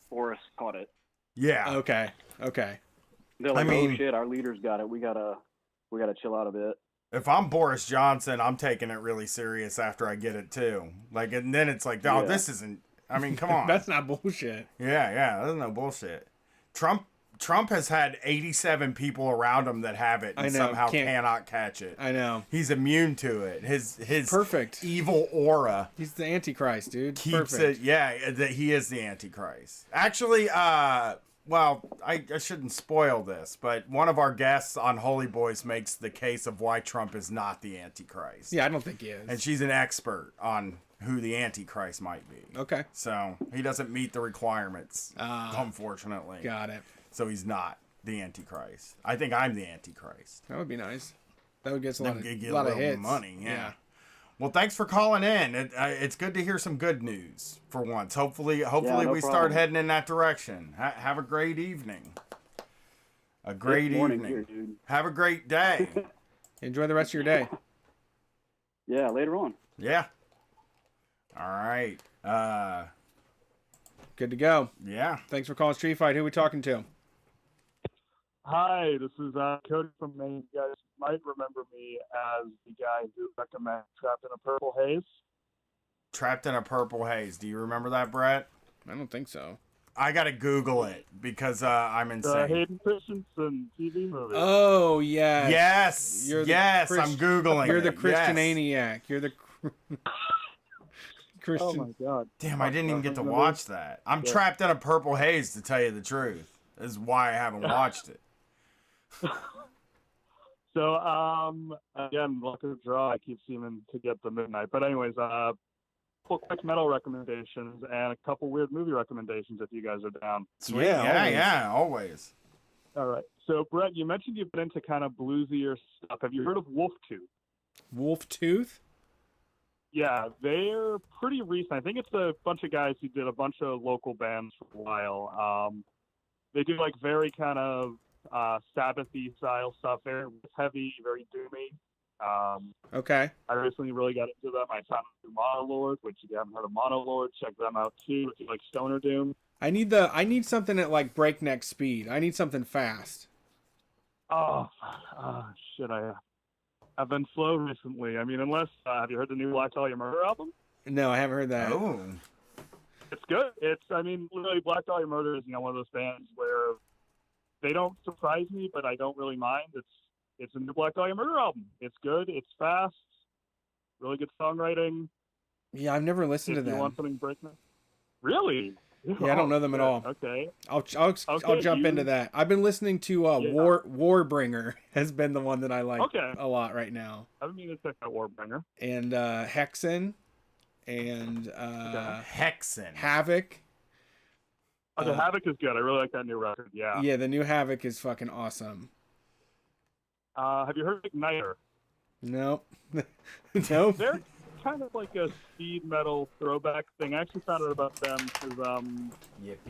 Boris caught it. Yeah. Okay. They're like, I mean- oh shit, our leaders got it. We gotta chill out a bit. If I'm Boris Johnson, I'm taking it really serious after I get it too. Like, and then it's like, oh, Yeah. this isn't. I mean, come on. That's not bullshit. Yeah, that's no bullshit. Trump has had 87 people around him that have it and I know, somehow can't- cannot catch it. I know. He's immune to it. His Perfect. evil aura He's the Antichrist, dude. keeps Perfect. it. Yeah, that he is the Antichrist. Actually, well, I shouldn't spoil this, but one of our guests on Holy Boys makes the case of why Trump is not the Antichrist. Yeah, I don't think he is. And she's an expert on who the Antichrist might be. Okay. So he doesn't meet the requirements, unfortunately. Got it. So he's not the Antichrist. I think I'm the Antichrist. That would be nice. That would get us a That lot of, would get lot a of little hits. money, yeah. Well, thanks for calling in. It's good to hear some good news for once. Hopefully no we start problem. heading in that direction. Have a great evening. A great Good morning evening. here, dude. Have a great day. Enjoy the rest of your day. Yeah, later on. Yeah. All right. Good to go. Yeah. Thanks for calling Street Fight. Who we talking to? Hi, this is Cody from Maine. You guys might remember me as the guy who recommended Trapped in a Purple Haze. Trapped in a Purple Haze. Do you remember that, Brett? I don't think so. I got to Google it because I'm The insane. Hayden Christensen TV movie. Oh, yes. Yes. You're the yes, Christ- I'm Googling You're it. the Christian Yes. Aniac. You're the Christian. Oh my God! Damn, I didn't even get to Remember? watch that. I'm Yeah. trapped in a purple haze, to tell you the truth. This is why I haven't watched it. So, again, luck of the draw. I keep seeming to get the midnight. But anyways, couple quick metal recommendations and a couple weird movie recommendations if you guys are down. Sweet. Yeah, Yeah, always. always. All right. So, Brett, you mentioned you've been into kind of bluesier stuff. Have you heard of Wolf Tooth? Wolf Tooth? Yeah, they're pretty recent. I think it's a bunch of guys who did a bunch of local bands for a while. They do like very kind of Sabbath-y style stuff, very heavy, very doomy. Okay. I recently really got into them. I found Monolord, which if you haven't heard of Monolord, check them out too. If you like stoner doom. I need something at like breakneck speed. I need something fast. Oh, shit! I've been slow recently. I mean, unless have you heard the new Black Dahlia Murder album? No, I haven't heard that. Oh. It's good. Literally Black Dahlia Murder is one of those bands where they don't surprise me, but I don't really mind. It's a new Black Dahlia Murder album. It's good. It's fast. Really good songwriting. Yeah, I've never listened If to you them. want something breakneck. Really? Yeah, I don't know them at all. Okay. I'll Okay, jump into that. I've been listening to Yeah. Warbringer has been the one that I like Okay. a lot right now. I mean to check out Warbringer. And Hexen and Hexen. Havoc. The Havoc is good. I really like that new record. Yeah. Yeah, the new Havoc is fucking awesome. Have you heard of Igniter? Nope. Nope. They're kind of like a speed metal throwback thing. I actually found out about them because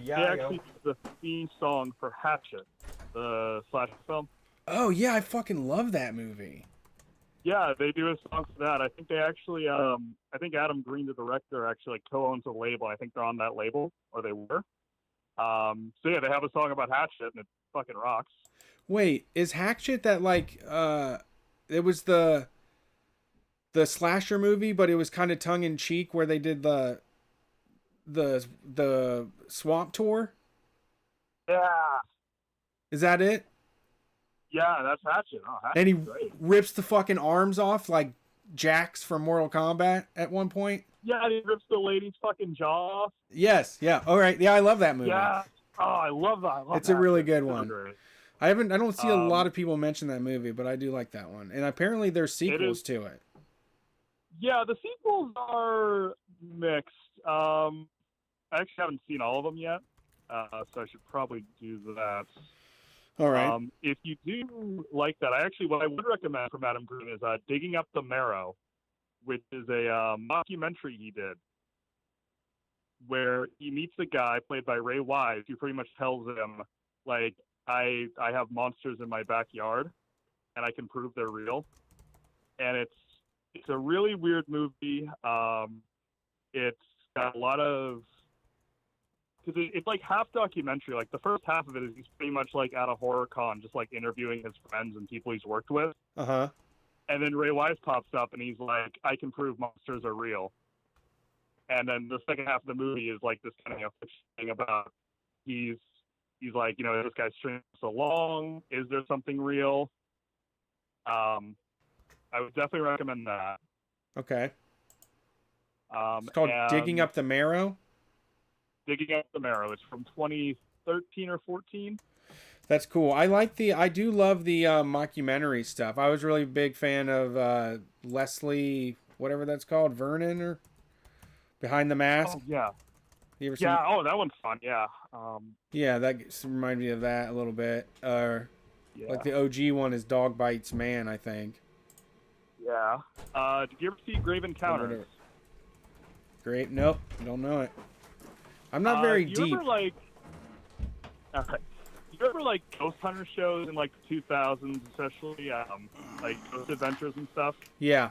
they actually did the theme song for Hatchet, the slasher film. Oh yeah, I fucking love that movie. Yeah, they do a song for that. I think they actually, I think Adam Green, the director, actually co-owns a label. I think they're on that label, or they were. So yeah, they have a song about Hatchet, and it fucking rocks. Wait, is Hatchet that like it was the slasher movie, but it was kind of tongue in cheek where they did the swamp tour. Yeah. Is that it? Yeah, that's Hatchet. Oh, Hatchet's And he great. rips the fucking arms off like Jax from Mortal Kombat at one point. Yeah, and he rips the lady's fucking jaw off. Yes, yeah. All right. Yeah, I love that movie. Yeah. Oh, I love that. I love It's a really Hatchet. good It's so one. great. I don't see a lot of people mention that movie, but I do like that one. And apparently there's sequels to it. Yeah, the sequels are mixed. I actually haven't seen all of them yet, so I should probably do that. All right. If you do like that, what I would recommend from Adam Green is Digging Up the Marrow, which is a mockumentary he did, where he meets a guy played by Ray Wise who pretty much tells him, like, I have monsters in my backyard, and I can prove they're real. And it's a really weird movie. It's got a lot of, because it's like half documentary. Like the first half of it is he's pretty much like at a horror con, just like interviewing his friends and people he's worked with. Uh-huh. And then Ray Wise pops up and he's like, I can prove monsters are real. And then the second half of the movie is like this kind of thing about he's like, this guy's stringing us along. Is there something real? I would definitely recommend that. Okay. It's called Digging Up the Marrow. Digging Up the Marrow. It's from 2013 or 14. That's cool. I do love the mockumentary stuff. I was really a big fan of Leslie, whatever that's called, Vernon or Behind the Mask. Oh, yeah. You ever seen? Yeah. Oh, that one's fun. Yeah. Yeah, that reminds me of that a little bit. Yeah. Like the OG one is Dog Bites Man, I think. Yeah. Did you ever see Grave Encounters? Great. Nope. Don't know it. I'm not very you deep. Ever, like, okay. You ever like Ghost Hunter shows in like the 2000s, especially like Ghost Adventures and stuff? Yeah.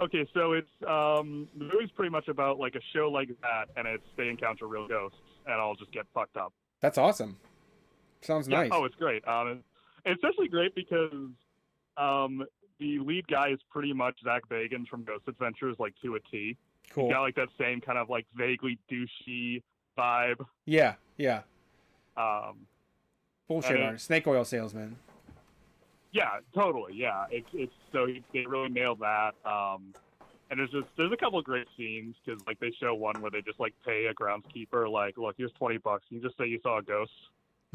Okay, so it's the movie's pretty much about like a show like that, and they encounter real ghosts and all just get fucked up. That's awesome. Sounds Yeah. nice. Oh, it's great. It's especially great because the lead guy is pretty much Zach Bagans from Ghost Adventures, like to a T. Cool. He's got like that same kind of like vaguely douchey vibe. Yeah. Yeah. And Bullshit artist. Snake oil salesman. Yeah, totally. Yeah, it's so they really nailed that. And there's a couple of great scenes because like they show one where they just like pay a groundskeeper like, look, here's $20. You just say you saw a ghost.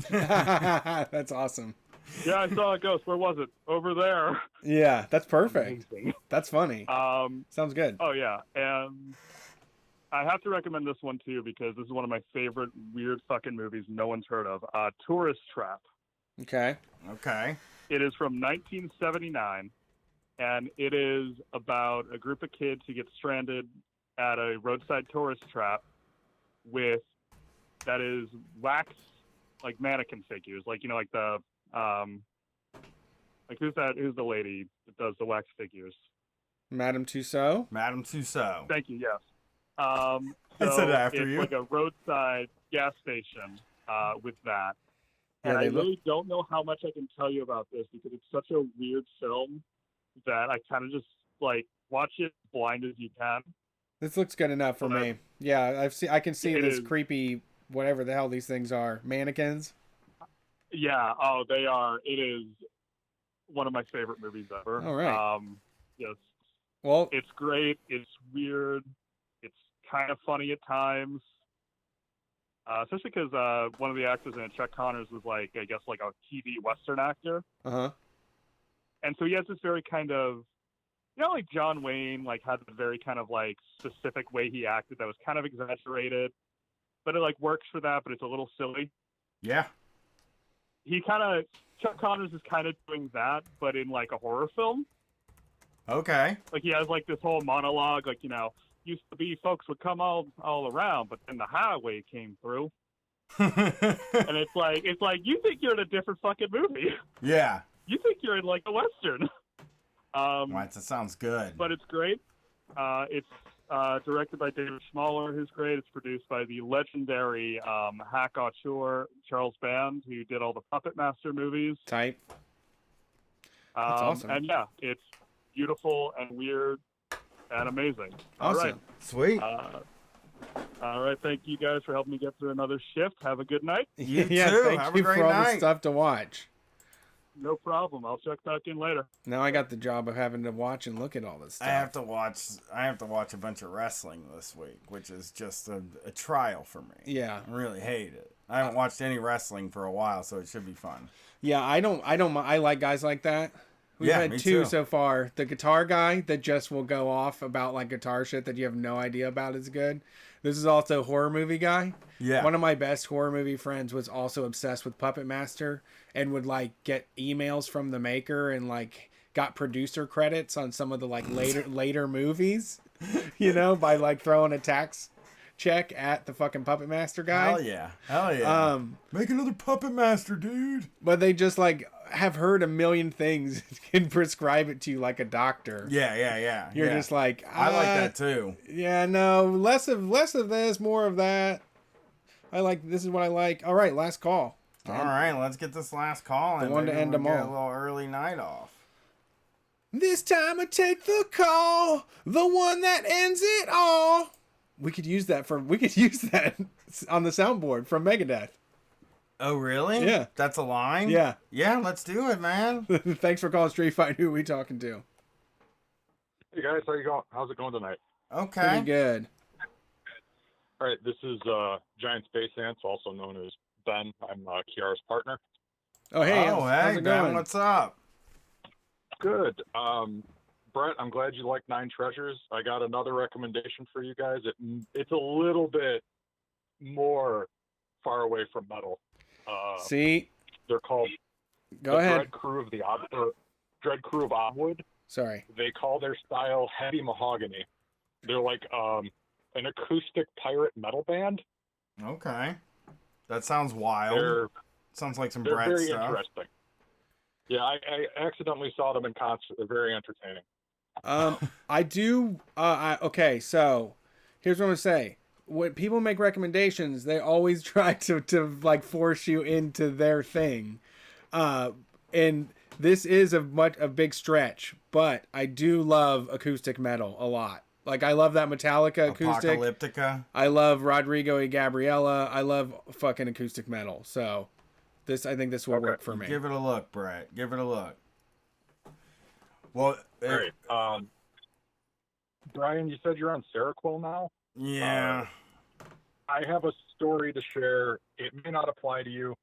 That's awesome. Yeah, I saw a ghost. Where was it? Over there. Yeah, that's perfect. Amazing. That's funny. Sounds good. Oh yeah, and I have to recommend this one too because this is one of my favorite weird fucking movies no one's heard of. Tourist Trap. Okay. Okay. It is from 1979, and it is about a group of kids who get stranded at a roadside tourist trap that is wax, like mannequin figures, like like the like who's the lady that does the wax figures? Madame Tussauds. Madame Tussauds. Thank you. Yes. I said after it's you. like a roadside gas station with that. And Yeah, I they really don't know how much I can tell you about this because it's such a weird film that I kind of just like watch it blind as you can. This looks good enough for me. Yeah, I can see It this is. creepy, whatever the hell these things are, mannequins. Yeah. Oh, they are. It is one of my favorite movies ever. All right. Yes. Well, It's great. It's weird. It's kind of funny at times. Especially because one of the actors in it, Chuck Connors, was like, I guess, like a TV Western actor. uh-huh. And so he has this very kind of, like John Wayne, like had a very kind of like specific way he acted that was kind of exaggerated, but it like works for that, but it's a little silly. Yeah. Chuck Connors is kind of doing that, but in like a horror film. Okay. Like he has like this whole monologue, like, used to be folks would come all around, but then the highway came through. And it's like you think you're in a different fucking movie. Yeah. You think you're in like a Western. Right, that sounds good. But it's great. It's directed by David Schmaler, who's great. It's produced by the legendary hack auteur Charles Band, who did all the Puppet Master movies. Type. That's awesome. And yeah, it's beautiful and weird and amazing. All right. Awesome. Sweet. All right. Thank you guys for helping me get through another shift. Have a good night. You Yeah, too. thank Have you a great for all the night. stuff to watch. No problem. I'll check back in later. Now I got the job of having to watch and look at all this stuff. I have to watch a bunch of wrestling this week, which is just a trial for me. Yeah. I really hate it. I haven't watched any wrestling for a while, so it should be fun. Yeah, I like guys like that. We've Yeah, had me two too. so far. The guitar guy that just will go off about like guitar shit that you have no idea about is good. This is also a horror movie guy. Yeah. One of my best horror movie friends was also obsessed with Puppet Master and would like get emails from the maker and like got producer credits on some of the like later movies, you know, by like throwing a tax check at the fucking Puppet Master guy. Hell yeah. Make another Puppet Master, dude. But they just like have heard a million things and prescribe it to you like a doctor. Yeah. You're just like, I like that too. Yeah, no, less of this, more of that. This is what I like. All right, last call. All right, let's get this last call. The one to end them get all. A little early night off. This time I take the call, the one that ends it all. We could use that on the soundboard from Megadeth. Oh, really? Yeah. That's a line? Yeah. Yeah, let's do it, man. Thanks for calling Street Fight. Who are we talking to? Hey guys, how you going? How's it going tonight? Okay. Pretty good. All right, this is Giant Space Ants, also known as Ben. I'm Kiara's partner. Oh, hey. Oh, how's hey, it Ben, going? what's up? Good. Brett, I'm glad you like Nine Treasures. I got another recommendation for you guys. It's a little bit more far away from metal. See? They're called Go the ahead. Dread Crew of Onwood. Sorry. They call their style heavy mahogany. They're like an acoustic pirate metal band. Okay. That sounds wild. Sounds like some They're Brett very stuff. interesting. Yeah, I accidentally saw them in concert. They're very entertaining. I do. Okay, so here's what I'm gonna say. When people make recommendations, they always try to like force you into their thing, and this is a big stretch. But I do love acoustic metal a lot. Like I love that Metallica acoustic. Apocalyptica. I love Rodrigo y Gabriela. I love fucking acoustic metal. So I think this will work for me. Give it a look, Brett. Give it a look. Well, All right. Brian, you said you're on Seroquel now? Yeah. I have a story to share. It may not apply to you.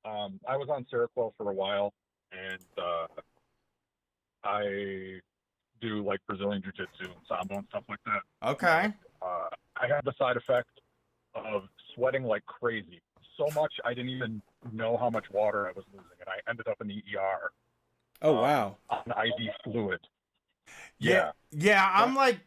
I was on Seroquel for a while, and I do like Brazilian Jiu-Jitsu and Sambo and stuff like that. Okay. I had the side effect of sweating like crazy. So much I didn't even know how much water I was losing, and I ended up in the ER. Oh, wow. On IV fluid. Yeah, I'm like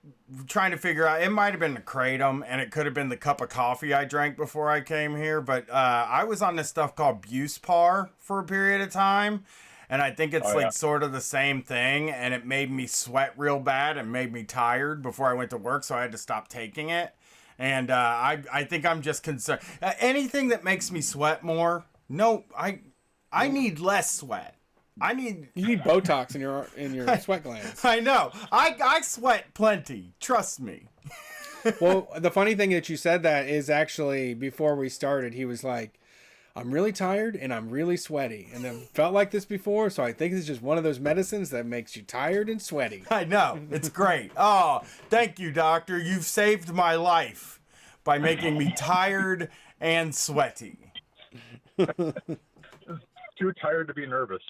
trying to figure out. It might have been the kratom, and it could have been the cup of coffee I drank before I came here. But I was on this stuff called Buspar for a period of time, and I think it's sort of the same thing. And it made me sweat real bad and made me tired before I went to work, so I had to stop taking it. And I think I'm just concerned. Anything that makes me sweat more. No, I need less sweat. You need Botox in your sweat glands. I know. I sweat plenty. Trust me. Well, the funny thing that you said that is actually before we started, he was like, I'm really tired and I'm really sweaty. And I've felt like this before, so I think it's just one of those medicines that makes you tired and sweaty. I know. It's great. Oh, thank you, doctor. You've saved my life by making me tired and sweaty. Too tired to be nervous.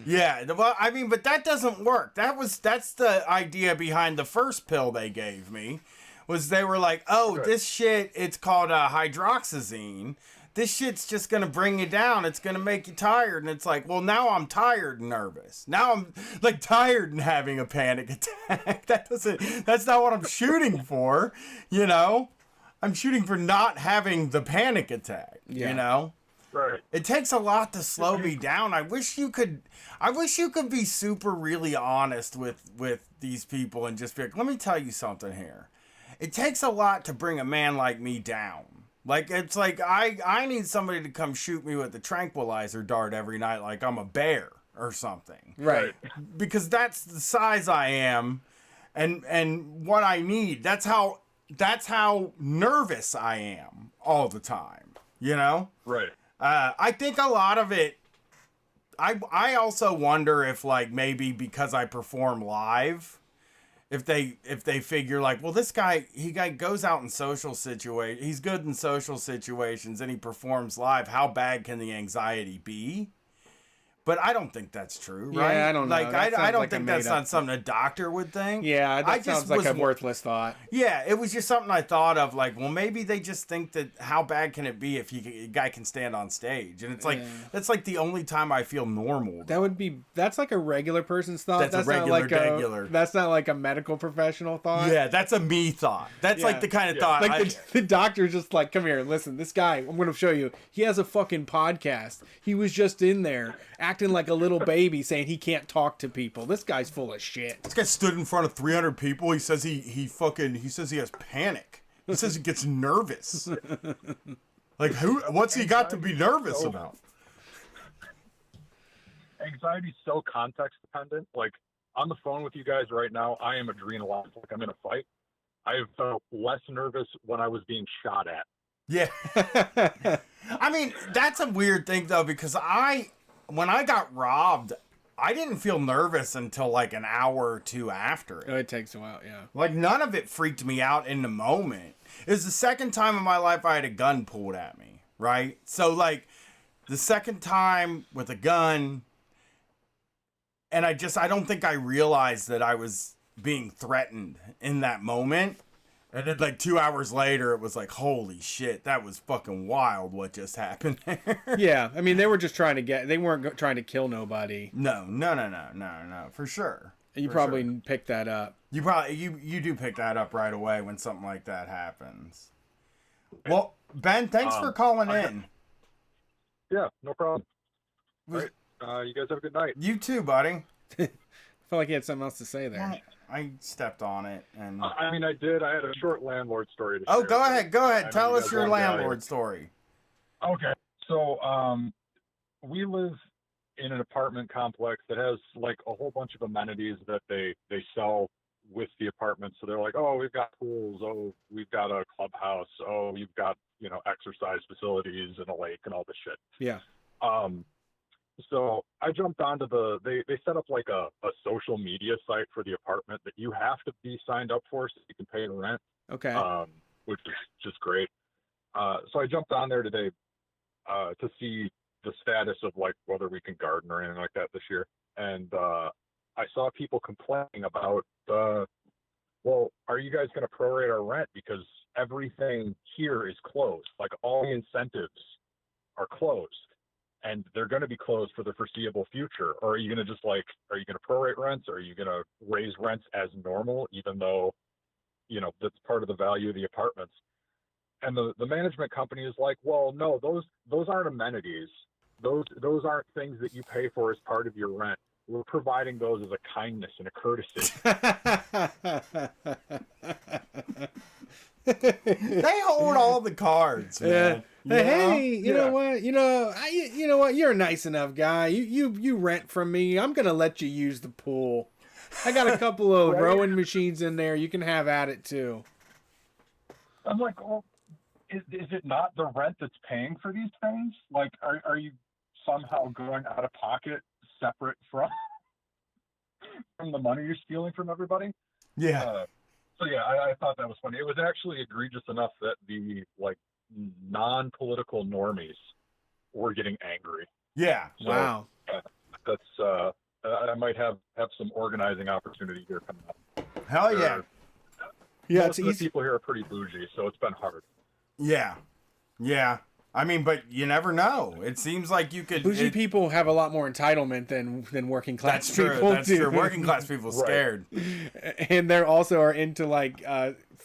Yeah, well, I mean, but that doesn't work. That's the idea behind the first pill they gave me, was they were like, oh, this shit, it's called hydroxyzine. This shit's just gonna bring you down. It's gonna make you tired. And it's like, well, now I'm tired and nervous. Now I'm like tired and having a panic attack. That's not what I'm shooting for, you know? I'm shooting for not having the panic attack, you know? Right. It takes a lot to slow me down. I wish you could be super really honest with these people and just be like, let me tell you something here. It takes a lot to bring a man like me down. Like, it's like I need somebody to come shoot me with a tranquilizer dart every night like I'm a bear. or something. Right. Because that's the size I am and what I need. That's how nervous I am all the time, you know? Right. I think a lot of it, I also wonder if, like, maybe because I perform live, if they figure, like, well, this guy, he goes out in social situations, he's good in social situations, and he performs live, how bad can the anxiety be? But I don't think that's true, right? Yeah, I don't know. Like, That I sounds don't like a think that's made-up not something a doctor would think. Yeah, that sounds like a worthless thought. Yeah, it was just something I thought of, like, well, maybe they just think that how bad can it be if a guy can stand on stage? And it's like, that's like the only time I feel normal. That's like a regular person's thought. That's a regular. That's not like a medical professional thought. Yeah, that's a me thought. That's like the kind of thought. Like the doctor's just like, come here, listen, this guy, I'm going to show you. He has a fucking podcast. He was just in there acting like a little baby saying he can't talk to people. This guy's full of shit. This guy stood in front of 300 people. He says he says he has panic. He says he gets nervous. Like, what's he got to be nervous about? Anxiety's so context dependent. Like, on the phone with you guys right now, I am adrenalized. Like, I'm in a fight. I have felt less nervous when I was being shot at. Yeah. I mean, that's a weird thing, though, because when I got robbed, I didn't feel nervous until like an hour or two after it. Oh, it takes a while, yeah. Like, none of it freaked me out in the moment. It was the second time in my life I had a gun pulled at me, right? So, like, the second time with a gun, and I don't think I realized that I was being threatened in that moment. And then, like, 2 hours later, it was like, holy shit, that was fucking wild what just happened there. Yeah, I mean, they were just they weren't trying to kill nobody. No, for sure. You probably picked that up. You do pick that up right away when something like that happens. Well, Ben, thanks for calling in. Yeah, no problem. All right, you guys have a good night. You too, buddy. I felt like you had something else to say there. I stepped on it, and I mean, I did. I had a short landlord story to share. Oh, go ahead. Tell us your landlord story. Okay, so we live in an apartment complex that has like a whole bunch of amenities that they sell with the apartment. So they're like, oh, we've got pools. Oh, we've got a clubhouse. Oh, you've got, exercise facilities and a lake and all this shit. Yeah. So I jumped onto they set up like a social media site for the apartment that you have to be signed up for so you can pay the rent. Okay. Which is just great. So I jumped on there today to see the status of like whether we can garden or anything like that this year. And I saw people complaining about, well, are you guys going to prorate our rent because everything here is closed? Like all the incentives are closed. And they're going to be closed for the foreseeable future. Or are you going to are you going to prorate rents? Or are you going to raise rents as normal, even though, that's part of the value of the apartments? And the management company is like, well, no, those aren't amenities. Those aren't things that you pay for as part of your rent. We're providing those as a kindness and a courtesy. They hold all the cards, man. Hey, you know what? You know what? You're a nice enough guy. You rent from me. I'm gonna let you use the pool. I got a couple of rowing machines in there. You can have at it too. I'm like, well, is it not the rent that's paying for these things? Like, are you somehow going out of pocket separate from the money you're stealing from everybody? Yeah. So yeah, I thought that was funny. It was actually egregious enough that the like non-political normies were getting angry. Yeah. So, wow. That's I might have some organizing opportunity here coming up. Hell yeah. Most of the people here are pretty bougie, so it's been hard. Yeah. Yeah. I mean, but you never know. It seems like you could. Bougie people have a lot more entitlement than working class people. That's true. Working class people scared, and they're also are into like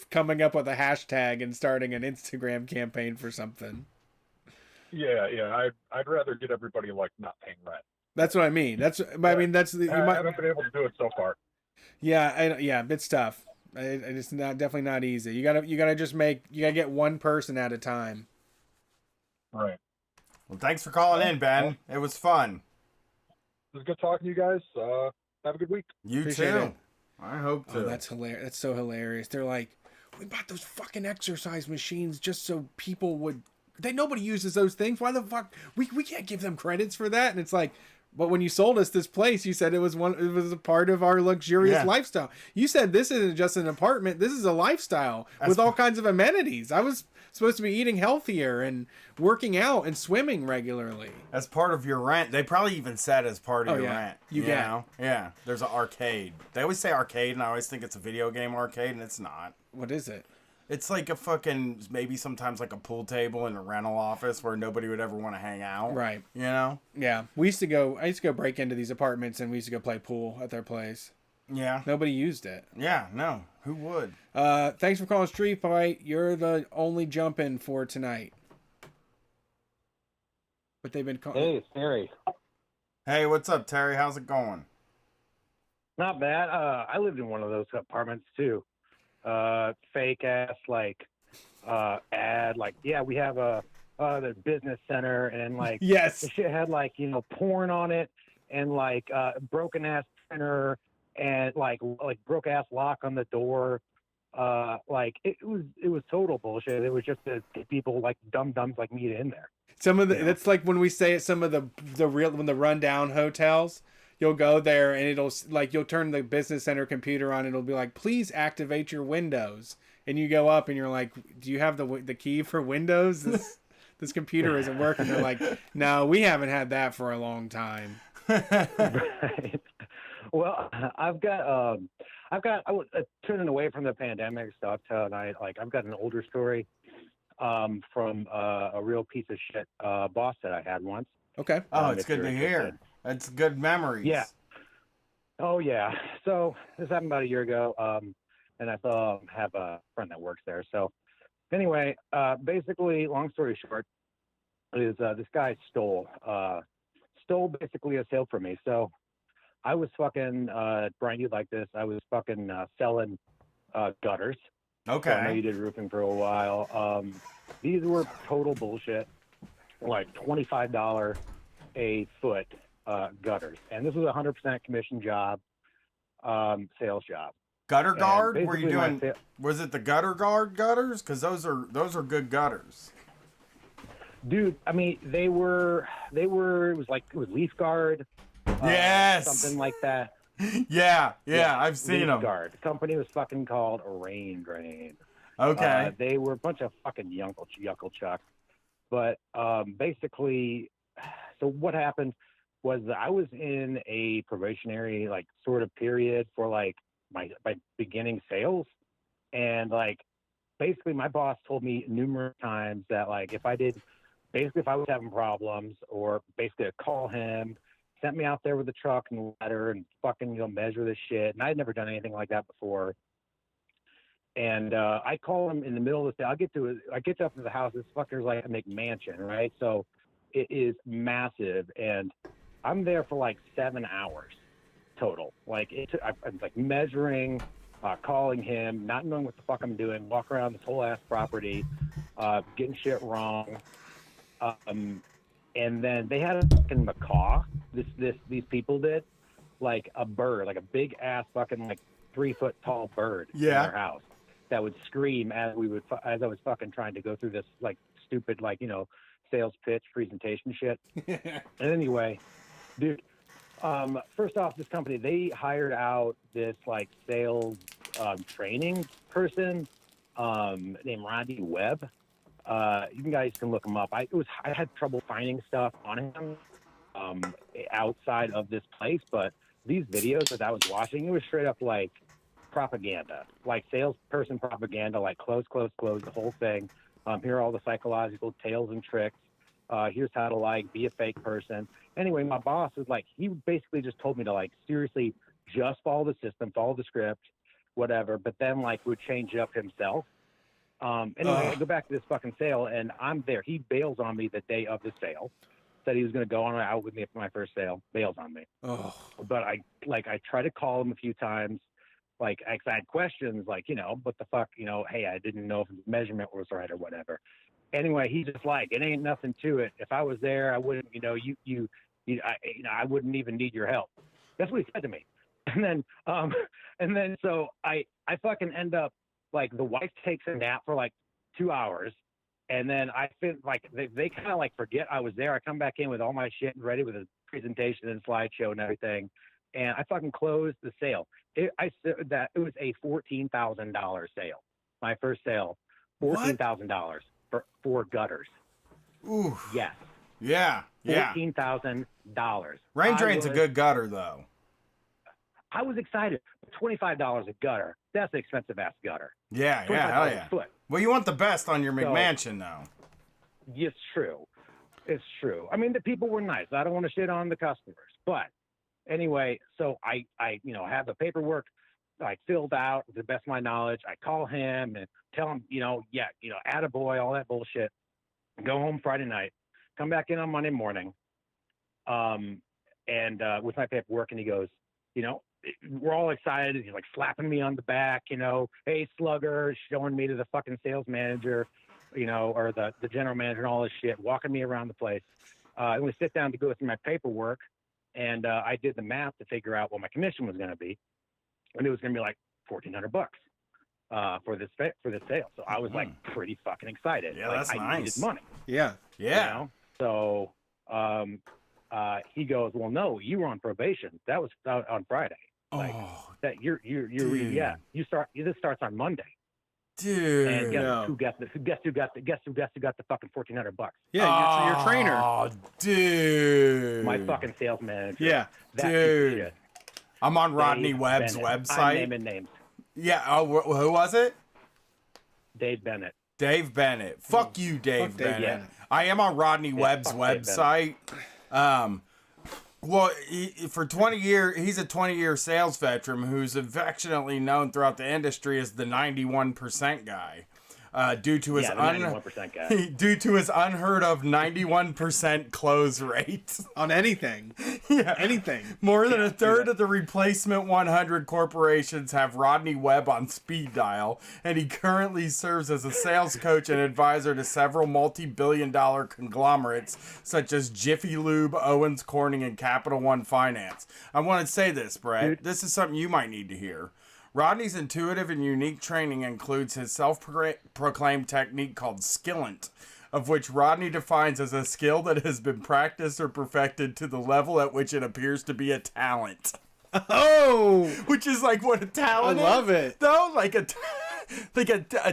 coming up with a hashtag and starting an Instagram campaign for something. Yeah. I'd rather get everybody like not paying rent. That's what I mean. I mean that's the. I haven't been able to do it so far. Yeah, it's tough. It's definitely not easy. You gotta get one person at a time. Right. Well, thanks for calling in, Ben. It was fun. was good talking to you guys. Have a good week. You Appreciate too. it. I hope to. Oh, that's hilarious. That's so hilarious. They're like, we bought those fucking exercise machines just so people would. Nobody uses those things. Why the fuck? We can't give them credits for that. And it's like, but when you sold us this place, you said it was a part of our luxurious lifestyle. You said this isn't just an apartment. This is a lifestyle with all kinds of amenities. I was supposed to be eating healthier and working out and swimming regularly. As part of your rent. They probably even said as part of your rent. You know? Yeah. There's an arcade. They always say arcade, and I always think it's a video game arcade, and it's not. What is it? It's like a fucking, maybe sometimes like a pool table in a rental office where nobody would ever want to hang out. Right. You know? Yeah. I used to go break into these apartments and we used to go play pool at their place. Yeah. Nobody used it. Yeah, no. Who would? Thanks for calling Street Fight. You're the only jump-in for tonight. But they've been calling. Hey, it's Terry. Hey, what's up, Terry? How's it going? Not bad. I lived in one of those apartments too. Fake ass ad, like, yeah, we have the business center, and like, yes, the shit had like, you know, porn on it, and like broken ass printer, and like broke ass lock on the door. Like it was total bullshit. It was just to get people like dumb dumbs like me in there. Some of the that's like when we say at some of the rundown hotels. You'll go there and it'll like, you'll turn the business center computer on. It'll be like, please activate your Windows. And you go up and you're like, do you have the key for Windows? This computer isn't working. They're like, no, we haven't had that for a long time. Right. Well, I was turning away from the pandemic stuff tonight. Like, I've got an older story from a real piece of shit boss that I had once. Okay. Oh, it's good to hear. It's good memories. Yeah. Oh, yeah. So this happened about a year ago, and I have a friend that works there. So anyway, basically, long story short, is this guy stole basically a sale from me. So I was fucking, Brian, you'd like this. I was fucking selling gutters. Okay. So I know you did roofing for a while. These were total bullshit, like $25 a foot gutters. And this was a 100% commission job, sales job. Gutter guard? Were you basically doing? Was it the gutter guard gutters? Because those are good gutters. Dude, I mean, they were. It was leaf guard. Yes. Something like that. Yeah, I've seen them. Guard. The company was fucking called Rain Grain. Okay. They were a bunch of fucking yuckle chucks. But basically, so what happened was that I was in a probationary like sort of period for like my beginning sales, and like basically my boss told me numerous times that like if I was having problems, or basically I'd call him, sent me out there with the truck and ladder and fucking, you know, measure this shit. And I'd never done anything like that before. And I call him in the middle of the day. I get up to the house. This fucker's like a McMansion, right? So it is massive, and I'm there for like 7 hours total. Like I'm like measuring, calling him, not knowing what the fuck I'm doing, walk around this whole ass property, getting shit wrong. And then they had a fucking macaw. These people did, like a bird, like a big ass fucking like 3 foot tall bird in their house that would scream as I was fucking trying to go through this like stupid, like, you know, sales pitch presentation shit. And anyway, dude, first off, this company, they hired out this like sales training person named Rodney Webb. You guys can look him up. I had trouble finding stuff on him outside of this place, but these videos that I was watching, it was straight up like propaganda, like salesperson propaganda, like close, the whole thing. Here are all the psychological tales and tricks. Here's how to like be a fake person. Anyway, my boss is like, he basically just told me to like seriously just follow the system, follow the script, whatever, but then like would change it up himself. Anyway, I go back to this fucking sale, and I'm there. He bails on me the day of the sale. Said he was going to go on out with me for my first sale. Bails on me. Oh. But I tried to call him a few times. Like, I had questions, like, you know, what the fuck, you know, hey, I didn't know if the measurement was right or whatever. Anyway, he just like, it ain't nothing to it. If I was there, I wouldn't, you know, you I wouldn't even need your help. That's what he said to me. And then so I fucking end up, like, the wife takes a nap for like 2 hours. And then I feel like they kind of like forget I was there. I come back in with all my shit ready with a presentation and slideshow and everything. And I fucking closed the sale. It was a $14,000 sale. My first sale, $14,000 for 4 gutters. Ooh. Yes. Yeah. Yeah. $14,000. Rain drain's a good gutter, though. I was excited. $25 a gutter. That's an expensive ass gutter. Yeah, hell yeah. Foot. Well, you want the best on your McMansion, though. It's true. It's true. I mean, the people were nice. I don't want to shit on the customers, but anyway, so I have the paperwork I filled out to the best of my knowledge. I call him and tell him, attaboy, all that bullshit. Go home Friday night, come back in on Monday morning, with my paperwork, and he goes, we're all excited. He's like slapping me on the back, hey slugger, showing me to the fucking sales manager, or the general manager and all this shit, walking me around the place. And we sit down to go through my paperwork, and I did the math to figure out what my commission was going to be, and it was going to be like $1,400 for this sale. So I was like pretty fucking excited. Yeah, like, that's I nice. needed money. Yeah. Yeah. So he goes, well, no, you were on probation. That was out on Friday. Like that this starts on Monday. Dude. And guess who got the fucking $1,400? Yeah, your trainer. Oh, dude. My fucking sales manager. Yeah. That piece of shit. I'm on Rodney Dave Webb's Bennett. website. I'm naming names. Yeah. Oh, who was it? Dave Bennett. Dave Bennett. Fuck you, Dave Bennett. Bennett. I am on Rodney Webb's website. Well, for 20 years, he's a 20-year sales veteran who's affectionately known throughout the industry as the 91% guy. Due to his 91% guy. due to his unheard of 91% close rate on anything. Yeah, anything. More than a third of the replacement 100 corporations have Rodney Webb on speed dial, and he currently serves as a sales coach and advisor to several multi-billion-dollar conglomerates such as Jiffy Lube, Owens Corning, and Capital One Finance. I want to say this, Brett. Dude. This is something you might need to hear. Rodney's intuitive and unique training includes his self-proclaimed technique called Skillant, of which Rodney defines as a skill that has been practiced or perfected to the level at which it appears to be a talent. Oh! Which is like what a talent is. I love it. Though, like a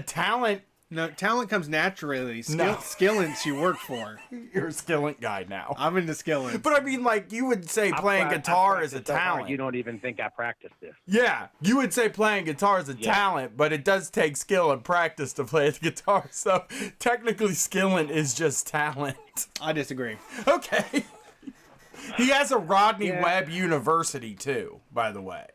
talent. No, talent comes naturally. No. Skillants you work for. You're a skillant guy now. I'm into skillants. But I mean, like, you would say playing guitar is a talent. You don't even think I practiced this. Yeah, you would say playing guitar is a talent, but it does take skill and practice to play the guitar. So technically, skillant is just talent. I disagree. Okay. He has a Rodney Webb University too, by the way.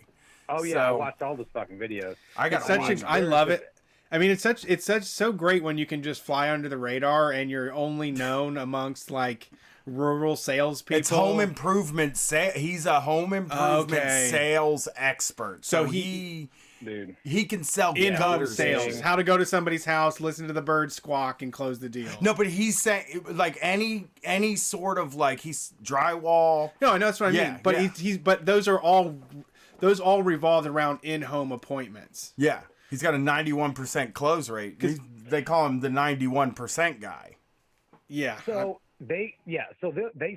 Oh yeah, I watched all those fucking videos. I love it. I mean, it's so great when you can just fly under the radar and you're only known amongst like rural salespeople. It's home improvement. He's a home improvement sales expert. So he can sell gutters. Sales. How to go to somebody's house, listen to the birds squawk, and close the deal. No, but he's saying like any sort of like he's drywall. No, I know that's what I mean. But but those all revolved around in-home appointments. Yeah. He's got a 91% close rate. They call him the 91% guy. Yeah. So they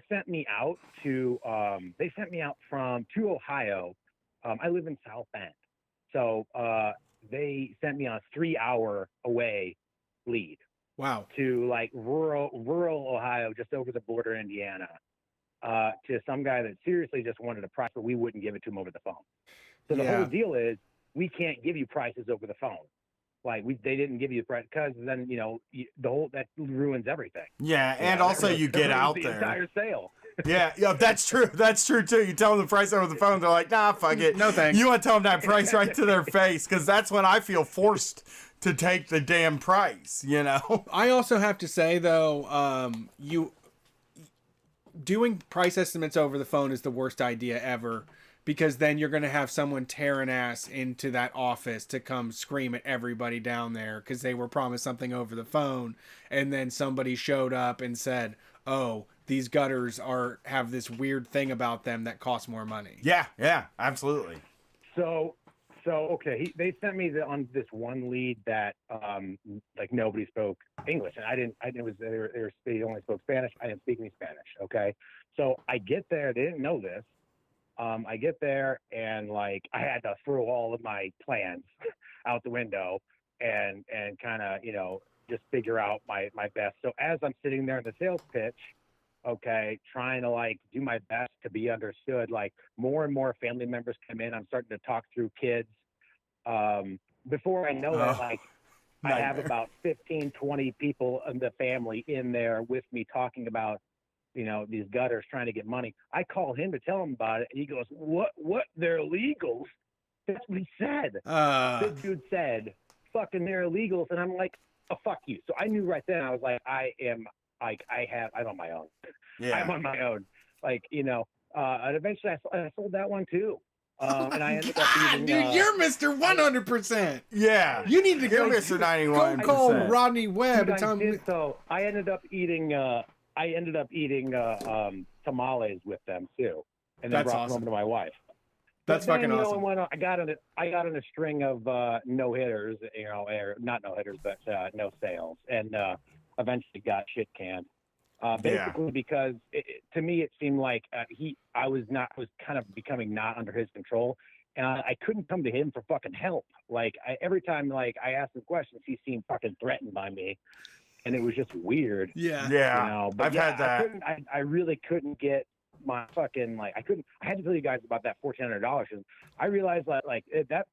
sent me out to to Ohio. I live in South Bend. So they sent me on a 3-hour away lead. Wow. To like rural Ohio, just over the border, Indiana, to some guy that seriously just wanted a price, but we wouldn't give it to him over the phone. So the whole deal is, we can't give you prices over the phone. Like they didn't give you the price because then that ruins everything. Yeah, and also you get out the there. Entire sale. Yeah, that's true. That's true too. You tell them the price over the phone, they're like, nah, fuck it. No thanks. You want to tell them that price right to their face because that's when I feel forced to take the damn price. I also have to say though, doing price estimates over the phone is the worst idea ever. Because then you're going to have someone tearing ass into that office to come scream at everybody down there because they were promised something over the phone. And then somebody showed up and said, oh, these gutters have this weird thing about them that costs more money. Yeah, absolutely. So okay, they sent me on this one lead that like nobody spoke English, and I didn't. It was they only spoke Spanish. I didn't speak any Spanish. Okay, so I get there. They didn't know this. I get there and like I had to throw all of my plans out the window and kind of just figure out my best. So as I'm sitting there in the sales pitch, okay, trying to like do my best to be understood, like more and more family members come in. I'm starting to talk through kids. Before I know it, like I have about 15, 20 people in the family in there with me talking about, these gutters trying to get money. I call him to tell him about it. And he goes, what? They're illegals. That's what he said. The dude said, fucking they're illegals. And I'm like, oh, fuck you. So I knew right then, I was like, I'm on my own. Yeah. I'm on my own. Like, and eventually I sold that one too. And I ended up eating, dude, you're Mr. 100%. Yeah. You need to You're go, Mr. 91%. go call Rodney Webb Dude, and tell him. So I ended up eating tamales with them too, and then That's brought awesome. them over to my wife. That's But then, fucking awesome. I got in a string of no hitters, or not no hitters, but no sales, and eventually got shit canned. Basically, because to me it seemed like I was kind of becoming not under his control, and I couldn't come to him for fucking help. Like every time like I asked him questions, he seemed fucking threatened by me, and it was just weird. Yeah. But I've had that. I really couldn't get my fucking I had to tell you guys about that $1,400. I realized that like that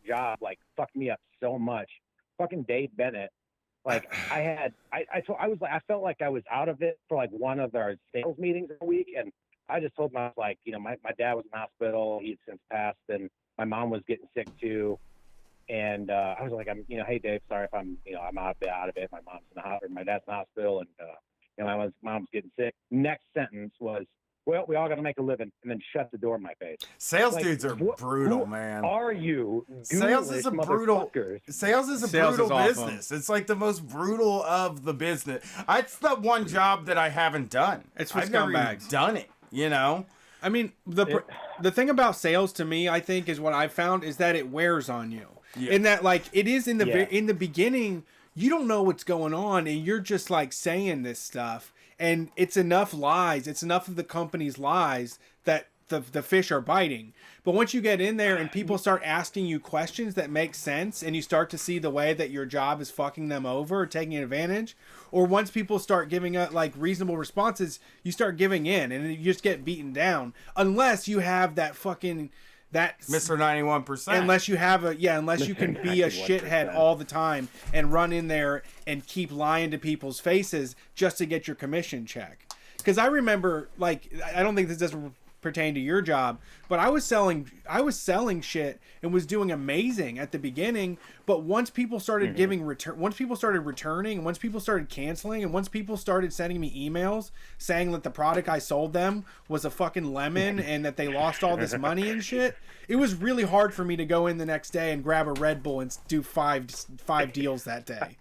job like fucked me up so much. Fucking Dave Bennett. Like I felt like I was out of it for like one of our sales meetings a week, and I just told him I was like, my dad was in the hospital, he'd since passed, and my mom was getting sick too, and I was like, hey Dave, sorry if I'm out of it. My mom's in the hospital, my dad's in the hospital, and my mom's getting sick. Next sentence was, well, we all got to make a living, and then shut the door in my face. Sales dudes are brutal, who man. Are you? Sales is a brutal business. It's like the most brutal of the business. It's the one job that I haven't done. It's for I've never even scumbags. done it. I mean, the thing about sales to me, I think, is what I've found is that it wears on you. Yeah. In that, like, it is in the beginning, you don't know what's going on, and you're just like saying this stuff. And it's enough lies. It's enough of the company's lies that the fish are biting. But once you get in there and people start asking you questions that make sense, and you start to see the way that your job is fucking them over or taking advantage, or once people start giving up like reasonable responses, you start giving in and you just get beaten down. Unless you have that fucking Mr. 91%. Unless you have unless you can be a shithead all the time and run in there and keep lying to people's faces just to get your commission check. Because I remember, like, I don't think this doesn't pertain to your job, but I was selling shit and was doing amazing at the beginning. But once people started once people started returning, and once people started canceling, and once people started sending me emails saying that the product I sold them was a fucking lemon and that they lost all this money and shit, it was really hard for me to go in the next day and grab a Red Bull and do five deals that day.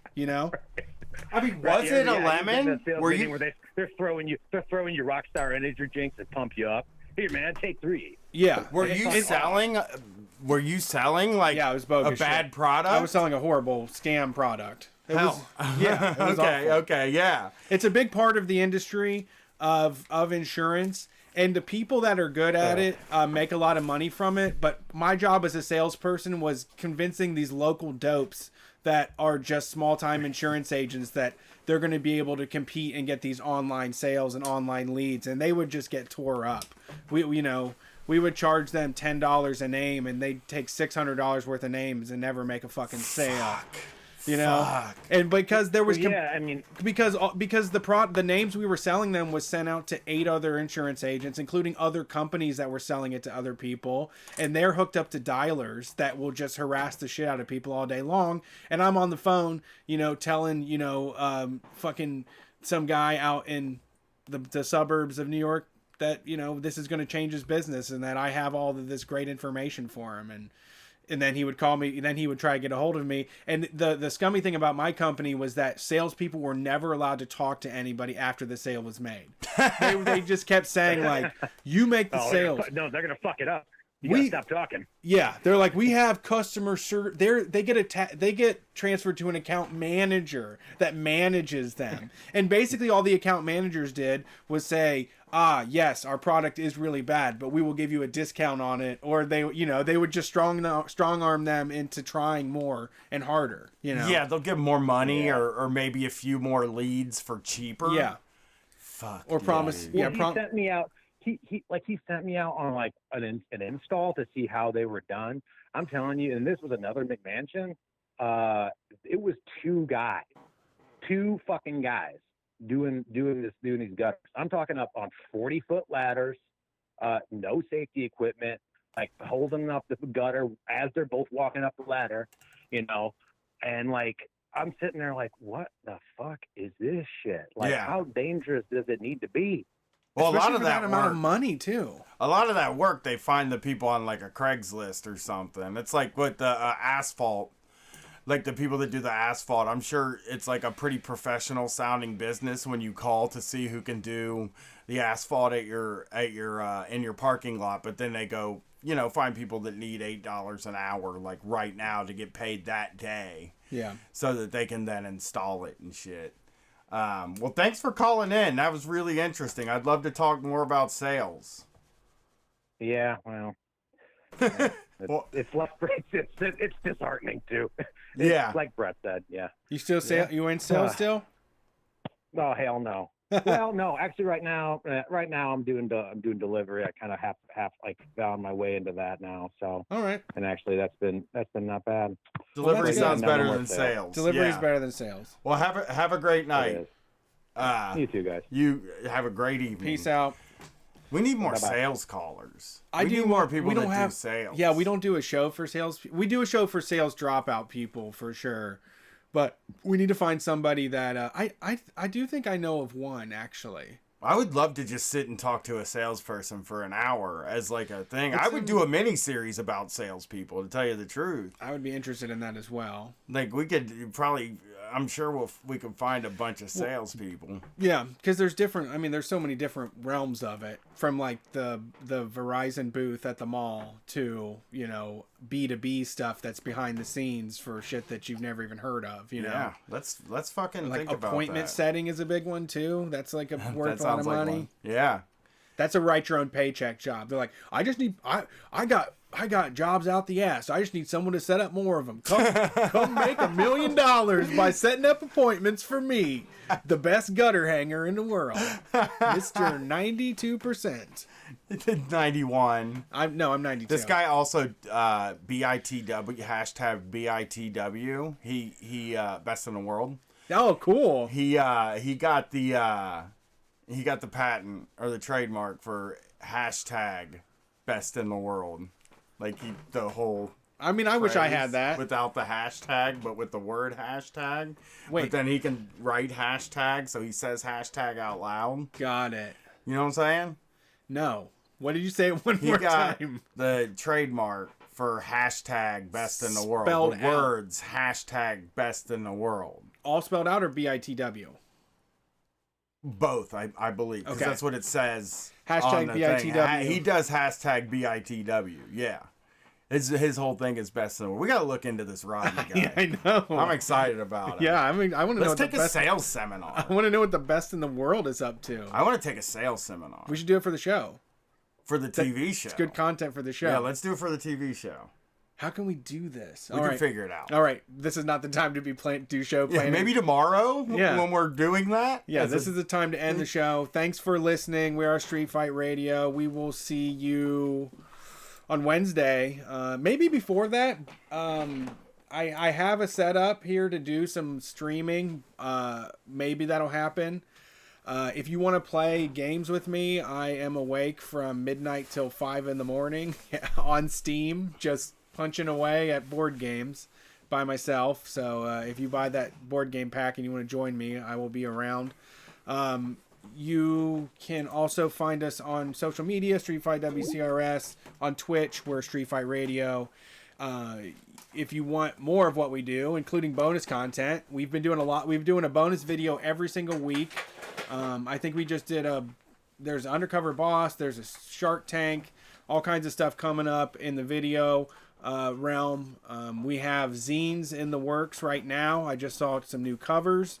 I mean, was it a lemon? Were you? Where they're throwing you Rockstar energy drinks that pump you up. Here, man, take 3. Yeah. Were you selling like it was bogus a bad shit. product? I was selling a horrible scam product. It was awful. Okay, yeah. It's a big part of the industry of insurance, and the people that are good at it make a lot of money from it. But my job as a salesperson was convincing these local dopes that are just small-time insurance agents that they're going to be able to compete and get these online sales and online leads, and they would just get tore up. We would charge them $10 a name, and they'd take $600 worth of names and never make a fucking sale. And because there was because the names we were selling them was sent out to 8 other insurance agents, including other companies that were selling it to other people, and they're hooked up to dialers that will just harass the shit out of people all day long. And I'm on the phone, telling fucking some guy out in the suburbs of New York that this is going to change his business and that I have all of this great information for him. And And then he would call me, and then he would try to get a hold of me. And the scummy thing about my company was that salespeople were never allowed to talk to anybody after the sale was made. They just kept saying, like, you make the sales. No, they're gonna fuck it up. You gotta stop talking. Yeah, they're like, we have customer service. They get transferred to an account manager that manages them. And basically all the account managers did was say, yes, our product is really bad, but we will give you a discount on it. Or they would just strong arm them into trying more and harder. Yeah, they'll give more money or maybe a few more leads for cheaper. Yeah. Fuck. Or promise. Well, he sent me out. He sent me out on like an install to see how they were done. I'm telling you, and this was another McMansion. It was two fucking guys doing these gutters. I'm talking up on 40-foot ladders, no safety equipment, like holding up the gutter as they're both walking up the ladder, and like I'm sitting there like, what the fuck is this shit? Like, how dangerous does it need to be? Well, especially a lot of for that amount work, of money too. A lot of that work, they find the people on like a Craigslist or something. It's like with the asphalt, like the people that do the asphalt. I'm sure it's like a pretty professional sounding business when you call to see who can do the asphalt at your in your parking lot. But then they go, find people that need $8 an hour, like right now, to get paid that day. Yeah. So that they can then install it and shit. Well, thanks for calling in. That was really interesting. I'd love to talk more about sales. Yeah, well, it's less. It's disheartening too. Yeah, like Brett said. Yeah. You still you in sales still? Oh hell no. Well, no. Actually, right now I'm doing delivery. I kind of have like found my way into that now. So. All right. And actually, that's been not bad. Delivery sounds better than sales. Delivery is better than sales. Well, have a great night. You too, guys. You have a great evening. Peace out. We need more Bye-bye. sales callers. We need more people that do sales. Yeah, we don't do a show for sales. We do a show for sales dropout people for sure, but we need to find somebody that I do think I know of one actually. I would love to just sit and talk to a salesperson for an hour as like a thing. I would do a mini series about salespeople, to tell you the truth. I would be interested in that as well. Like we could probably, I'm sure we could find a bunch of salespeople. Yeah, because there's so many different realms of it, from like the Verizon booth at the mall to B2B stuff that's behind the scenes for shit that you've never even heard of. Yeah, let's fucking like think about that. Appointment setting is a big one too. That's like worth a lot of money. One. Yeah, that's a write your own paycheck job. They're like, I got jobs out the ass. I just need someone to set up more of them. Come make $1 million by setting up appointments for me, the best gutter hanger in the world, Mr. 92%. 91. I'm 92. This guy also BITW #BITW. He best in the world. Oh, cool. He got the patent or the trademark for #best in the world. Like the whole. I mean, I wish I had that without the hashtag, but with the word hashtag. Wait. But then he can write hashtag, so he says hashtag out loud. Got it. You know what I'm saying? No. What did you say one more time? He got the trademark for #best in the world. Spelled the words #best in the world. All spelled out or BITW? Both, I believe. Because that's what it says. #BITW. He does #BITW. Yeah. His whole thing is best in the world. We got to look into this Rodney guy. Yeah, I know. I'm excited about it. Yeah, I mean, I want to know. Let's take a sales seminar. I want to know what the best in the world is up to. I want to take a sales seminar. We should do it for the show. For the TV show. It's good content for the show. Yeah, let's do it for the TV show. How can we do this? We can figure it out. All right, this is not the time to be do show planning. Yeah, maybe tomorrow when we're doing that. Yeah, this is the time to end the show. Thanks for listening. We are Street Fight Radio. We will see you on Wednesday. Maybe before that. I have a setup here to do some streaming. Maybe that'll happen. If you want to play games with me, I am awake from midnight till 5 in the morning on Steam, just punching away at board games by myself. So if you buy that board game pack and you want to join me, I will be around. You can also find us on social media, Street Fight WCRS, on Twitch, we're Street Fight Radio. if you want more of what we do, including bonus content, we've been doing a lot. We've been doing a bonus video every single week. I think we just did there's Undercover Boss, there's a Shark Tank, all kinds of stuff coming up in the video realm. We have zines in the works right now. I just saw some new covers.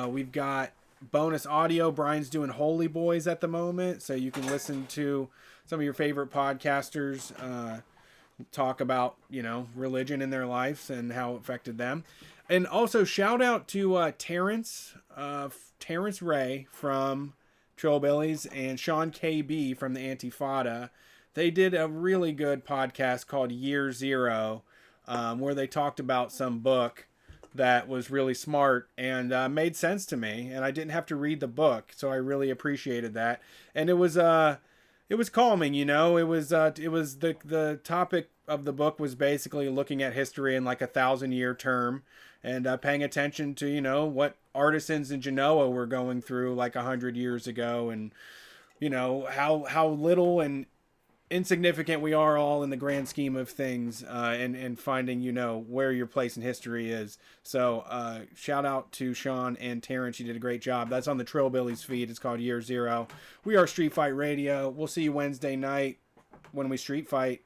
We've got bonus audio. Brian's doing Holy Boys at the moment, so you can listen to some of your favorite podcasters talk about, religion in their lives and how it affected them. And also shout out to Terrence Ray from Trillbillies and Sean KB from the Antifada. They did a really good podcast called Year Zero, where they talked about some book that was really smart and made sense to me, and I didn't have to read the book, so I really appreciated that. And it was calming, It was the topic of the book was basically looking at history in like 1,000-year term and paying attention to what artisans in Genoa were going through like 100 years ago, and how little and insignificant we are all in the grand scheme of things, and finding where your place in history is. So shout out to Sean and Terrence. You did a great job. That's on the Trillbillies feed. It's called Year Zero. We are Street Fight Radio. We'll see you Wednesday night when we street fight.